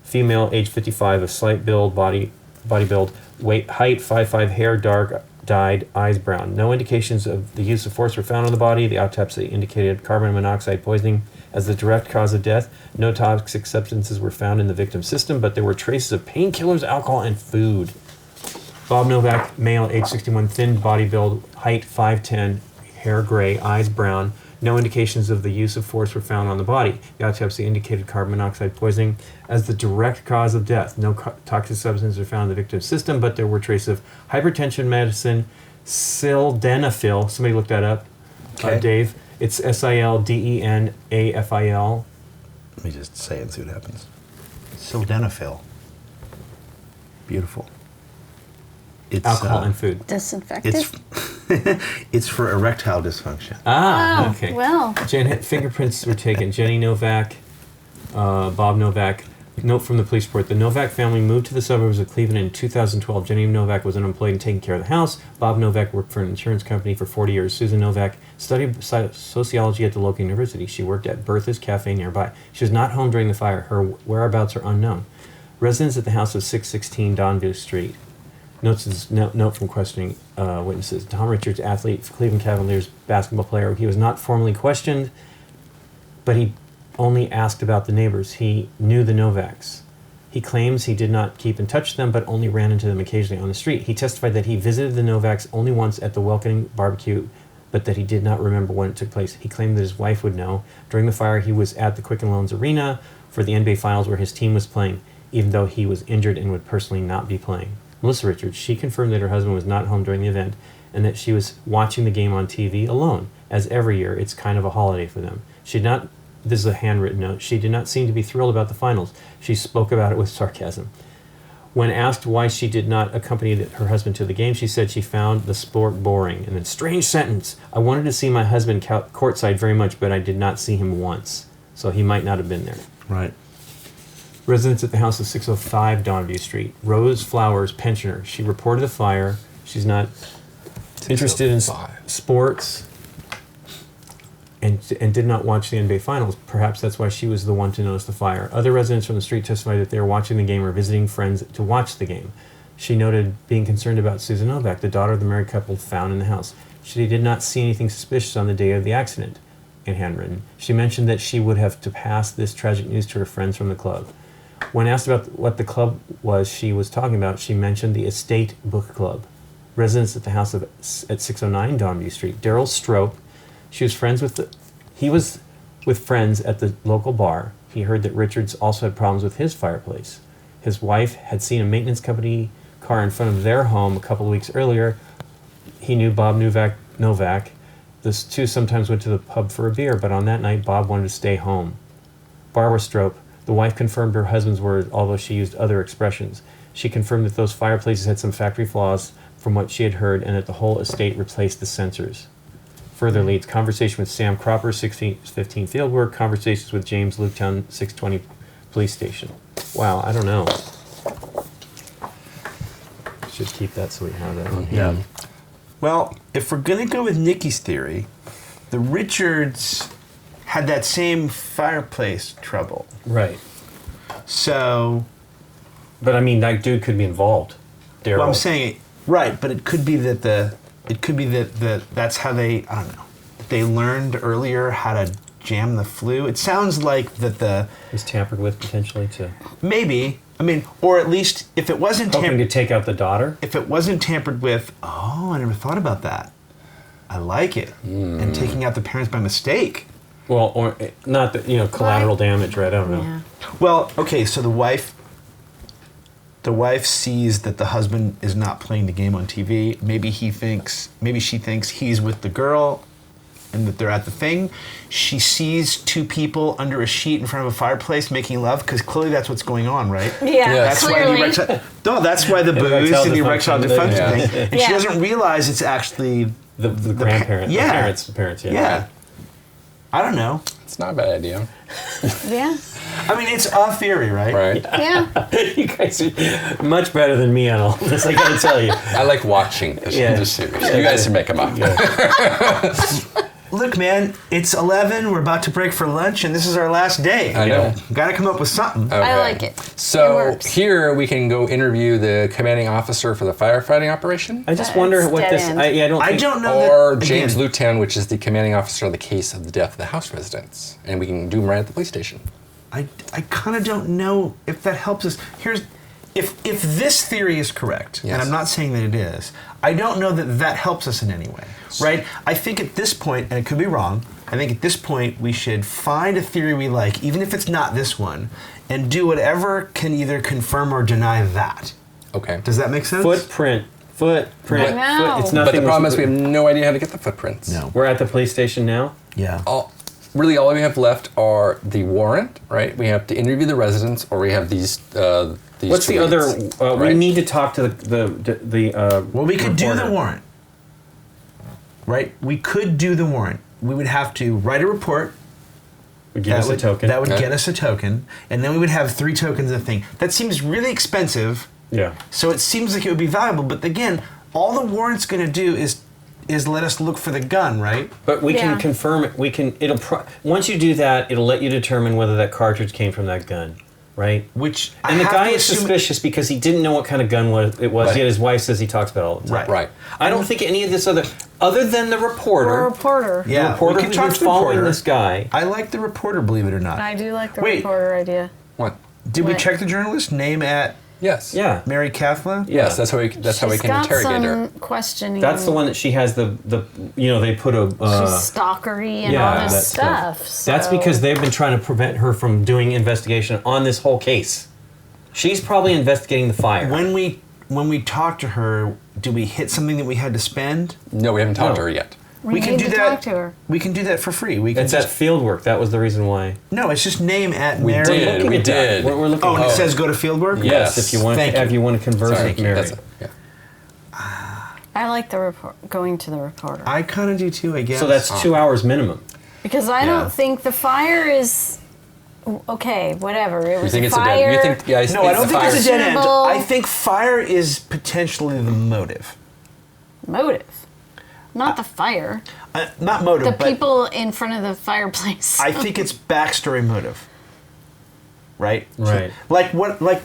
female, age 55, of slight build, body build, weight, height 5'5", hair dark, dyed, eyes brown. No indications of the use of force were found on the body. The autopsy indicated carbon monoxide poisoning as the direct cause of death. No toxic substances were found in the victim's system, but there were traces of painkillers, alcohol, and food. Bob Novak, male, age 61, thin body build, height 5'10", hair gray, eyes brown. No indications of the use of force were found on the body. The autopsy indicated carbon monoxide poisoning as the direct cause of death. No toxic substances were found in the victim's system, but there were traces of hypertension medicine, sildenafil. Somebody look that up.
Okay.
Dave. It's SILDENAFIL.
Let me just say it and see what happens. Sildenafil. Beautiful. It's
Alcohol and food.
Disinfectant.
it's for erectile dysfunction.
Ah,
Oh,
okay.
well.
Fingerprints were taken. Jenny Novak, Bob Novak. Note from the police report: the Novak family moved to the suburbs of Cleveland in 2012. Jenny Novak was unemployed and taking care of the house. Bob Novak worked for an insurance company for 40 years. Susan Novak studied sociology at the local university. She worked at Bertha's Cafe nearby. She was not home during the fire. Her whereabouts are unknown. Residents at the house of 616 Donville Street. Note from questioning witnesses. Tom Richards, athlete, Cleveland Cavaliers basketball player. He was not formally questioned, but he only asked about the neighbors. He knew the Novaks. He claims he did not keep in touch with them, but only ran into them occasionally on the street. He testified that he visited the Novaks only once at the welcoming barbecue, but that he did not remember when it took place. He claimed that his wife would know. During the fire, he was at the Quicken Loans Arena for the NBA Finals where his team was playing, even though he was injured and would personally not be playing. Melissa Richards, she confirmed that her husband was not home during the event and that she was watching the game on TV alone. As every year, it's kind of a holiday for them. She did not, this is a handwritten note, she did not seem to be thrilled about the finals. She spoke about it with sarcasm. When asked why she did not accompany her husband to the game, she said she found the sport boring. And then, strange sentence, I wanted to see my husband courtside very much, but I did not see him once. So he might not have been there.
Right.
Residents at the house of 605 Donview Street. Rose Flowers, pensioner. She reported the fire. She's not interested in sports and did not watch the NBA Finals. Perhaps that's why she was the one to notice the fire. Other residents from the street testified that they were watching the game or visiting friends to watch the game. She noted being concerned about Susan Novak, the daughter of the married couple found in the house. She did not see anything suspicious on the day of the accident, in handwritten. She mentioned that she would have to pass this tragic news to her friends from the club. When asked about what the club was she was talking about, she mentioned the Estate Book Club. Residents at the house at 609 Donview Street. Daryl Strope, he was with friends at the local bar. He heard that Richards also had problems with his fireplace. His wife had seen a maintenance company car in front of their home a couple of weeks earlier. He knew Bob Novak. The two sometimes went to the pub for a beer, but on that night, Bob wanted to stay home. Barbara Strope, the wife confirmed her husband's words, although she used other expressions. She confirmed that those fireplaces had some factory flaws from what she had heard, and that the whole estate replaced the sensors. Further leads, conversation with Sam Cropper, 1615 Fieldwork, conversations with James Luketown, 620 Police Station. Wow, I don't know. Should keep that so we have that on here.
Yeah. Well, if we're going to go with Nikki's theory, the Richards had that same fireplace trouble.
Right.
So...
But I mean, that dude could be involved. Daryl.
Well, I'm saying, right, but it could be that that's how they, I don't know, they learned earlier how to jam the flue. It sounds like that
It was tampered with potentially to...
Maybe. I mean, or at least if it wasn't
hoping to take out the daughter?
If it wasn't tampered with, I never thought about that. I like it. And taking out the parents by mistake.
Well, or not the, collateral damage, right? I don't know.
Yeah.
Well, okay, so the wife sees that the husband is not playing the game on TV. Maybe she thinks he's with the girl and that they're at the thing. She sees two people under a sheet in front of a fireplace making love, because clearly that's what's going on, right?
Yeah,
That's
clearly.
that's why the booze and the erectile dysfunction thing. And she doesn't realize it's actually
the grandparent.
Yeah.
The parents,
Yeah. I don't know.
It's not a bad idea.
Yeah.
I mean, it's a theory, right?
Right.
Yeah.
You guys are much better than me on all this, I gotta tell you.
I like watching this series. You guys can make them up.
Look, man, it's 11. We're about to break for lunch, and this is our last day.
I know.
Got to come up with something.
Okay.
I like it.
So
It works.
here we can go interview the commanding officer for the firefighting operation,
I just wonder what
dead
this...
end.
I don't know
or
that,
James
again,
Luketown, which is the commanding officer of the case of the death of the house residents, and we can do them right at the police station.
I kind of don't know if that helps us. If this theory is correct, and I'm not saying that it is, I don't know that that helps us in any way, right? I think at this point, and it could be wrong, I think at this point we should find a theory we like, even if it's not this one, and do whatever can either confirm or deny that.
Okay.
Does that make sense?
Footprint.
I know.
It's
But
nothing.
the problem is we have no idea how to get the footprints.
No.
We're at the police station now.
Yeah.
All we have left are the warrant, right? We have to interview the residents, or we have these.
What's the
tweets,
other? We
right?
need to talk to the.
Well, we could do
reporter.
the warrant. Right? We could do the warrant. We would have to write a report.
Give us a token.
That would get us a token. And then we would have 3 tokens of the thing. That seems really expensive.
Yeah.
So it seems like it would be valuable. But again, all the warrant's going to do is let us look for the gun, right?
But we can
Yeah.
confirm it. We can. Once you do that, it'll let you determine whether that cartridge came from that gun, right?
Which
And the
I have
guy
to
is
assume-
suspicious because he didn't know what kind of gun it was.
Right.
Yet his wife says he talks about it all the time.
Right.
Right.
I don't think any of this other than the reporter.
Or a reporter.
Yeah,
The reporter
we can
who's
talk
been
to the
following
reporter.
this guy.
I like the reporter, believe it or not.
I do like the
Wait.
reporter idea.
What?
Did we
What?
check the journalist name at
Yes.
Yeah.
Mary Kathleen?
Yes. That's how we
She's
can
got
interrogate her.
some questioning.
That's the one that she has the they put a.
She's stalkery and all
that
this stuff. So.
That's because they've been trying to prevent her from doing investigation on this whole case. She's probably investigating the fire.
When when we talked to her, did we hit something that we had to spend?
No, we haven't talked
No.
to her yet.
We
can
need
do
to
that.
talk to her.
We can do that for free. We can
It's that field work. That was the reason why.
no, it's just name at
We
Mary.
did.
Looking
We
at that.
did.
We're looking
Oh, and
at
it says go to fieldwork?
Yes.
if you want
Thank
if
you.
you want to converse
Sorry,
with Mary.
that's it. Yeah.
I like the going to the reporter.
I kind of do too, I guess.
So that's 2 hours minimum.
Because I
Yeah.
don't think the fire is okay. Whatever, it
You
was
think
a
it's a
fire.
dead? You think? Yeah,
No, I don't think it's a dead end.
Questionable.
I think fire is potentially the motive.
motive, not the fire.
Not motive,
The
but
people in front of the fireplace.
I think it's backstory motive. Right?
Right.
Like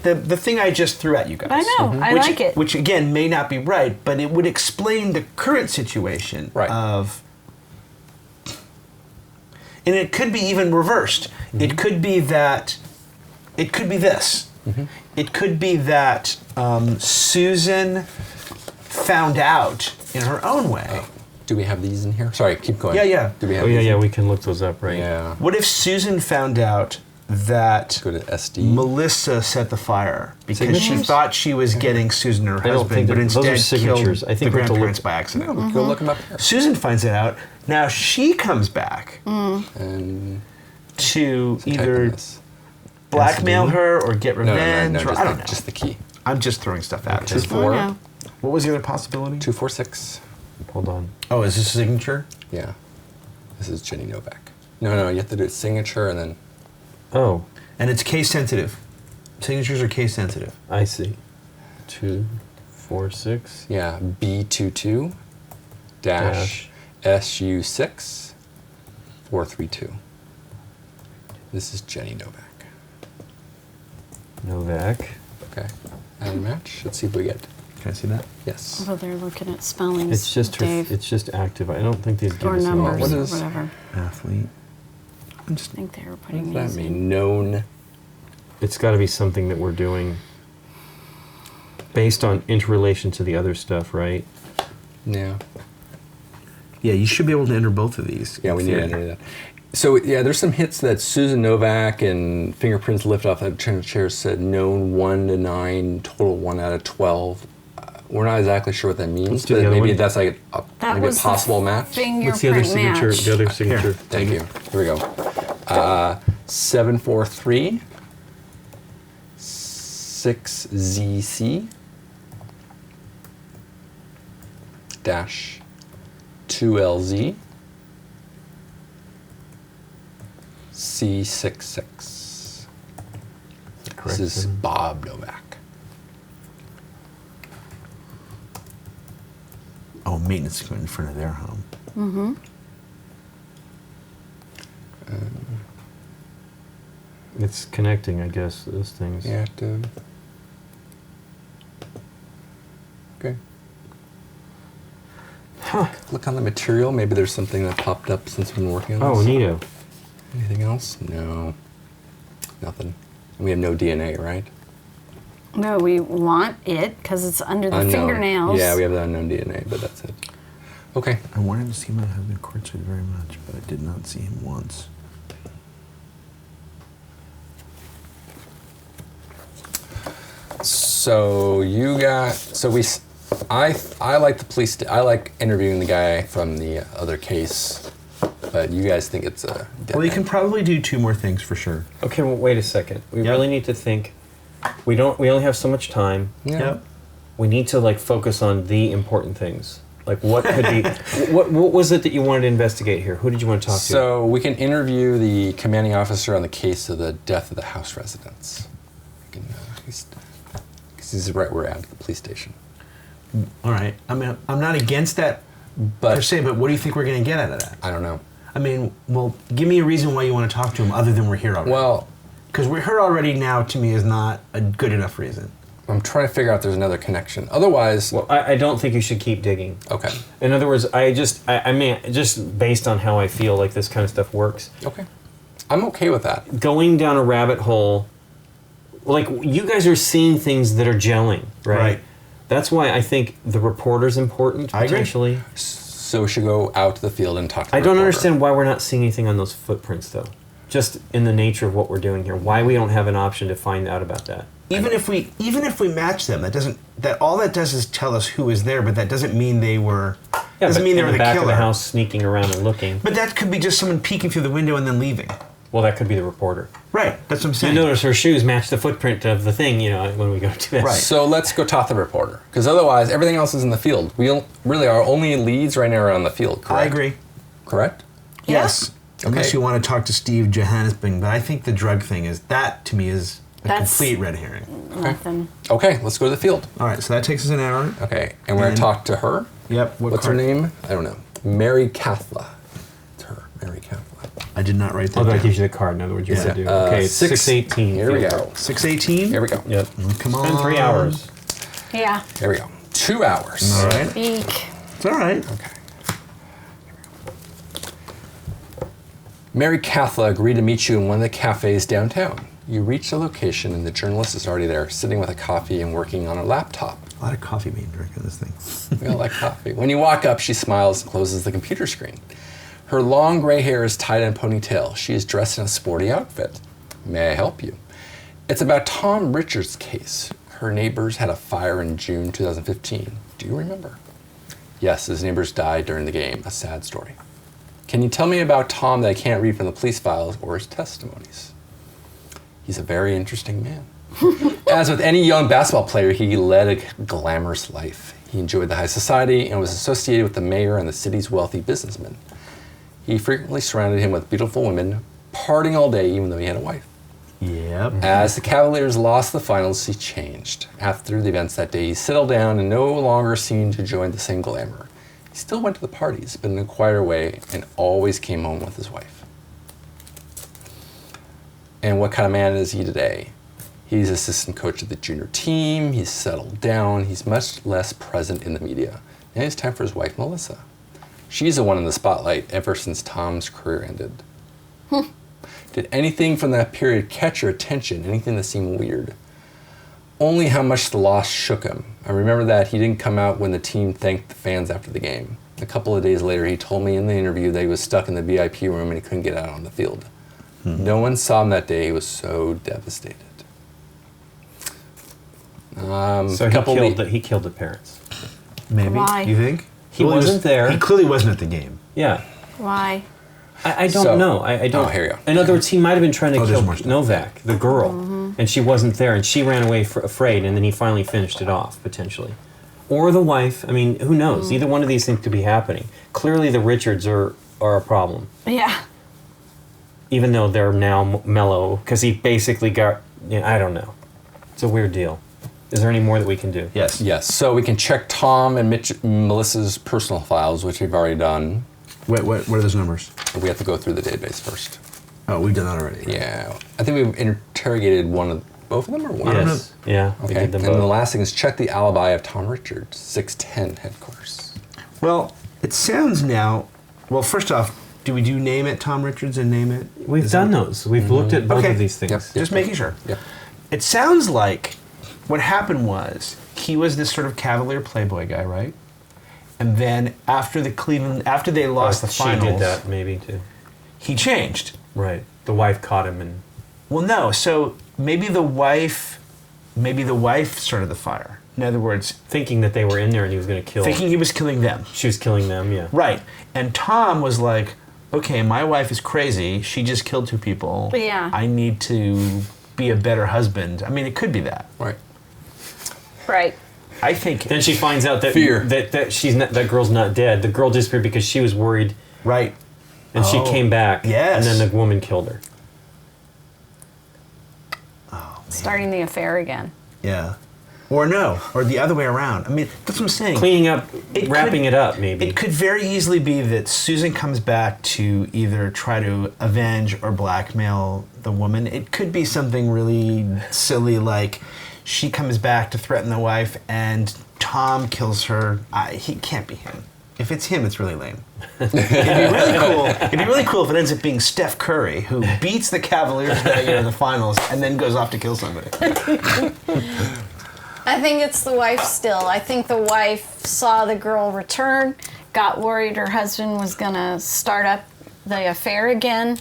the thing I just threw at you guys.
I know. I
which,
like it.
Which again may not be right, but it would explain the current situation
Right.
of. And it could be even reversed. It could be that. It could be this. It could be that Susan found out in her own way.
Do we have these in here? Sorry, keep going.
Yeah, yeah.
Do we have
Oh yeah,
these?
yeah. We can look those up, right?
Yeah.
What if Susan found out that
Go to SD.
Melissa set the fire because she
Signatures?
thought she was getting Susan and her
I don't
husband,
think
but
that-
instead
those are signatures.
killed
I think
the
we have to look-
grandparents by accident.
Go look them up here.
Susan finds it out. Now she comes back
And
to
type in
either
this.
blackmail her or get
No, no,
revenge,
no,
or
just
I don't know.
Just the key.
I'm just throwing stuff out.
Two,
I
four.
know.
What was the other possibility?
246.
Hold on.
Oh, is this a signature?
Yeah. This is Jenny Novak. No, you have to do a signature and then.
Oh,
And it's case sensitive. Signatures are case sensitive.
I see. 246.
Yeah, B22 dash SU6 432. This is Jenny Novak.
Novak.
Okay. Add a match. Let's see if we get.
Can I see that?
Yes.
Well, they're looking at spellings.
It's just her.
Dave,
It's just active. I don't think these give
or
us
numbers
any-
What
or
is-
whatever.
Athlete. I'm just.
I think they were
What
putting
does
these
that
in.
mean? Known.
It's got to be something that we're doing based on interrelation to the other stuff, right?
Yeah.
Yeah, you should be able to enter both of these.
Yeah,
in
we need to
theory.
enter that. So yeah, there's some hits that Susan Novak and fingerprints lift off that chair said known 1 to 9, total 1 out of 12. We're not exactly sure what that means,
Let's do
but
the other
maybe
one.
that's like
That
maybe a
was the
possible match.
What's the other
Fingerprint
signature?
match.
The other signature.
Thank you. Here we go. 743 6ZC dash 2LZ C66.
Correct.
This is Bob Novak.
Oh, maintenance equipment in front of their home.
It's connecting, I guess. Those things.
Active. Okay. Look on the material. Maybe there's something that popped up since we've been working on
Oh,
this.
neato.
Anything else? No. Nothing. We have no DNA, right?
No, we want it because it's under the
Unknown.
fingernails.
Yeah, we have the unknown DNA, but that's it. Okay.
I wanted to see my husband courtside very much, but I did not see him once.
So you got. So we. I like the police. I like interviewing the guy from the other case, but you guys think it's a.
Well, you can probably do 2 more things for sure.
Okay, well, wait a second. We
Yep.
really need to think. We only have so much time.
Yeah.
Yep.
We need to like focus on the important things. Like what could be what was it that you wanted to investigate here? Who did you want to talk to?
So we can interview the commanding officer on the case of the death of the house residents. We can, because this is right where we're at the police station.
All right. I mean, I'm not against that
But
per se, but what do you think we're going to get out of that?
I don't know.
I mean, well, give me a reason why you want to talk to him other than we're here already.
Well,
because we're here already now, to me, is not a good enough reason.
I'm trying to figure out if there's another connection. Otherwise,
well, I don't think you should keep digging.
okay.
In other words, I mean, just based on how I feel like this kind of stuff works,
Okay. I'm okay with that.
going down a rabbit hole, like you guys are seeing things that are gelling, right?
Right.
That's why I think the reporter's important,
I agree.
potentially.
So we should go out to the field and talk to the
I don't
reporter.
understand why we're not seeing anything on those footprints, though. Just in the nature of what we're doing here. Why we don't have an option to find out about that.
Even if we match them, all that does is tell us who was there, but that doesn't mean they were. Doesn't mean they were the
back
killer.
Of the house, sneaking around and looking.
But that could be just someone peeking through the window and then leaving.
Well, that could be the reporter.
Right, that's what I'm saying.
You notice her shoes match the footprint of the thing, when we go to that.
Right.
So let's go talk to the reporter, because otherwise everything else is in the field. Really, our only leads right now are on the field, correct?
I agree.
Correct?
Yes.
Okay.
Unless you want to talk to Steve Johannesburg, but I think the drug thing to me is a complete red herring.
Nothing.
Okay, let's go to the field.
All right, so that takes us an hour.
Okay, and we're going to talk to her.
Yep.
What's her name? I don't know. Mary Cathla. It's her, Mary Cathla.
I did not write that
Oh, that
down.
gives you the card. In other words, you want to do. Okay, it's 6:18.
Here we go.
6:18?
Here we go.
Yep.
Come on.
Spend 3 hours.
Yeah.
Here we go. 2 hours.
All right.
Eek.
It's all right.
Okay. Mary Cathla agreed to meet you in one of the cafes downtown. You reach the location and the journalist is already there, sitting with a coffee and working on a laptop.
A lot of coffee being drank on this thing.
We all like coffee. When you walk up, she smiles and closes the computer screen. Her long gray hair is tied in a ponytail. She is dressed in a sporty outfit. May I help you? It's about Tom Richards' case. Her neighbors had a fire in June 2015. Do you remember? Yes, his neighbors died during the game. A sad story. Can you tell me about Tom that I can't read from the police files or his testimonies? He's a very interesting man. As with any young basketball player, he led a glamorous life. He enjoyed the high society and was associated with the mayor and the city's wealthy businessmen. He frequently surrounded him with beautiful women, partying all day even though he had a wife.
Yep.
As the Cavaliers lost the finals, he changed. After the events that day, he settled down and no longer seemed to join the same glamour. He still went to the parties, but in a quieter way, and always came home with his wife. And what kind of man is he today? He's assistant coach of the junior team, he's settled down, he's much less present in the media. Now it's time for his wife, Melissa. She's the one in the spotlight ever since Tom's career ended. Did anything from that period catch your attention? Anything that seemed weird? Only how much the loss shook him. I remember that he didn't come out when the team thanked the fans after the game. A couple of days later, he told me in the interview that he was stuck in the VIP room and he couldn't get out on the field. No one saw him that day. He was so devastated.
So he killed the parents.
Maybe.
Why?
You think?
He wasn't there.
He clearly wasn't at the game.
Yeah.
Why?
I don't
So-
know. I don't.
Oh, here you go.
In other words, he might have been trying to
there's
kill
more stuff.
Novak, the girl, and she wasn't there, and she ran away afraid, and then he finally finished it off, potentially. Or the wife. I mean, who knows? Either one of these things could be happening. Clearly, the Richards are a problem,
Yeah.
even though they're now mellow, because he basically got, I don't know. It's a weird deal. Is there any more that we can do?
Yes.
Yes, so we can check Tom and Melissa's personal files, which we've already done.
What are those numbers?
But we have to go through the database first.
Oh, we've done that already.
Yeah, I think we've interrogated both of them or one?
Yes. Yeah. We
Okay,
did them
and the
both.
last thing is check the alibi of Tom Richards, 610 headquarters.
Well, it sounds now. Well, first off, do we do name it Tom Richards and name it?
We've
Is
done
it-
those. We've looked at both
Okay.
of these things.
Yep.
Just making sure.
Yep.
It sounds like what happened was he was this sort of cavalier playboy guy, right? And then after they lost the
She
finals,
did that maybe too.
he changed.
Right. The wife caught him and.
Well, no. So maybe the wife started the fire. In other words,
Thinking that they were in there and he was going to kill.
thinking he was killing them.
She was killing them. Yeah.
Right. And Tom was like, okay, my wife is crazy. She just killed 2 people.
Yeah.
I need to be a better husband. I mean, it could be that.
Right.
Right.
I think.
Then she finds out that
Fear.
that girl's not dead. The girl disappeared because she was worried,
Right.
and she
Oh,
came back.
yes.
And then the woman killed her.
Starting the affair again.
Yeah. Or no. Or the other way around. I mean, that's what I'm saying.
Cleaning up,
It
wrapping
could-
it up, maybe.
It could very easily be that Susan comes back to either try to avenge or blackmail the woman. It could be something really silly like she comes back to threaten the wife and Tom kills her. He can't be him. If it's him, it's really lame. It'd be really cool. It'd be really cool if it ends up being Steph Curry, who beats the Cavaliers that year in the finals and then goes off to kill somebody.
I think it's the wife still. I think the wife saw the girl return, got worried her husband was going to start up the affair again.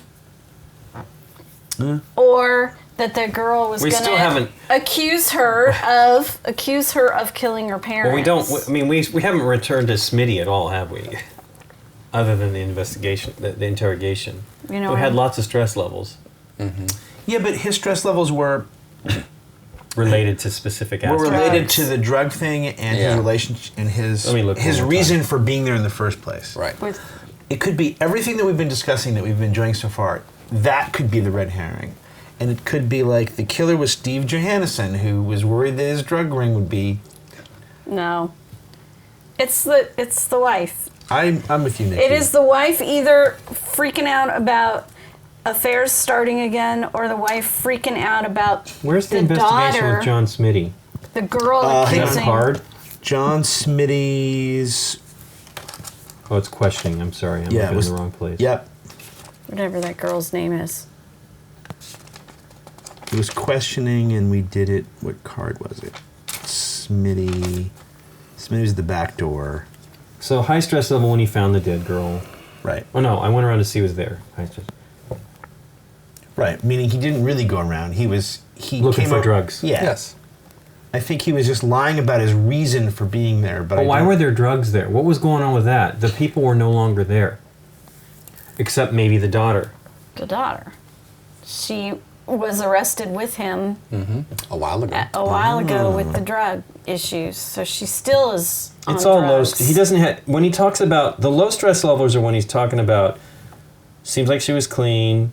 Or that the girl was
We
going
still haven't-
to accuse her of killing her parents.
Well, we don't. I mean, we haven't returned to Smitty at all, have we? Other than the investigation, the interrogation.
You know,
we had lots of stress levels
Yeah, but his stress levels were
related to specific aspects.
related to the drug thing and his relationship and his
Let me look
his
one more
reason for being there in the first place.
Right.
With,
It could be everything that we've been discussing that we've been enjoying so far. That could be the red herring. And it could be like the killer was Steve Johannesson, who was worried that his drug ring would be.
no. It's the wife.
I'm with you, Nikki.
It is the wife either freaking out about affairs starting again, or the wife freaking out about
Where's the
the
investigation
daughter,
with John Smitty?
the girl
hang on.
accusing.
Card?
John Smitty's.
Oh, it's questioning. I'm sorry. I'm looking in the wrong place.
Yep.
Whatever that girl's name is.
It was questioning, and we did it. What card was it? Smitty. Smitty was the back door.
So high stress level when he found the dead girl.
Right.
Oh no, I went around to see who was there. High stress.
Right. Meaning he didn't really go around. He
Looking
came
for
up-
drugs.
Yeah.
Yes.
I think he was just lying about his reason for being there. But
But why
I don't-
were there drugs there? What was going on with that? The people were no longer there. Except maybe the daughter.
The daughter. She was arrested with him
A while ago.
a while ago with the drug issues, so she still is on
It's all low.
drugs.
He doesn't have. When he talks about the low stress levels, are when he's talking about. Seems like she was clean,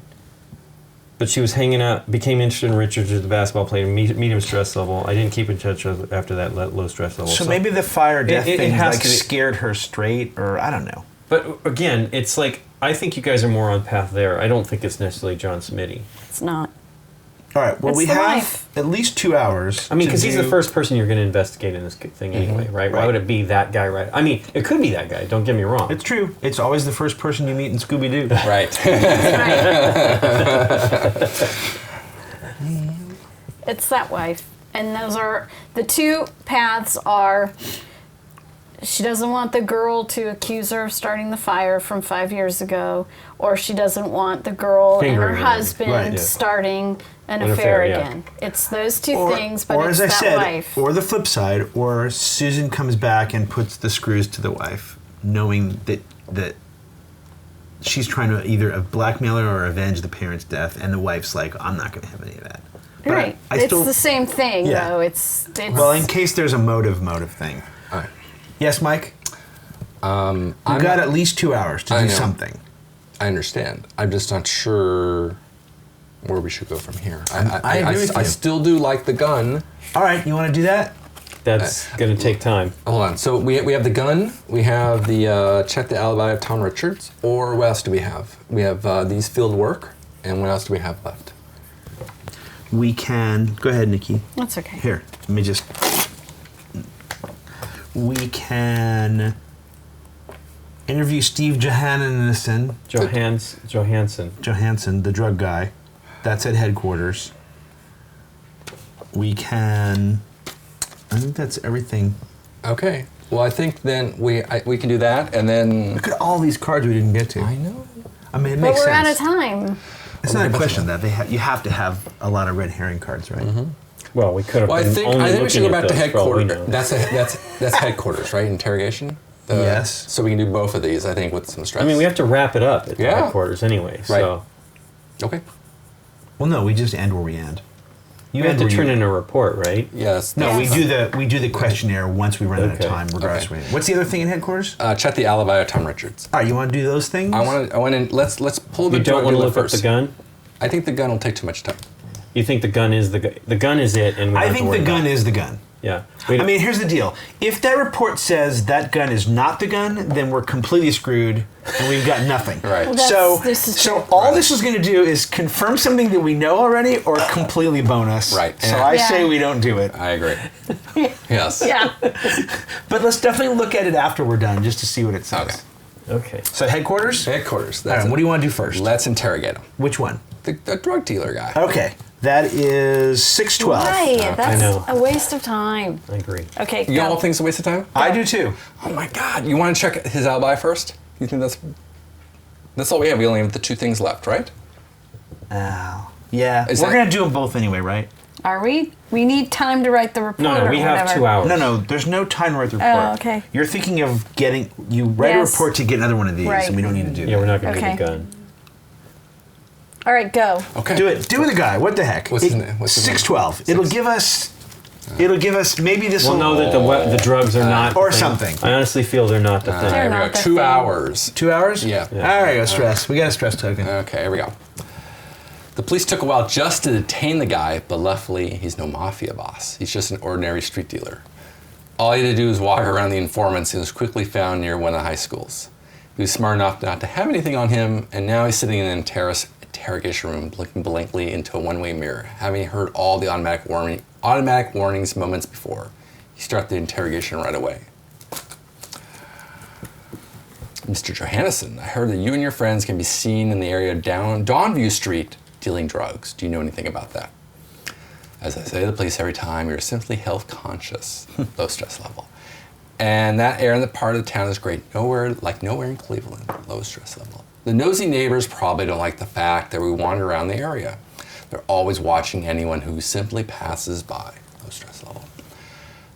but she was hanging out. Became interested in Richards as the basketball player. Medium stress level. I didn't keep in touch after that low stress level.
So maybe the fire death
it
thing
has
like
to be-
scared her straight, or I don't know.
But again, it's like I think you guys are more on path there. I don't think it's necessarily John Smitty.
It's not.
All right. Well,
It's
we
the
have
wife.
at least 2 hours.
I mean,
to
because he's the
do-
first person you're going to investigate in this thing anyway, right? Why
Right.
would it be that guy? Right? I mean, it could be that guy. Don't get me wrong.
It's true. It's always the first person you meet in Scooby Doo.
Right.
It's that wife. And those are the two paths are she doesn't want the girl to accuse her of starting the fire from 5 years ago, or she doesn't want the girl and
Fingering
her
her.
husband
Right, yeah.
starting an
An
affair
affair, yeah.
again. It's those two
Or,
things, but
or
it's
as I
that
said,
wife.
or the flip side, or Susan comes back and puts the screws to the wife, knowing that she's trying to either blackmail her or avenge the parents' death, and the wife's like, "I'm not going to have any of that." But
right.
I
It's
still,
the same thing,
Yeah.
though. It's
well, in case there's a motive thing.
All right.
Yes, Mike. We've
I'm
got at least 2 hours to
I
do
know.
something.
I understand. I'm just not sure where we should go from here.
I agree with
I
you.
still do like the gun.
All right, you want to do that?
That's going to take time.
Hold on. So we have the gun. We have the check the alibi of Tom Richards. Or what else do we have? We have these field work. And what else do we have left?
We can go ahead, Nikki.
That's okay.
Here, let me just. We can interview Steve Johannesson,
Johansson.
the drug guy. That's at headquarters. We can. I think that's everything.
Okay. Well, I think then we can do that, and then
Look at all these cards we didn't get to.
I know.
I mean, it
But
makes
we're
sense.
out of time.
It's not a question that you have to have a lot of red herring cards, right?
Well, we could have
Well, I
been
think
only
we should
looking
go
at
back to
those, for all we
headquarters.
know.
That's headquarters, right? Interrogation.
Yes.
So we can do both of these, I think, with some stress.
I mean, we have to wrap it up at the
Yeah.
headquarters anyway. So
Okay.
Well, no, we just end where we end. You
you have
end
to
where
turn
you-
in a report, right?
Yes.
No,
Yes.
we do the questionnaire once we run out of
Okay.
time, regardless.
Okay.
What's the other thing in headquarters?
Check the alibi of Tom Richards.
All right, you want to do those things?
I want to. Let's pull the
You don't
drug
want to
dealer
look up
first.
the gun?
I think the gun will take too much time.
You think the gun is the gun is it, and we don't
I
have to
think
worry
the gun
about it.
is the gun.
Yeah.
I mean, here's the deal. If that report says that gun is not the gun, then we're completely screwed and we've got nothing.
Right. Well,
So,
this is
so
true.
all this is going to do is confirm something that we know already or completely bonus.
Right.
So
Yeah.
I
Yeah.
say we don't do it.
I agree. Yes.
Yeah.
But let's definitely look at it after we're done just to see what it says.
Okay.
Okay.
So headquarters?
Headquarters.
All right, what do you want to do first?
Let's interrogate him.
Which one?
The drug dealer guy.
Okay. That is 612.
Why? That's
know.
a waste of time.
I agree.
Okay,
You
go.
all think it's a waste of time?
I do too.
Oh my God! You want to check his alibi first? You think that's all we have? We only have the two things left, right?
Ow. Yeah,
Is
we're
that-
gonna do them both anyway, right?
Are we? We need time to write the report.
No,
or
we have
whatever.
2 hours.
No, there's no time to write the report.
Oh, okay.
You're thinking of you write
Yes.
a report to get another one of these,
Right.
and we don't need to do
Yeah,
that.
we're not going to
Okay.
do the gun.
All right, go.
Okay.
Do it. Do it with the guy. What the heck?
What's his name? What's his name?
612. It'll give us. Maybe this
We'll
will
know that the drugs are not
or
the thing.
something.
I honestly feel they're not the thing.
They're
Here we
not
go.
the
2
thing.
hours.
2 hours.
Yeah.
All right, go stress. We got a stress token.
Okay, here we go. The police took a while just to detain the guy, but luckily he's no mafia boss. He's just an ordinary street dealer. All he had to do was walk around the informants and was quickly found near one of the high schools. He was smart enough not to have anything on him, and now he's sitting in an interrogation room looking blankly into a one-way mirror, having heard all the automatic warnings moments before. He started the interrogation right away. Mr. Johannesson, I heard that you and your friends can be seen in the area down Dawnview Street dealing drugs. Do you know anything about that? As I say to the police every time, you're simply health conscious, low stress level. And that area in the part of the town is great. Nowhere in Cleveland, low stress level. The nosy neighbors probably don't like the fact that we wander around the area. They're always watching anyone who simply passes by, low stress level.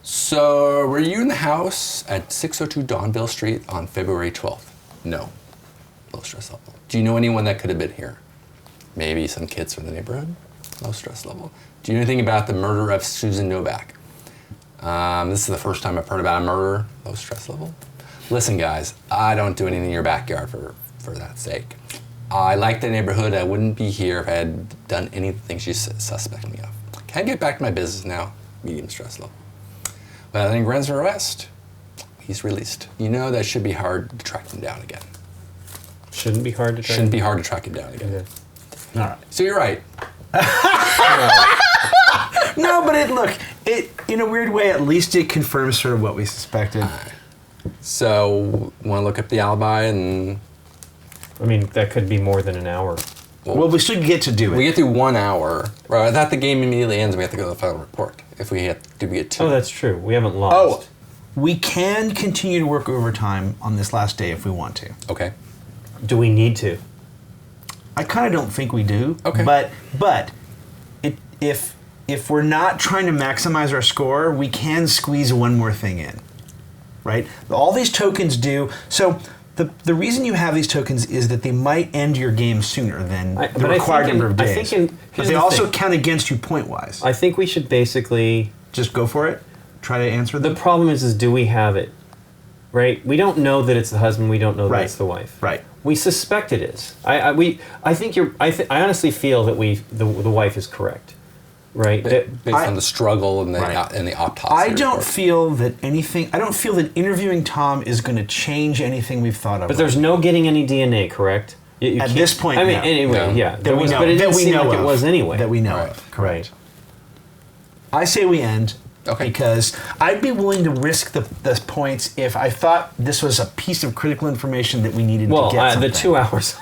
So, were you in the house at 602 Dawnville Street on February 12th? No, low stress level. Do you know anyone that could have been here? Maybe some kids from the neighborhood, low stress level. Do you know anything about the murder of Susan Novak? This is the first time I've heard about a murder, low stress level. Listen, guys, I don't do anything in your backyard for that sake. I like the neighborhood. I wouldn't be here if I had done any of the things you suspect me of. Can I get back to my business now? Medium stress level. But I think Ren's arrest. He's released. You know that should be hard to track him down again.
Shouldn't be hard to try.
Shouldn't be hard to track him down again.
All right.
So you're right.
No, but it in a weird way, at least it confirms sort of what we suspected.
So want to look up the alibi and
I mean, that could be more than an hour.
Well, we should get to do it.
we get through 1 hour. Right, I thought the game immediately ends and we have to go to the final report. If we get 2.
Oh, that's true. We haven't lost.
Oh, we can continue to work overtime on this last day if we want to.
Okay.
Do we need to?
I kind of don't think we do.
Okay.
But if we're not trying to maximize our score, we can squeeze one more thing in, right? All these tokens do so. The reason you have these tokens is that they might end your game sooner than the required number of days. But they also count against you point-wise.
I think we should basically...
Just go for it. Try to answer them.
The problem is do we have it? Right? We don't know that it's the husband. We don't know that
Right.
it's the wife.
Right.
We suspect it is. I honestly feel that the wife is correct. Right?
Based on the struggle and the
Right.
and the autopsy.
I don't
report.
feel that interviewing Tom is going to change anything we've thought of.
But there's no getting any DNA, correct? You
At
can't-
this point,
I mean,
no.
anyway,
No.
yeah.
that
There
we
was,
know,
but it
that
didn't
we
seem
know
like
of.
it was anyway.
That we know
Right.
of. Correct. I say we end.
Okay.
Because I'd be willing to risk the points if I thought this was a piece of critical information that we needed
Well,
to get
the
something.
2 hours.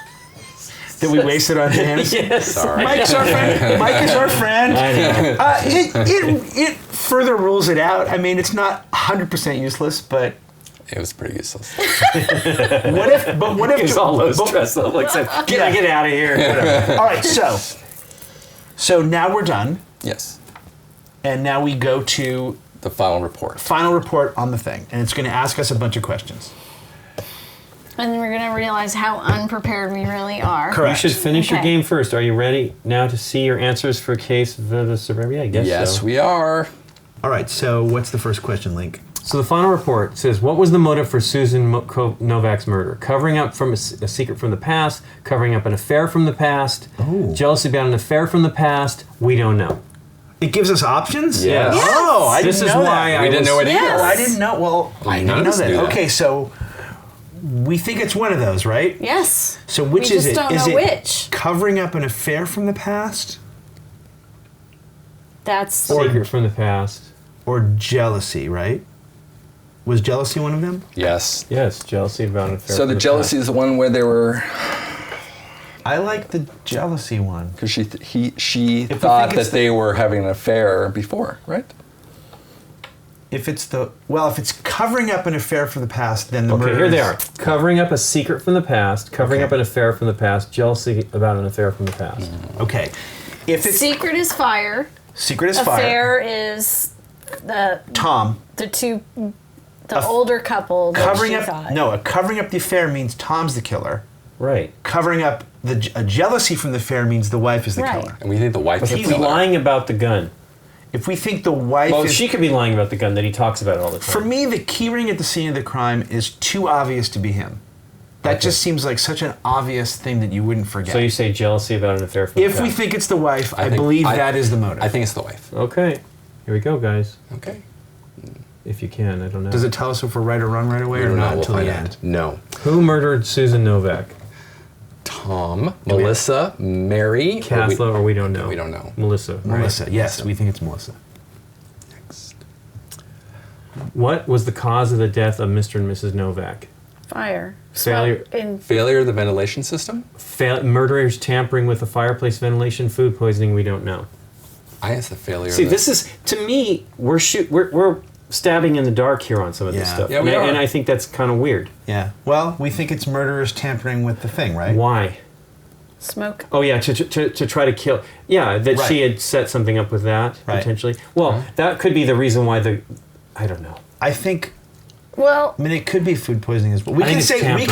that we wasted on Janice.
Yes.
Sorry.
Mike's our friend. Mike is our friend.
I know.
It further rules it out. I mean, it's not 100% useless, but
It was pretty useless.
what if?
It's all low stress level except get out of here. Whatever.
All right, so now we're done,
Yes.
and now we go to
The final report.
final report on the thing, and it's going to ask us a bunch of questions.
And then we're going to realize how unprepared we really are.
Correct.
You should finish your
Okay.
game first. Are you ready now to see your answers for case the suburbia? I guess
Yes,
so.
we are.
All right, so what's the first question, Link?
So the final report says, what was the motive for Susan Novak's murder? Covering up from a secret from the past, covering up an affair from the past, jealousy about an affair from the past, we don't know.
It gives us options?
Yes.
Yes.
Oh, I
This
didn't
is
know
why
that.
I
We didn't
was-
know it either.
Yes.
I didn't know. Well, I didn't know
None of us
that.
knew that.
Okay, so we think it's one of those, right?
Yes.
So which
We
is
just
it?
don't
Is
know
it
which.
covering up an affair from the past,
That's
Secret from the past.
or jealousy? Right? Was jealousy one of them?
Yes.
Yes, jealousy about an affair
So
from
the
the
jealousy
past.
is the one where they were,
I like the jealousy one.
because she
we
thought
think it's
that they were having an affair before, right?
If it's covering up an affair from the past, then the
Okay,
murder
here they
is-
are. Covering up a secret from the past, covering
Okay.
up an affair from the past, jealousy about an affair from the past.
Okay. If it's
Secret is fire.
secret is fire.
Affair is the
Tom.
older couple that
Covering
she
up.
thought.
No, covering up the affair means Tom's the killer.
Right.
Covering up a jealousy from the affair means the wife is the
Right.
killer.
And we think the wife is the
He's
killer.
lying about the gun.
If we think the wife
Well,
is...
she could be lying about the gun that he talks about all the time.
For me, the key ring at the scene of the crime is too obvious to be him. That just seems like such an obvious thing that you wouldn't forget.
So you say jealousy about an affair from the
If we
past.
think it's the wife, I
think-
believe that is the motive.
I think it's the wife.
Okay. Here we go, guys.
Okay.
If you can, I don't know.
Does it tell us if we're right or wrong right away, or not
We'll
until the
find
end?
out. No.
Who murdered Susan Novak?
Tom, Melissa, Mary,
Kathleen, or we don't know?
We don't know.
Melissa. right?
Melissa. Yes, we think it's Melissa.
Next.
What was the cause of the death of Mr. and Mrs. Novak?
Fire.
Failure.
Failure of the ventilation system?
Murderers tampering with the fireplace ventilation, food poisoning, we don't know.
I guess the failure
See,
of the...
this is, to me, we're stabbing in the dark here on some of this
Yeah.
stuff.
Yeah, we
and,
are.
and I think that's kind of weird.
Yeah. Well, we think it's murderers tampering with the thing, right?
Why?
Smoke.
Oh yeah, to try to kill. Yeah, that she
Right.
had set something up with that
Right.
potentially. Well, that could be the reason why I don't know.
I think.
Well,
I mean, it could be food poisoning as well. We
I
can
think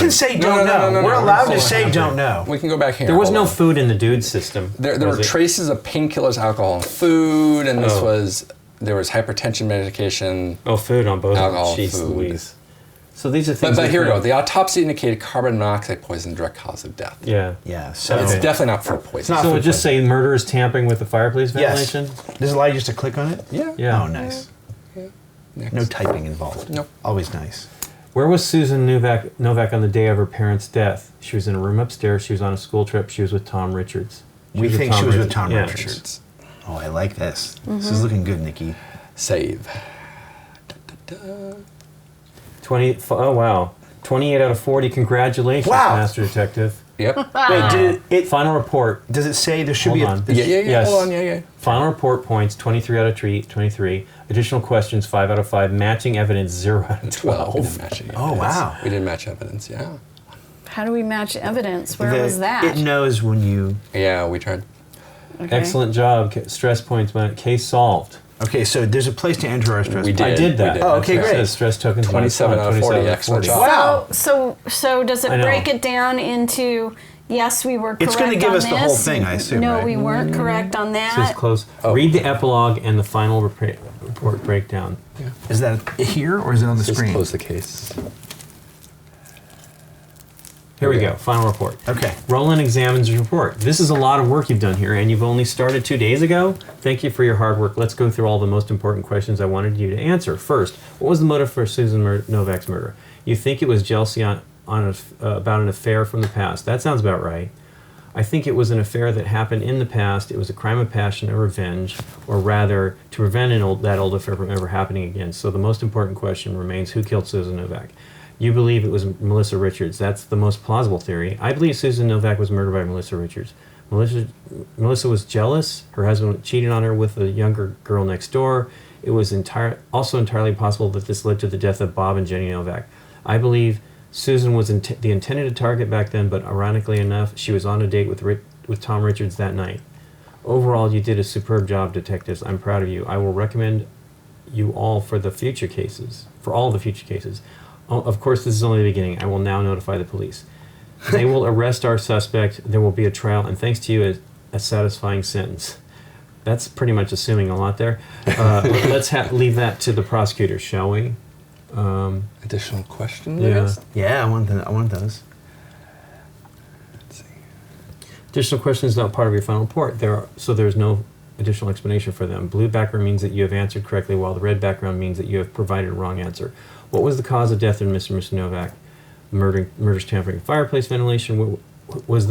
it's
say
tampering.
don't know. We're allowed to
Hold
say
on.
don't know.
We can go back here.
There was
Hold
no
on.
food in the dude's system.
There were
was it?
traces of painkillers, alcohol, and food, and
Oh.
there was hypertension medication.
Oh, food on both.
Alcohol,
Jeez
food.
Louise. So these are things.
But here we
that-
go. The autopsy indicated carbon monoxide poison, direct cause of death.
Yeah.
Yeah. So
It's
Okay.
definitely not food poisoning.
not
So
food
it just say murderers tampering with the fireplace
yes.
ventilation.
Does it allow you just to click on it?
Yeah.
Yeah.
Oh, nice.
Next.
No typing involved.
Nope.
Always nice.
Where was Susan Novak on the day of her parents' death? She was in a room upstairs. She was on a school trip. She was with Tom Richards.
We think she was with Tom
Yeah.
Richards.
Richards.
Oh, I like this. This is looking good, Nikki.
Save.
Oh wow, 28 out of 40. Congratulations,
Wow.
Master Detective.
Yep.
Wait,
Final report.
does it say there should
Hold
be
on.
a...
Yeah.
Yes.
Hold on. Yeah.
Final report points 23 out of 23. Additional questions 5 out of 5. Matching evidence 0 out of
12. We
12.
didn't match evidence.
Oh, wow.
We didn't match evidence. Yeah.
how do we match evidence? Where
the-
was that?
It knows when you...
Yeah. We tried.
Okay.
Excellent job. Stress points. Case solved.
Okay, so there's a place to enter our stress.
We
point.
did.
I did that.
We did.
Oh, okay,
That's
great.
it. Stress tokens.
27 out of 40.
27
Excellent job.
Wow.
So does it
I know.
break it down into yes, we were correct
It's gonna give
on
us the
this,
whole thing, I assume,
No,
right?
we weren't correct on
This is
that.
close. Read the epilogue and the final report breakdown.
Is that here or is it on the
Let's
screen?
close the case.
Here we go. Final report.
Okay.
Roland examines your report. This is a lot of work you've done here, and you've only started 2 days ago. Thank you for your hard work. Let's go through all the most important questions I wanted you to answer. First, what was the motive for Susan Novak's murder? You think it was jealousy about an affair from the past. That sounds about right. I think it was an affair that happened in the past. It was a crime of passion or revenge, or rather, to prevent that old affair from ever happening again. So the most important question remains, who killed Susan Novak? You believe it was Melissa Richards. That's the most plausible theory. I believe Susan Novak was murdered by Melissa Richards. Melissa was jealous. Her husband cheated on her with a younger girl next door. It was also entirely possible that this led to the death of Bob and Jenny Novak. I believe Susan was the intended target back then, but ironically enough, she was on a date with Tom Richards that night. Overall, you did a superb job, detectives. I'm proud of you. I will recommend you all for all the future cases. Of course, this is only the beginning. I will now notify the police. They will arrest our suspect. There will be a trial, and thanks to you, a satisfying sentence. That's pretty much assuming a lot there. Let's leave that to the prosecutors, shall we?
Additional questions?
Yeah.
I guess?
Yeah, I want those.
Let's see.
Additional questions not part of your final report. There's no additional explanation for them. Blue background means that you have answered correctly, while the red background means that you have provided a wrong answer. What was the cause of death in Mr. and Mrs. Novak? Murders, tampering, fireplace ventilation. Was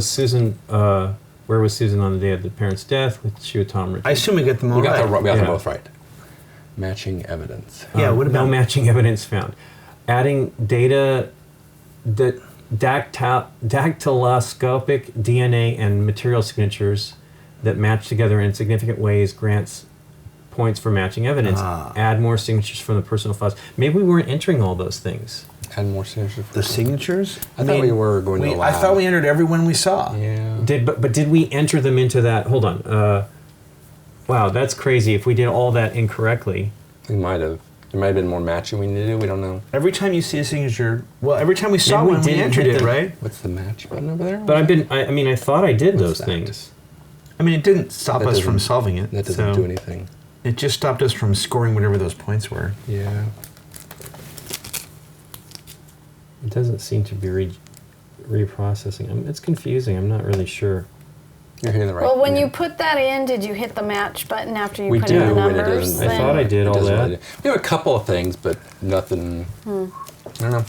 Susan? Where was Susan on the day of the parents' death? Was she with Tom Richards?
I assume we get them all
We got,
right.
we got them
Yeah.
both right. Matching evidence.
Yeah, what
no
about...
matching evidence found? Adding data, dactyloscopic DNA and material signatures that match together in significant ways grants points for matching evidence. Add more signatures from the personal files. Maybe we weren't entering all those things.
Add more signatures.
The signatures?
I thought we were going to allow.
I thought we entered everyone we saw.
Yeah.
But did we enter them into that? Hold on. Wow, that's crazy. If we did all that incorrectly,
We might have. There might have been more matching we needed to do. We don't know.
Every time you see a signature, well, every time we saw
Maybe we
one, we
didn't
entered
hit
it,
the-
right?
What's the match button over there?
but I thought I did
What's
those
that?
things.
I mean, it didn't stop
That
us from
doesn't-
solving it.
That doesn't
so
do anything.
It just stopped us from scoring whatever those points were.
Yeah.
It doesn't seem to be reprocessing. It's confusing. I'm not really sure.
You're hitting the right.
Well, when
yeah.
you put that in, did you hit the match button after you
We
put
do,
in the
and it
numbers?
doesn't.
I thought I did
it
all
doesn't
that.
really- We have a couple of things, but nothing. I don't know.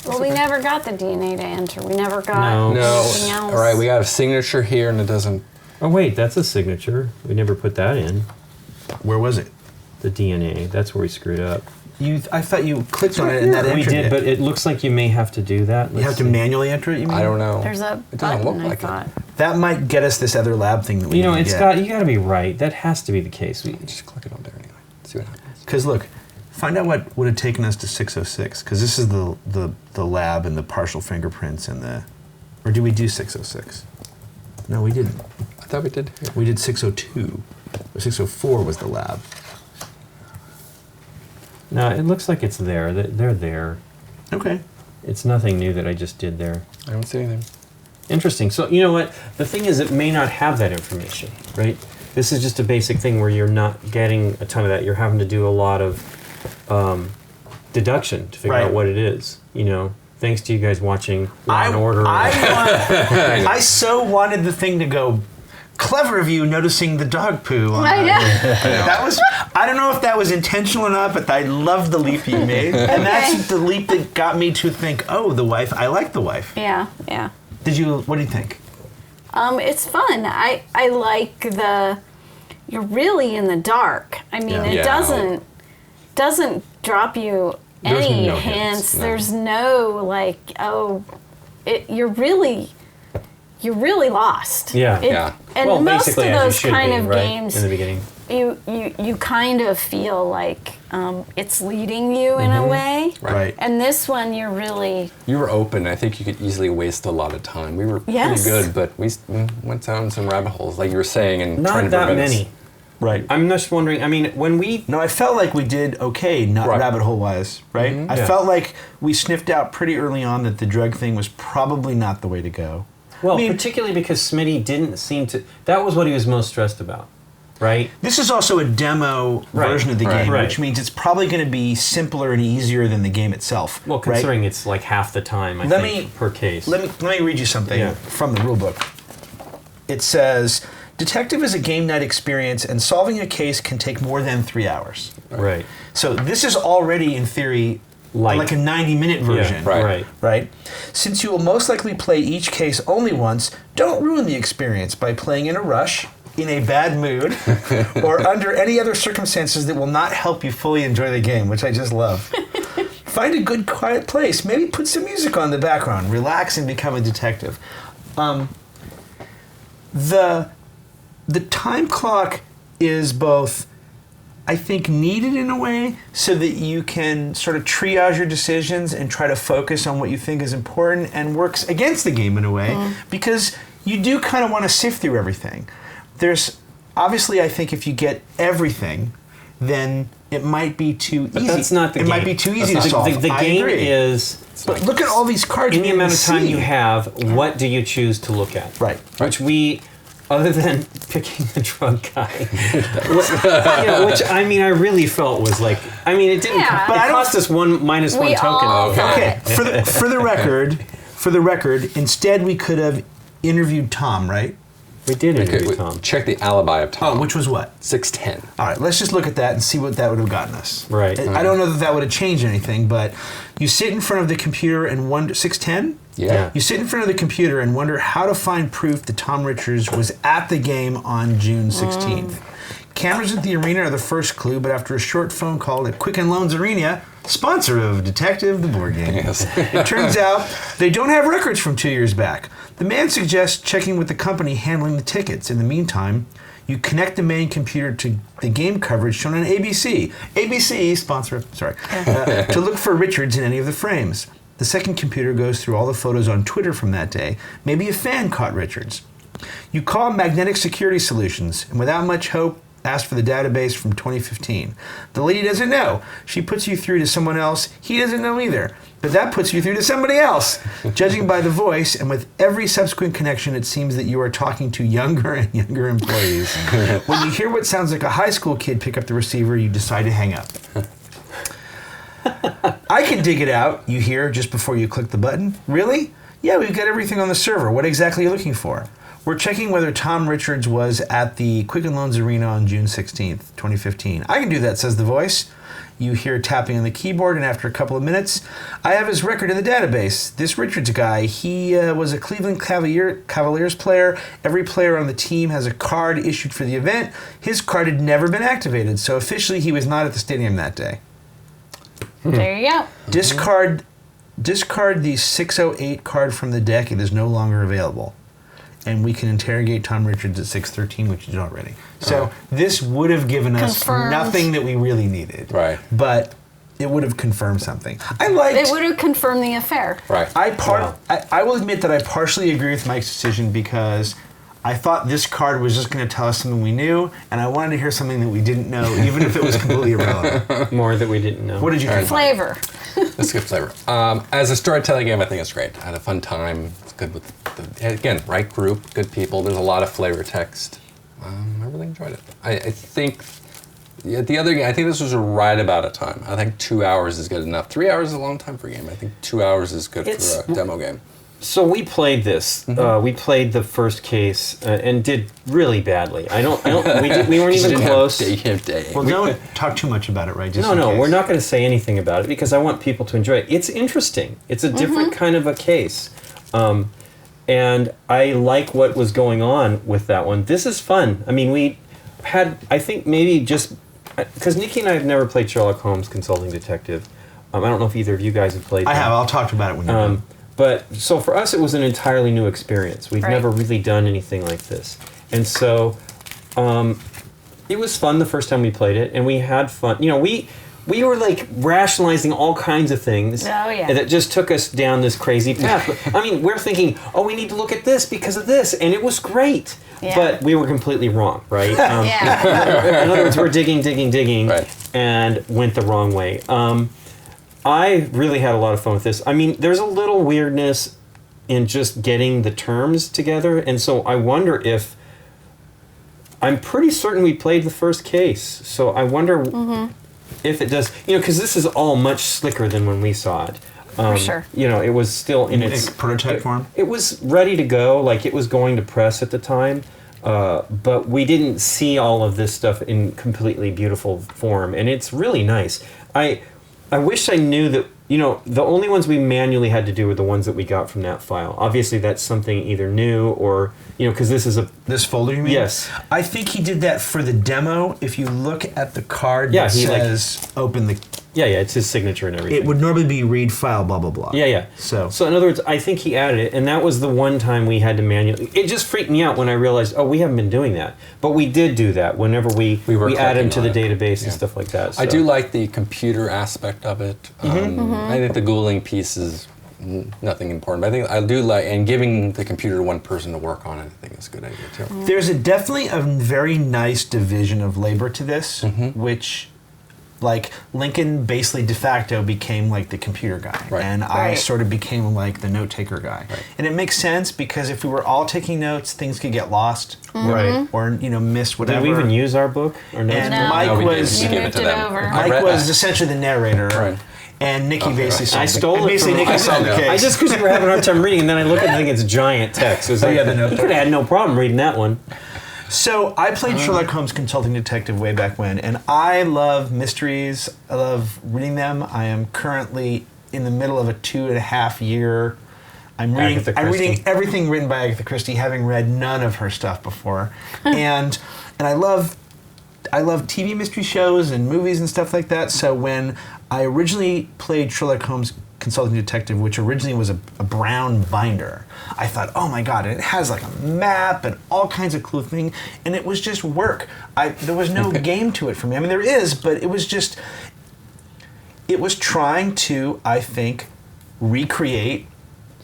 Well, we never got the DNA to enter. We never got
No.
No.
anything else.
All right, we got a signature here, and it doesn't.
Oh wait, that's a signature. We never put that in.
Where was it?
The DNA. That's where we screwed up.
I thought you clicked on it and that
We
entered
did,
it.
but it looks like you may have to do that.
You have to manually enter it, you mean?
I don't know.
There's a
It doesn't
button,
look like
I thought.
That might get us this other lab thing that we
You know,
need
it's
to
got. You got to be right. That has to be the case.
Just click it on there anyway. See what happens.
Because look, find out what would have taken us to 606. Because this is the lab and the partial fingerprints and the. Or did we do 606? No, we didn't.
I thought we did. Here.
We did 602. Or 604 was the lab.
No, it looks like it's there. They're there.
Okay.
It's nothing new that I just did there.
I don't see anything.
Interesting. So you know what? The thing is, it may not have that information, right? This is just a basic thing where you're not getting a ton of that. You're having to do a lot of deduction to figure
Right.
out what it is. You know, thanks to you guys watching Law and Order.
I so wanted the thing to go. Clever of you noticing the dog poo. On
I know.
That was. I don't know if that was intentional or not, but I loved the leap you made, and that's the leap that got me to think, oh, the wife. I like the wife.
Yeah, yeah.
Did you? What do you think?
It's fun. I like the. You're really in the dark. I mean,
Yeah.
it
Yeah.
doesn't drop you
There's
any
no
hints.
hints, no.
There's no like, oh, you're really lost.
Yeah.
Yeah.
And
well,
most of
basically, as you
those
should
kind
be,
of
right?
games,
In the beginning.
you kind of feel like it's leading you in a way.
Right.
And this one, you're really.
You were open. I think you could easily waste a lot of time. We were
Yes.
pretty good, but we went down some rabbit holes, like you were saying, and trying
Not
to
that
prevent us.
many.
Right.
I'm just wondering. I mean, when we
No, I felt like we did okay, not
Right.
rabbit hole wise, right? I
Yeah.
felt like we sniffed out pretty early on that the drug thing was probably not the way to go.
well,
I mean-
particularly because Smitty didn't seem to. That was what he was most stressed about, right?
This is also a demo
Right.
version of the
Right.
game,
Right.
which means it's probably going to be simpler and easier than the game itself.
Well,
right?
considering it's like half the time, I
Let
think,
me-
per case.
Let me read you something
Yeah.
from the rulebook. It says, "Detective is a game night experience, and solving a case can take more than 3 hours."
right.
So this is already, in theory,
Light.
like a 90-minute version.
Right.
Right.
Right? Since you will most likely play each case only once, don't ruin the experience by playing in a rush, in a bad mood, or under any other circumstances that will not help you fully enjoy the game, which I just love. Find a good quiet place. Maybe put some music on in the background. Relax and become a detective. The time clock is both, I think, needed in a way so that you can sort of triage your decisions and try to focus on what you think is important, and works against the game in a way because you do kind of want to sift through everything. There's obviously, I think, if you get everything, then it might be too
But
easy.
that's not the
it
game.
might be too easy
That's
to
not-
solve.
The
I
game
agree.
is
But look at all these cards.
in
we
the amount of
didn't
time
see.
you have. What do you choose to look at?
Right.
Which we, other than picking the drug guy, which I mean, I really felt was like. I mean, it didn't.
Yeah.
It
But
I don't-
cost us one minus
We
one token.
all thought
Okay, for the record, instead we could have interviewed Tom, right?
We did
Okay,
interview Tom.
check the alibi of Tom.
Oh, which was what?
610.
All right, let's just look at that and see what that would have gotten us.
Right.
I don't know that would have changed anything, but you sit in front of the computer and wonder 610.
Yeah.
You sit in front of the computer and wonder how to find proof that Tom Richards was at the game on June 16th. Cameras at the arena are the first clue, but after a short phone call at Quicken Loans Arena, sponsor of Detective the board game,
Yes.
it turns out they don't have records from 2 years back. The man suggests checking with the company handling the tickets. In the meantime, You connect the main computer to the game coverage shown on ABC. ABC, sponsor, sorry. To look for Richards in any of the frames. The second computer goes through all the photos on Twitter from that day. Maybe a fan caught Richards. You call Magnetic Security Solutions, and without much hope, ask for the database from 2015. The lady doesn't know. She puts you through to someone else. He doesn't know either. But that puts you through to somebody else. Judging by the voice, and with every subsequent connection, it seems that you are talking to younger and younger employees. When you hear what sounds like a high school kid pick up the receiver, you decide to hang up. I can dig it out, you hear just before you click the button. Really? Yeah, we've got everything on the server. What exactly are you looking for? We're checking whether Tom Richards was at the Quicken Loans Arena on June 16th, 2015. I can do that, says the voice. You hear tapping on the keyboard, and after a couple of minutes, I have his record in the database. This Richards guy, he was a Cleveland Cavaliers player. Every player on the team has a card issued for the event. His card had never been activated, so officially he was not at the stadium that day.
There you go.
Discard the 608 card from the deck. It is no longer available. And we can interrogate Tom Richards at 613, which you did already. So this would have given us
Confirmed.
nothing that we really needed.
Right.
But it would have confirmed something.
It would have confirmed the affair.
Right.
I will admit that I partially agree with Mike's decision because I thought this card was just going to tell us something we knew, and I wanted to hear something that we didn't know, even if it was completely irrelevant.
More that we didn't know.
What did you think?
Flavor.
It's good flavor. As a storytelling game, I think it's great. I had a fun time. It's good with, again, right group, good people. There's a lot of flavor text. I really enjoyed it. I think the other game, I think this was right about a time. I think 2 hours is good enough. 3 hours is a long time for a game. I think 2 hours is good for a demo game.
So we played this. We played the first case and did really badly. We weren't even close.
Well, don't talk too much about it, right? Just
No, we're not going to say anything about it because I want people to enjoy it. It's interesting. It's a different kind of a case. And I like what was going on with that one. This is fun. I mean, we had, I think maybe just, because Nikki and I have never played Sherlock Holmes Consulting Detective. I don't know if either of you guys have played
I
that.
have. I'll talk about it when you're done.
But so for us, it was an entirely new experience. We'd never really done anything like this. And so it was fun the first time we played it, and we had fun. You know, we were like rationalizing all kinds of things that just took us down this crazy path. But, I mean, we're thinking, we need to look at this because of this, and it was great. Yeah. But we were completely wrong, right? In other words, we're digging, and went the wrong way. I really had a lot of fun with this. I mean, there's a little weirdness in just getting the terms together, and so I wonder if... I'm pretty certain we played the first case, so I wonder if it does... You know, because this is all much slicker than when we saw it.
For sure.
You know, it was still in its...
prototype form?
It was ready to go, like it was going to press at the time, but we didn't see all of this stuff in completely beautiful form, and it's really nice. I wish I knew that, you know, the only ones we manually had to do were the ones that we got from that file. Obviously, that's something either new or, you know, because this is a...
This folder, you mean?
Yes.
I think he did that for the demo. If you look at the card that says open the...
Yeah, it's his signature and everything.
It would normally be read file, blah, blah, blah.
Yeah. So in other words, I think he added it, and that was the one time we had to manually... It just freaked me out when I realized, we haven't been doing that. But we did do that whenever we add them to the database and stuff like that. So.
I do like the computer aspect of it. I think the ghouling piece is nothing important. But I do like, and giving the computer one person to work on it, I think is a good idea too.
There's definitely a very nice division of labor to this, which... Like, Lincoln basically de facto became like the computer guy.
Right.
And I sort of became like the note taker guy.
Right.
And it makes sense because if we were all taking notes, things could get lost.
Right.
Or, you know, miss whatever.
Did we even use our book? Or notes?
And
No.
Mike
No, we
was...
didn't. We gave it to them.
Over.
Mike was essentially the narrator.
Right.
And Nikki basically solved
I stole it from
Nikki solved the case.
I just because we were having a hard time reading, and then I look at it and think it's giant text. It was like,
the notebook.
you could have had no problem reading that one.
So I played Sherlock Holmes Consulting Detective way back when, and I love mysteries. I love reading them. I am currently in the middle of a 2.5 year. I'm reading everything written by Agatha Christie, having read none of her stuff before, and I love TV mystery shows and movies and stuff like that. So when I originally played Sherlock Holmes Consulting Detective, which originally was a brown binder. I thought, oh my God, it has like a map and all kinds of cool thing, and it was just work. There was no game to it for me. I mean, there is, but it was trying to, I think, recreate,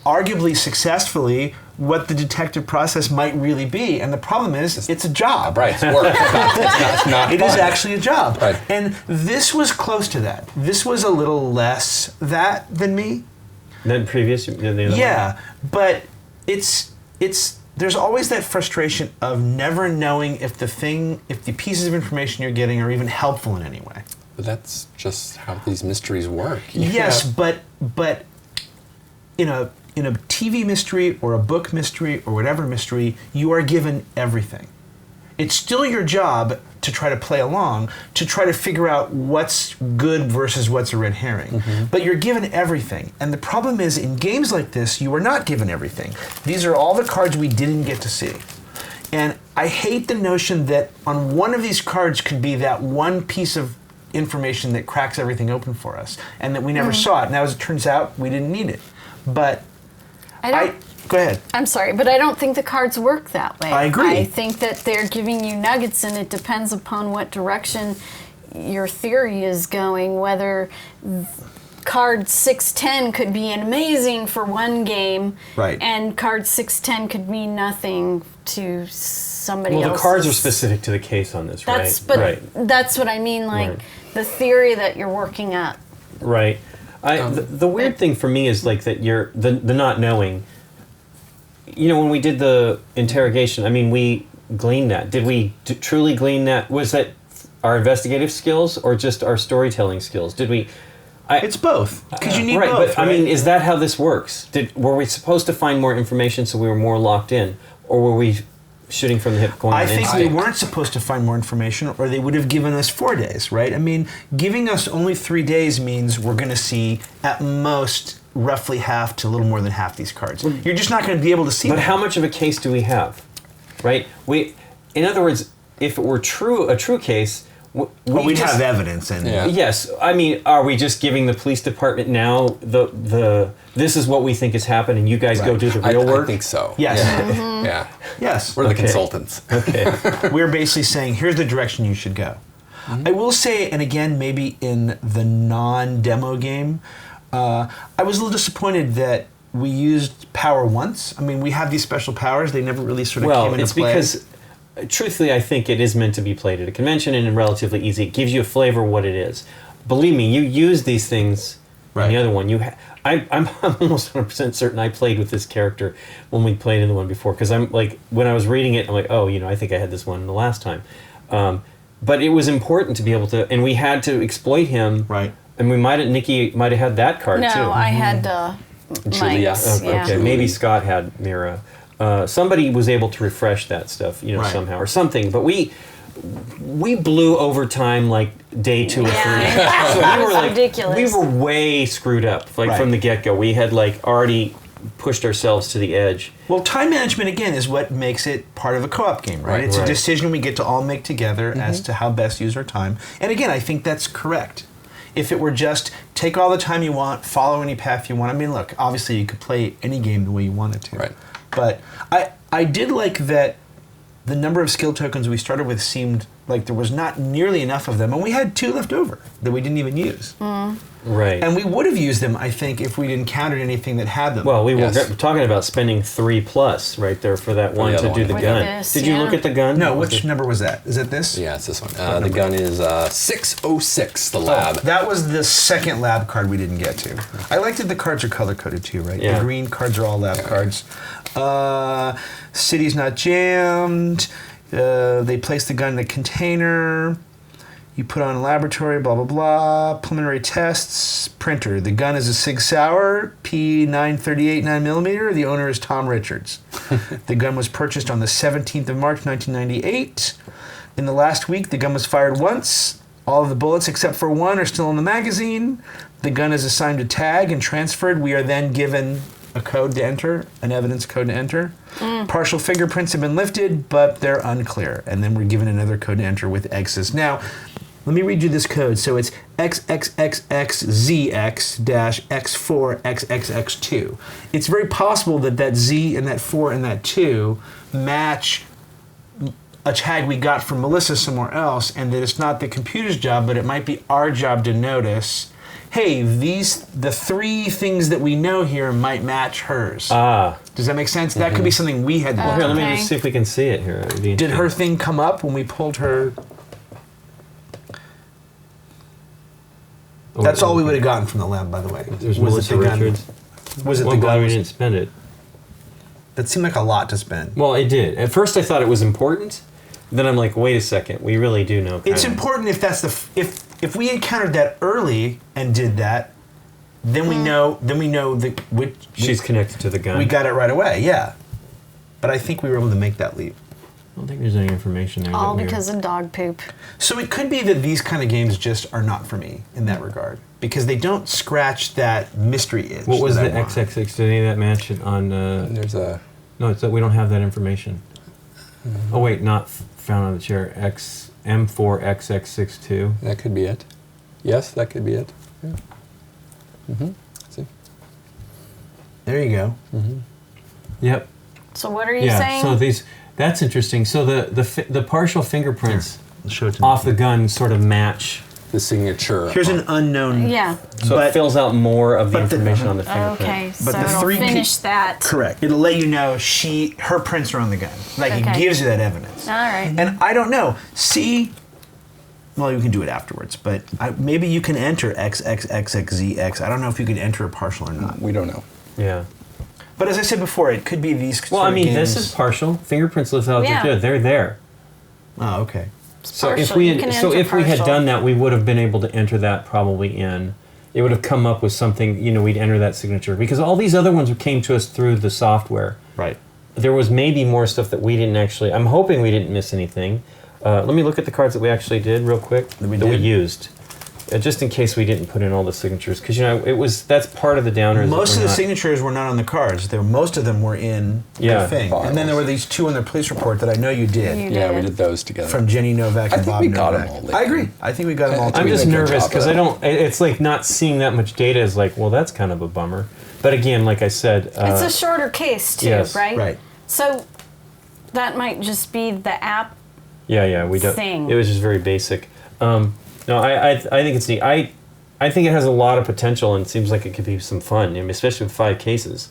arguably successfully, what the detective process might really be. And the problem is, it's a job.
Right, it's work. It's not
It
fun.
is actually a job.
Right.
And this was close to that. This was a little less that than me.
Than previous? The other one?
Yeah, but there's always that frustration of never knowing if the pieces of information you're getting are even helpful in any way.
But that's just how these mysteries work.
Yes, but in a TV mystery or a book mystery or whatever mystery, you are given everything. It's still your job to try to play along, to try to figure out what's good versus what's a red herring. Mm-hmm. But you're given everything. And the problem is, in games like this, you are not given everything. These are all the cards we didn't get to see. And I hate the notion that on one of these cards could be that one piece of information that cracks everything open for us, and that we never saw it. Now, as it turns out, we didn't need it. But go ahead.
I'm sorry, but I don't think the cards work that way.
I agree.
I think that they're giving you nuggets, and it depends upon what direction your theory is going, whether card 610 could be amazing for one game,
right,
and card 610 could mean nothing to somebody else.
Well, the cards are specific to the case on this, right?
That's what I mean, like the theory that you're working up.
Right. The weird thing for me is like that you're the not knowing. You know, when we did the interrogation, I mean, we gleaned that. Did we truly glean that? Was that our investigative skills or just our storytelling skills? Did we?
It's both, because you need both.
But I mean, is that how this works? Were we supposed to find more information so we were more locked in, or were we shooting from the hip going
I think
instinct?
we weren't supposed to find more information, or they would have given us 4 days, right? I mean, giving us only 3 days means we're going to see at most roughly half to a little more than half these cards. You're just not going to be able to see
But
them.
how much of a case do we have, right? In other words, if it were a true case,
we'd have evidence. And
Yes, I mean, are we just giving the police department now this is what we think has happened, and you guys go do the real work?
I think so.
Yes.
Yeah. Yeah.
Yes.
We're the consultants.
Okay.
We're basically saying, here's the direction you should go. I will say, and again, maybe in the non-demo game, I was a little disappointed that we used power once. I mean, we have these special powers. They never really sort of came into play.
Well, it's because, truthfully, I think it is meant to be played at a convention and relatively easy. It gives you a flavor of what it is. Believe me, you use these things in the other one. I'm almost 100% certain I played with this character when we played in the one before, because I'm like, when I was reading it, I'm like, oh, I think I had this one the last time. But it was important to be able to, and we had to exploit him.
Right.
And Nikki might have had that card too.
No, I had
Julia.
Mike's,
Okay, maybe Scott had Mira. Somebody was able to refresh that stuff, somehow or something. But we blew overtime like day 2 or 3.
Yeah,
So we were like
ridiculous.
We were way screwed up from the get go. We had already pushed ourselves to the edge.
Well, time management, again, is what makes it part of a co-op game, right? It's a decision we get to all make together as to how best to use our time. And again, I think that's correct. If it were just take all the time you want, follow any path you want. I mean, look, obviously you could play any game the way you wanted to.
Right.
But I did like that the number of skill tokens we started with seemed like there was not nearly enough of them. And we had 2 left over that we didn't even use.
Right.
And we would have used them, I think, if we'd encountered anything that had them.
Well, we were talking about spending 3+ right there for that one to do the gun. Did you look at the gun?
No, which number was that? Is it this?
Yeah, it's this one. The gun is 606, the lab.
That was the second lab card we didn't get to. I liked that the cards are color-coded too, right?
Yeah.
The green cards are all lab cards. City's not jammed. They place the gun in a container. You put on laboratory, blah, blah, blah. Preliminary tests. Printer. The gun is a Sig Sauer P938 9mm. The owner is Tom Richards. The gun was purchased on the 17th of March, 1998. In the last week, the gun was fired once. All of the bullets, except for one, are still in the magazine. The gun is assigned a tag and transferred. We are then given a code to enter, an evidence code to enter. Partial fingerprints have been lifted, but they're unclear. And then we're given another code to enter with X's. Now, Let me read you this code. So it's XXXXZX-X4XXX2. It's very possible that Z and that 4 and that 2 match a tag we got from Melissa somewhere else, and that it's not the computer's job, but it might be our job to notice, hey, the 3 things that we know here might match hers. Does that make sense? That could be something we had to
Well, here, let me
Okay.
just see if we can see it here. It'd be
Did her
interesting.
thing come up when we pulled her? That's all we would have gotten from the lab, by the way.
There's
Was
Melissa
it the gun?
Richards.
Was it
Well,
the
glad we
gun?
didn't spend it.
That seemed like a lot to spend.
Well, it did. At first, I thought it was important. Then I'm like, wait a second. We really do know.
It's
kinda.
important if that's if we encountered that early and did that, then we know that
She's connected to the gun.
we got it right away. Yeah, but I think we were able to make that leap.
I don't think there's any information there.
All
that we're-
because of dog poop.
So it could be that these kind of games just are not for me in that regard because they don't scratch that mystery itch.
What was
that
the
I want.
XXX? Did any of that match it on?
There's a
No, it's that we don't have that information. Oh wait, not found on the chair. M4XX62.
that could be it. Yes, that could be it. Yeah. See.
There you go.
Yep.
So what are you
Yeah.
saying?
So that's interesting. So the partial fingerprints
I'll show it to
off
Nikki.
the gun sort of match.
The signature.
Here's an unknown.
yeah.
So
But-
it fills out more of the
but the-
information on the fingerprint.
Okay.
But
so
the
it'll
3
finish that.
Correct. It'll let you know her prints are on the gun. Like it
Okay.
gives you that evidence.
All right.
And I don't know. Well, you can do it afterwards, but maybe you can enter XXXXZX. I don't know if you can enter a partial or not.
We don't know.
Yeah.
But as I said before, it could be these.
Well,
sort
I
of
mean,
games.
this is partial. Fingerprints live out
Yeah.
there. They're there.
Oh, okay.
So
Partial, you can enter
if we had
partial.
done that, we would have been able to enter that probably in. It would have come up with something. We'd enter that signature because all these other ones came to us through the software.
Right.
There was maybe more stuff that we didn't actually. I'm hoping we didn't miss anything. Let me look at the cards that we actually did real quick
That we
we
did?
used, just in case we didn't put in all the signatures because that's part of the downer. is that
Most
we're
of the
not-
signatures were not on the cards. Most of them were in
Yeah.
the thing. And then there were these 2 on the police report that I know you did.
You
Yeah, we
did.
did those together.
From Jenny Novak
I
and
think
Bob
we got 'em
Novak.
all lately.
I agree. I think we got them all.
I
I'm
we
just
did a good
nervous
job
because
of
I
that.
don't. It's like not seeing that much data is like, well, that's kind of a bummer. But again, like I said,
It's a shorter case too,
yes.
right?
Right.
So that might just be the app.
yeah, we don't.
Thing.
It was just very basic. No, I think it's neat. I think it has a lot of potential and it seems like it could be some fun, especially with 5 cases.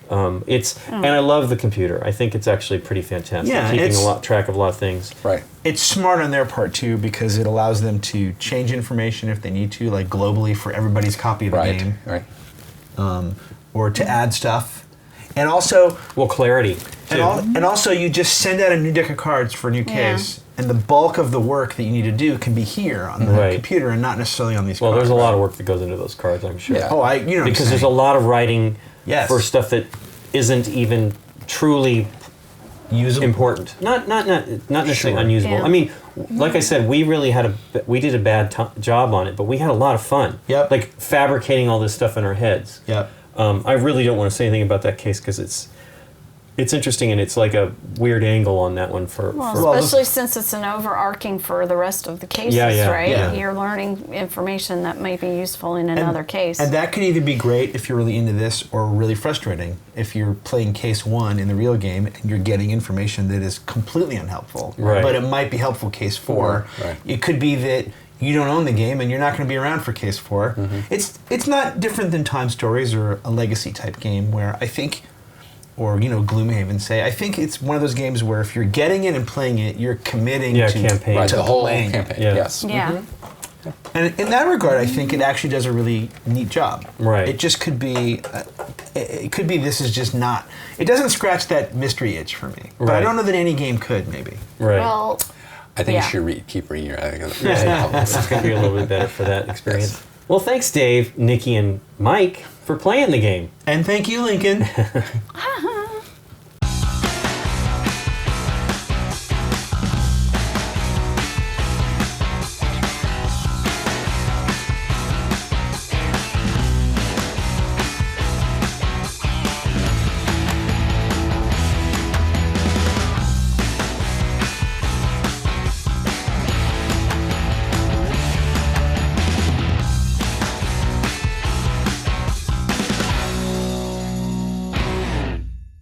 And I love the computer. I think it's actually pretty fantastic.
Yeah,
keeping
it's-
track of a lot of things.
Right.
It's smart on their part too because it allows them to change information if they need to, like globally for everybody's copy of the
Right.
game,
Right.
or to add stuff. And also,
Well, clarity. Too.
and also, you just send out a new deck of cards for a new case, and the bulk of the work that you need to do can be here on the
Right.
computer and not necessarily on these
Well,
cards.
there's a lot of work that goes into those cards, I'm sure.
Yeah.
Oh, you know what I'm
Because there's a
saying.
lot of writing
Yes.
for stuff that isn't even truly
usable.
important. Not necessarily
Sure.
unusable.
Yeah.
I mean, like I said, we did a bad job on it, but we had a lot of fun.
Yep.
Like fabricating all this stuff in our heads.
Yep.
I really don't want to say anything about that case because it's interesting and it's like a weird angle on that one for
Well, especially since it's an overarching for the rest of the cases,
Yeah,
right?
yeah.
You're learning information that might be useful in another case.
And that could either be great if you're really into this or really frustrating if you're playing case 1 in the real game and you're getting information that is completely unhelpful.
Right.
But it might be helpful case 4.
Right.
It could be that you don't own the game and you're not going to be around for case 4. It's not different than Time Stories or a legacy type game where I think, or Gloomhaven say, I think it's one of those games where if you're getting it and playing it, you're committing to
campaign.
Right.
to
The whole
playing it.
campaign.
Yeah.
Yes.
yeah.
And in that regard, I think it actually does a really neat job.
Right.
It just could be, it could be this is just not, it doesn't scratch that mystery itch for me. But I
Right.
don't know that any game could, maybe.
right.
Well,
I think
Yeah.
you should keep reading your.
It's going to be a little bit better for that experience. Well, thanks, Dave, Nikki, and Mike for playing the game.
And thank you, Lincoln.